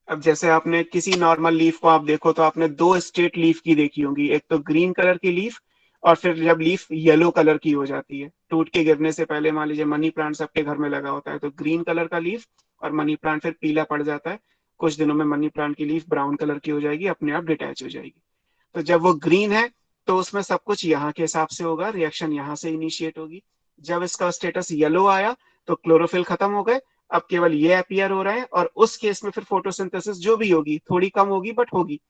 अब जैसे आपने किसी नॉर्मल लीफ को आप देखो तो आपने दो स्टेट लीफ की देखी होंगी, एक तो ग्रीन कलर की लीफ, और फिर जब लीफ येलो कलर की हो जाती है टूट के गिरने से पहले, मान लीजिए मनी प्लांट सबके घर में लगा होता है, तो ग्रीन कलर का लीफ और मनी प्लांट फिर पीला पड़ जाता है, कुछ दिनों में मनी प्लांट की लीफ ब्राउन कलर की हो जाएगी, अपने आप डिटैच हो जाएगी। तो जब वो ग्रीन है तो उसमें सब कुछ यहाँ के हिसाब से होगा, रिएक्शन यहाँ से इनिशिएट होगी। जब इसका स्टेटस येलो आया तो क्लोरोफिल खत्म हो गए, अब केवल ये अपीयर हो रहे हैं, और उस केस में फिर फोटोसिंथेसिस जो भी होगी, थोड़ी कम होगी बट होगी,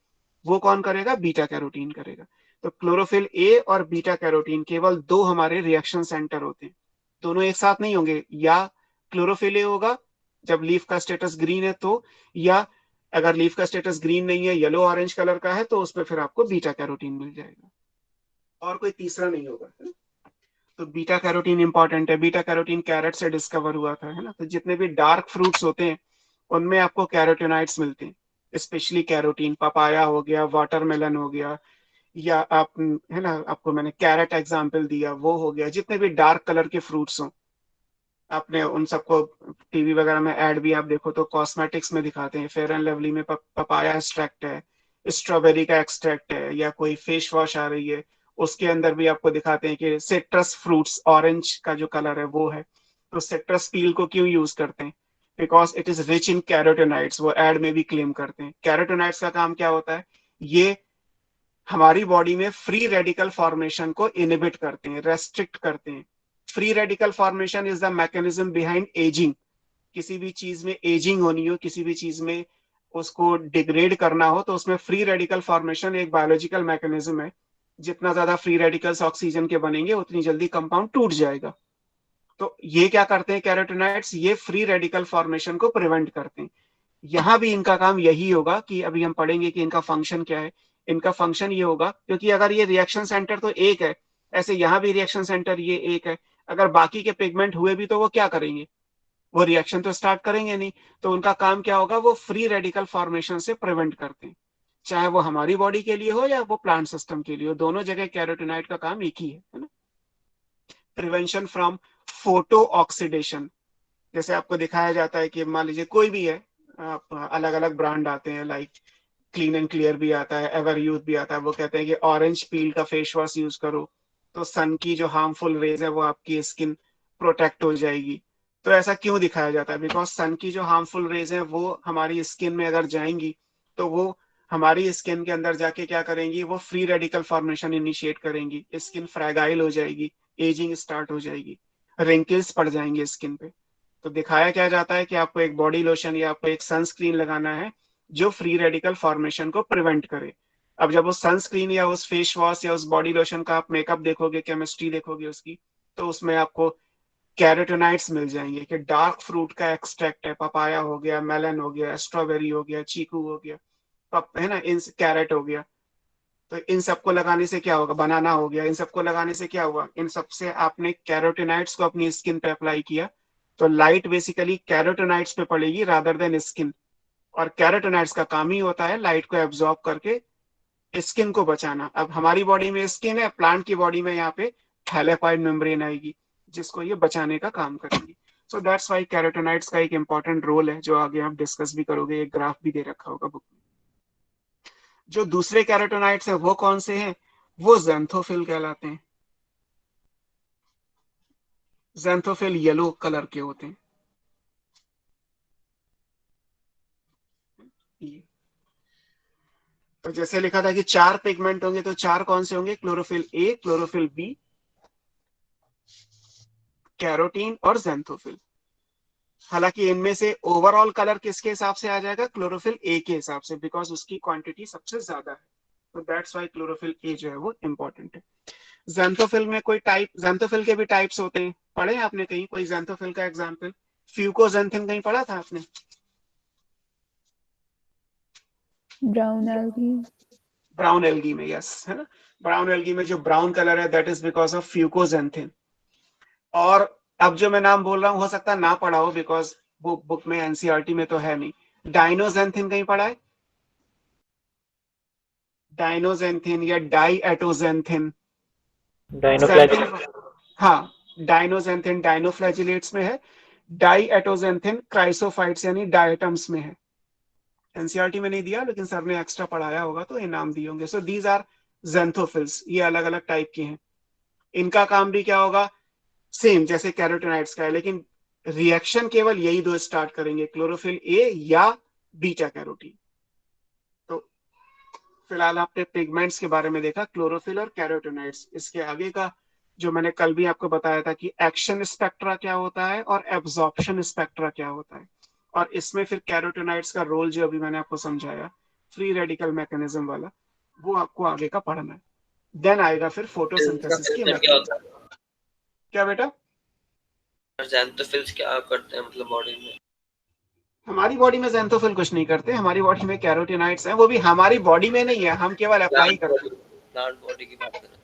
वो कौन करेगा, बीटा कैरोटीन करेगा। तो क्लोरोफिल ए और बीटा कैरोटीन केवल दो हमारे रिएक्शन सेंटर होते हैं, दोनों एक साथ नहीं होंगे। या क्लोरोफिल ए होगा जब लीफ का स्टेटस ग्रीन है तो, या अगर लीफ का स्टेटस ग्रीन नहीं है, येलो ऑरेंज कलर का है, तो उसमें फिर आपको बीटा कैरोटीन मिल जाएगा, और कोई तीसरा नहीं होगा, है ना? तो बीटा कैरोटीन इंपॉर्टेंट है। बीटा कैरोटीन कैरेट से डिस्कवर हुआ था, है ना। तो जितने भी डार्क फ्रूट्स होते हैं उनमें आपको कैरोटीनॉइड्स मिलते हैं, स्पेशली कैरोटीन। पपाया हो गया, वाटरमेलन हो गया, या आप, है ना, आपको मैंने कैरेट एग्जांपल दिया, वो हो गया। जितने भी डार्क कलर के फ्रूट्स हों, आपने उन सबको टीवी वगैरह में ऐड भी आप देखो तो कॉस्मेटिक्स में दिखाते हैं, फेयर एंड लवली में पपाया एक्सट्रैक्ट है, स्ट्रॉबेरी का एक्सट्रैक्ट है, या कोई फेस वॉश आ रही है उसके अंदर भी आपको दिखाते हैं कि सिट्रस फ्रूट्स, ऑरेंज का जो कलर है वो है। तो सिट्रस पील को क्यों यूज करते हैं, because it is rich in carotenoids, वो एड में भी क्लेम करते हैं। कैरोटीनॉइड्स का काम क्या होता है, ये हमारी बॉडी में फ्री रेडिकल फॉर्मेशन को इनिबिट करते हैं, रेस्ट्रिक्ट करते हैं। Free radical formation is the mechanism behind ageing. किसी भी चीज में एजिंग होनी हो, किसी भी चीज में उसको डिग्रेड करना हो, तो उसमें फ्री रेडिकल फॉर्मेशन एक बायोलॉजिकल मैकेनिज्म है। जितना ज्यादा फ्री रेडिकल्स ऑक्सीजन के बनेंगे उतनी जल्दी कंपाउंड टूट जाएगा। तो ये क्या करते हैं कैरोटीनॉइड्स, ये फ्री रेडिकल फॉर्मेशन को प्रिवेंट करते हैं। यहाँ भी इनका काम यही होगा कि अभी हम पढ़ेंगे कि इनका फंक्शन क्या है। इनका फंक्शन ये होगा, क्योंकि अगर ये रिएक्शन सेंटर तो एक है, ऐसे यहाँ भी रिएक्शन सेंटर ये एक है, अगर बाकी के पिगमेंट हुए भी तो वो क्या करेंगे, वो रिएक्शन तो स्टार्ट करेंगे नहीं। तो उनका काम क्या होगा, वो फ्री रेडिकल फॉर्मेशन से प्रिवेंट करते हैं, चाहे वो हमारी बॉडी के लिए हो या वो प्लांट सिस्टम के लिए हो, दोनों जगह कैरोटीनॉइड का काम एक ही है ना। प्रिवेंशन फ्रॉम फोटो ऑक्सीडेशन, जैसे आपको दिखाया जाता है कि मान लीजिए कोई भी है, अलग अलग ब्रांड आते हैं, लाइक क्लीन एंड क्लियर भी आता है, एवर यूथ भी आता है, वो कहते हैं कि ऑरेंज पील का फेस वॉश यूज करो तो सन की जो हार्मफुल रेज है वो आपकी स्किन प्रोटेक्ट हो जाएगी। तो ऐसा क्यों दिखाया जाता है, बिकॉज सन की जो हार्मफुल रेज है वो हमारी स्किन में अगर जाएंगी तो वो हमारी स्किन के अंदर जाके क्या करेंगी, वो फ्री रेडिकल फॉर्मेशन इनिशिएट करेंगी, स्किन फ्रैगाइल हो जाएगी, एजिंग स्टार्ट हो जाएगी, रिंकल्स पड़ जाएंगे स्किन पे। तो दिखाया क्या जाता है कि आपको एक बॉडी लोशन या आपको एक सनस्क्रीन लगाना है जो फ्री रेडिकल फॉर्मेशन को प्रिवेंट करे। अब जब उस सनस्क्रीन या उस फेस वॉश या उस बॉडी लोशन का आप मेकअप देखोगे, केमिस्ट्री देखोगे उसकी, तो उसमें आपको कैरोटीनॉइड्स मिल जाएंगे कि डार्क फ्रूट का एक्सट्रैक्ट है, पपाया हो गया, मेलन हो गया, स्ट्रॉबेरी हो गया, चीकू हो गया, है ना, इन कैरेट हो गया। तो इन सबको लगाने से क्या होगा, बनाना हो गया, इन सबको लगाने से क्या हुआ, इन सबसे आपने कैरोटीनॉइड्स को अपनी स्किन पे अप्लाई किया, तो लाइट बेसिकली कैरोटीनॉइड्स पे पड़ेगी रादर देन स्किन। और कैरोटीनॉइड्स का काम ही होता है लाइट को एब्जॉर्ब करके स्किन को बचाना। अब हमारी बॉडी में स्किन है, प्लांट की बॉडी में यहाँ पे थैलेकॉइड मेम्ब्रेन आएगी जिसको ये बचाने का काम करेंगी। सो दैट्स वाई कैरोटीनॉइड्स का एक इंपॉर्टेंट रोल है, जो आगे आप डिस्कस भी करोगे, एक ग्राफ भी दे रखा होगा बुक में। जो दूसरे कैरोटीनॉइड्स हैं वो कौन से हैं, वो ज़ैंथोफिल कहलाते हैं। ज़ैंथोफिल येलो कलर के होते हैं। ये तो जैसे लिखा था कि 4 पिगमेंट होंगे, तो 4 कौन से होंगे? Chlorophyll A, chlorophyll B, carotene और ज़ैंथोफिल। हालांकि इनमें से ओवरऑल कलर किसके हिसाब से आ जाएगा? क्लोरोफिल ए के हिसाब से, बिकॉज उसकी क्वांटिटी सबसे ज्यादा है। तो दैट्स वाई क्लोरोफिल ए जो है वो इंपॉर्टेंट है। ज़ैंथोफिल में कोई टाइप, ज़ैंथोफिल के भी टाइप्स होते हैं, पढ़े हैं आपने कहीं कोई ज़ैंथोफिल का एग्जांपल? फ्यूकोज़ैंथिन कहीं पढ़ा था आपने? Brown algae. ब्राउन एल्गी में, यस, है ना। ब्राउन एल्गी में जो ब्राउन कलर है दैट इज बिकॉज ऑफ फ्यूकोज़ैंथिन। और अब जो मैं नाम बोल रहा हूँ हो सकता है ना पढ़ा हो, बिकॉज वो बुक में एनसीईआरटी में तो है नहीं। डाइनोज़ैंथिन कहीं पढ़ा है? डाइनोज़ैंथिन या डाइएटोज़ैंथिन? डाइनोफ्लैजिलेट। हाँ, डाइनोज़ैंथिन डाइनोफ्लैजिलेट्स में है। डाइएटोज़ैंथिन क्राइसोफाइट्स यानी डायटम्स में है। एनसीईआरटी में नहीं दिया, लेकिन सर ने एक्स्ट्रा पढ़ाया होगा तो ये नाम दिए होंगे। So these are xanthophylls. ये अलग अलग टाइप के हैं। इनका काम भी क्या होगा? सेम जैसे कैरोटीनॉइड्स का है, लेकिन रिएक्शन केवल यही दो स्टार्ट करेंगे, क्लोरोफिल ए या बीटा कैरोटीन। तो फिलहाल आपने पिगमेंट्स के बारे में देखा, क्लोरोफिल और कैरोटीनॉइड्स। इसके आगे का जो मैंने कल भी आपको बताया था कि एक्शन स्पेक्ट्रा क्या होता है और एब्जॉर्प्शन स्पेक्ट्रा क्या होता है, और इसमें फिर कैरोटीनॉइड्स का रोल जो अभी मैंने आपको समझाया फ्री रेडिकल मैकेनिज्म वाला, वो आपको आगे का पढ़ना है। देन आएगा फिर फोटोसिंथेसिस की क्या होता मैकेनिज्म। क्या बेटा? है? ज़ैंथोफिल्स क्या करते हैं मतलब बॉडी में? हमारी बॉडी में ज़ैंथोफिल कुछ नहीं करते, हमारी बॉडी में कैरोटीनॉइड्स हैं, वो भी हमारी बॉडी में नहीं है, हम केवल अप्लाई करते हैं। प्लांट बॉडी की बात करें।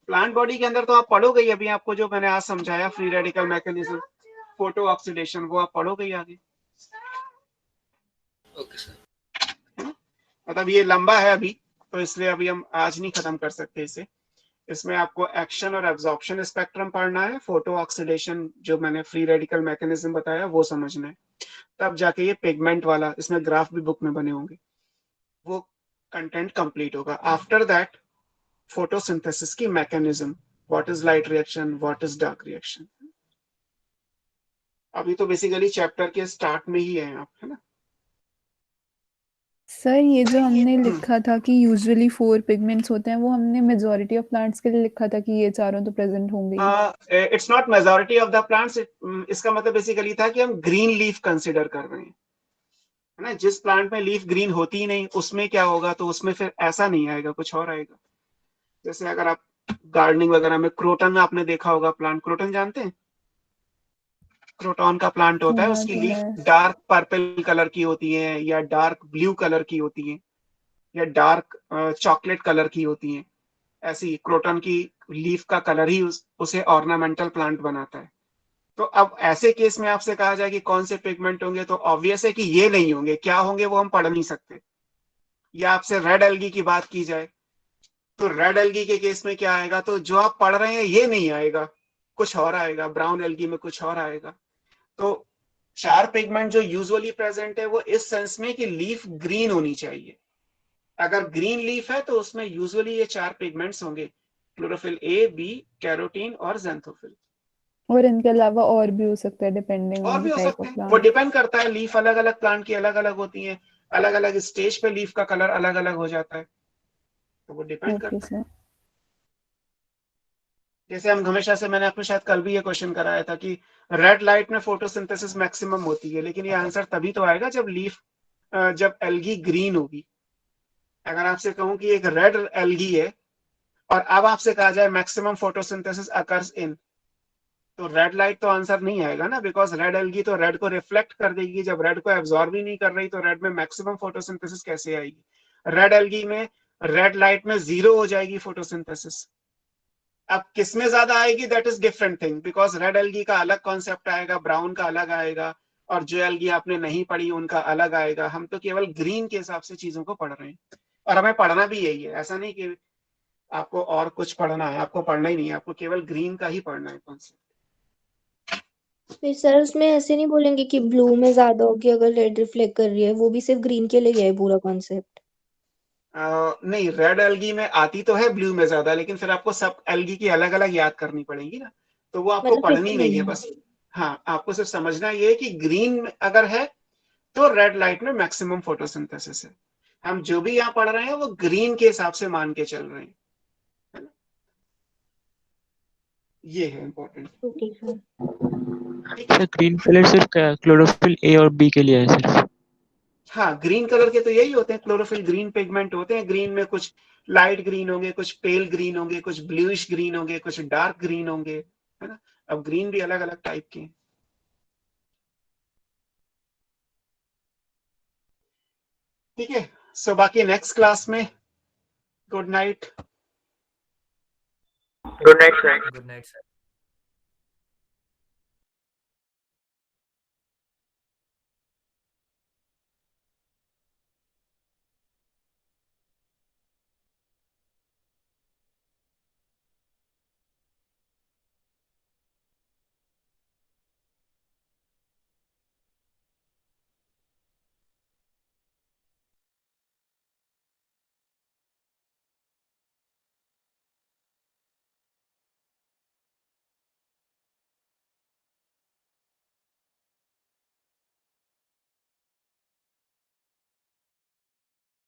प्लांट बॉडी के अंदर तो आप पढ़ोगे ही, अभी आपको जो मैंने आज समझाया free radical mechanism, photo oxidation, वो आप पढ़ोगे ही आगे। Okay sir. मतलब ये लंबा है अभी, तो इसलिए अभी हम आज नहीं खत्म कर सकते इसे। इसमें आपको एक्शन और एब्जॉर्प्शन स्पेक्ट्रम पढ़ना है, फोटो ऑक्सीडेशन जो मैंने फ्री रेडिकल मैकेनिज्म बताया वो समझना है, तब जाके ये पिगमेंट वाला, इसमें ग्राफ भी बुक में बने होंगे, वो कंटेंट कंप्लीट होगा। आफ्टर दैट फोटोसिंथेसिस की mechanism, what is light reaction, what is dark reaction. अभी तो बेसिकली चैप्टर के स्टार्ट में ही है आप, है ना। सर ये जो हमने लिखा था कि यूजुअली 4 पिगमेंट्स होते हैं, वो हमने मेजॉरिटी ऑफ प्लांट्स के लिए लिखा था कि ये चारों तो प्रेजेंट होंगे ही। It's not majority of the plants. इसका मतलब बेसिकली था कि हम ग्रीन लीफ कंसिडर कर रहे हैं, है ना। जिस प्लांट में लीफ ग्रीन होती ही नहीं उसमें क्या होगा, तो उसमें फिर ऐसा नहीं आएगा, कुछ और आएगा। जैसे अगर आप गार्डनिंग वगैरह में, क्रोटन आपने देखा होगा प्लांट, क्रोटन जानते हैं? क्रोटन का प्लांट होता है, सुना उसकी तो लीफ है। डार्क पर्पल कलर की होती है या डार्क ब्लू कलर की होती है या डार्क चॉकलेट कलर की होती है। ऐसी क्रोटन की लीफ का कलर ही उसे ऑर्नामेंटल प्लांट बनाता है। तो अब ऐसे केस में आपसे कहा जाए कि कौन से पिगमेंट होंगे, तो ऑब्वियस है कि ये नहीं होंगे। क्या होंगे वो हम पढ़ नहीं सकते। या आपसे रेड एल्गी की बात की जाए, तो रेड एल्गी के केस में क्या आएगा, तो जो आप पढ़ रहे हैं ये नहीं आएगा, कुछ और आएगा। ब्राउन एल्गी में कुछ और आएगा। तो 4 पिगमेंट जो यूजुअली प्रेजेंट है वो इस सेंस में कि लीफ ग्रीन होनी चाहिए। अगर ग्रीन लीफ है तो उसमें यूजुअली ये 4 पिगमेंट्स होंगे, क्लोरोफिल ए, बी, कैरोटीन और ज़ैंथोफिल। और इनके अलावा और भी हो सकता है डिपेंडिंग और ऑन भी द हो टाइप सकते ऑफ हैं, वो प्लांट। डिपेंड करता है, लीफ अलग अलग प्लांट की अलग अलग होती है, अलग अलग स्टेज पे लीफ का कलर अलग अलग हो जाता है, तो वो डिपेंड ओके करता है। सर। जैसे हम हमेशा से, मैंने आपको शायद कल भी ये क्वेश्चन कराया था कि रेड लाइट में फोटोसिंथेसिस मैक्सिमम होती है, लेकिन ये आंसर तभी तो आएगा जब लीफ, जब एल्गी ग्रीन होगी। अगर आपसे कहूं कि एक रेड एल्गी है और अब आपसे कहा जाए मैक्सिमम फोटोसिंथेसिस अकर्स इन, तो रेड लाइट तो आंसर नहीं आएगा ना, बिकॉज रेड एल्गी तो रेड को रिफ्लेक्ट कर देगी। जब रेड को एब्जॉर्ब ही नहीं कर रही तो रेड में मैक्सिमम फोटोसिंथेसिस कैसे आएगी? रेड एल्गी में रेड लाइट में 0 हो जाएगी फोटोसिंथेसिस। अब किसमें ज्यादा आएगी that is different thing, because red algae का अलग कॉन्सेप्ट आएगा, ब्राउन का अलग आएगा, और जो एल्गी आपने नहीं पढ़ी उनका अलग आएगा। हम तो केवल ग्रीन के हिसाब से चीजों को पढ़ रहे हैं, और हमें पढ़ना भी यही है। ऐसा नहीं कि आपको और कुछ पढ़ना है, आपको पढ़ना ही नहीं है, आपको केवल ग्रीन का ही पढ़ना है कॉन्सेप्ट। फिर सर उसमें ऐसे नहीं बोलेंगे कि ब्लू में ज्यादा होगी अगर रेड रिफ्लेक्ट कर रही है, वो भी सिर्फ ग्रीन के लिए है पूरा कॉन्सेप्ट? नहीं, रेड एल्गी में आती तो है ब्लू में ज्यादा, लेकिन फिर आपको सब एल्गी की अलग अलग याद करनी पड़ेगी ना। तो वो आपको मतलब पढ़नी 50 नहीं है मिली। बस। हाँ, आपको सिर्फ समझना ये है कि ग्रीन अगर है तो रेड लाइट में मैक्सिमम फोटोसिंथेसिस है। हम जो भी यहाँ पढ़ रहे हैं वो ग्रीन के हिसाब से मान के चल रहे हैं, है ना? ये है important. Okay sir. Sir green colour सिर्फ क्लोरोफिल ए और बी के लिए है सिर्फ? हाँ, ग्रीन कलर के तो यही होते हैं, क्लोरोफिल ग्रीन पिगमेंट होते हैं। ग्रीन में कुछ लाइट ग्रीन होंगे, कुछ पेल ग्रीन होंगे, कुछ ब्लूइश ग्रीन होंगे, कुछ डार्क ग्रीन होंगे, है ना? अब ग्रीन भी अलग अलग टाइप के हैं। ठीक है, सो बाकी नेक्स्ट क्लास में good night. Good night sir. Good night sir.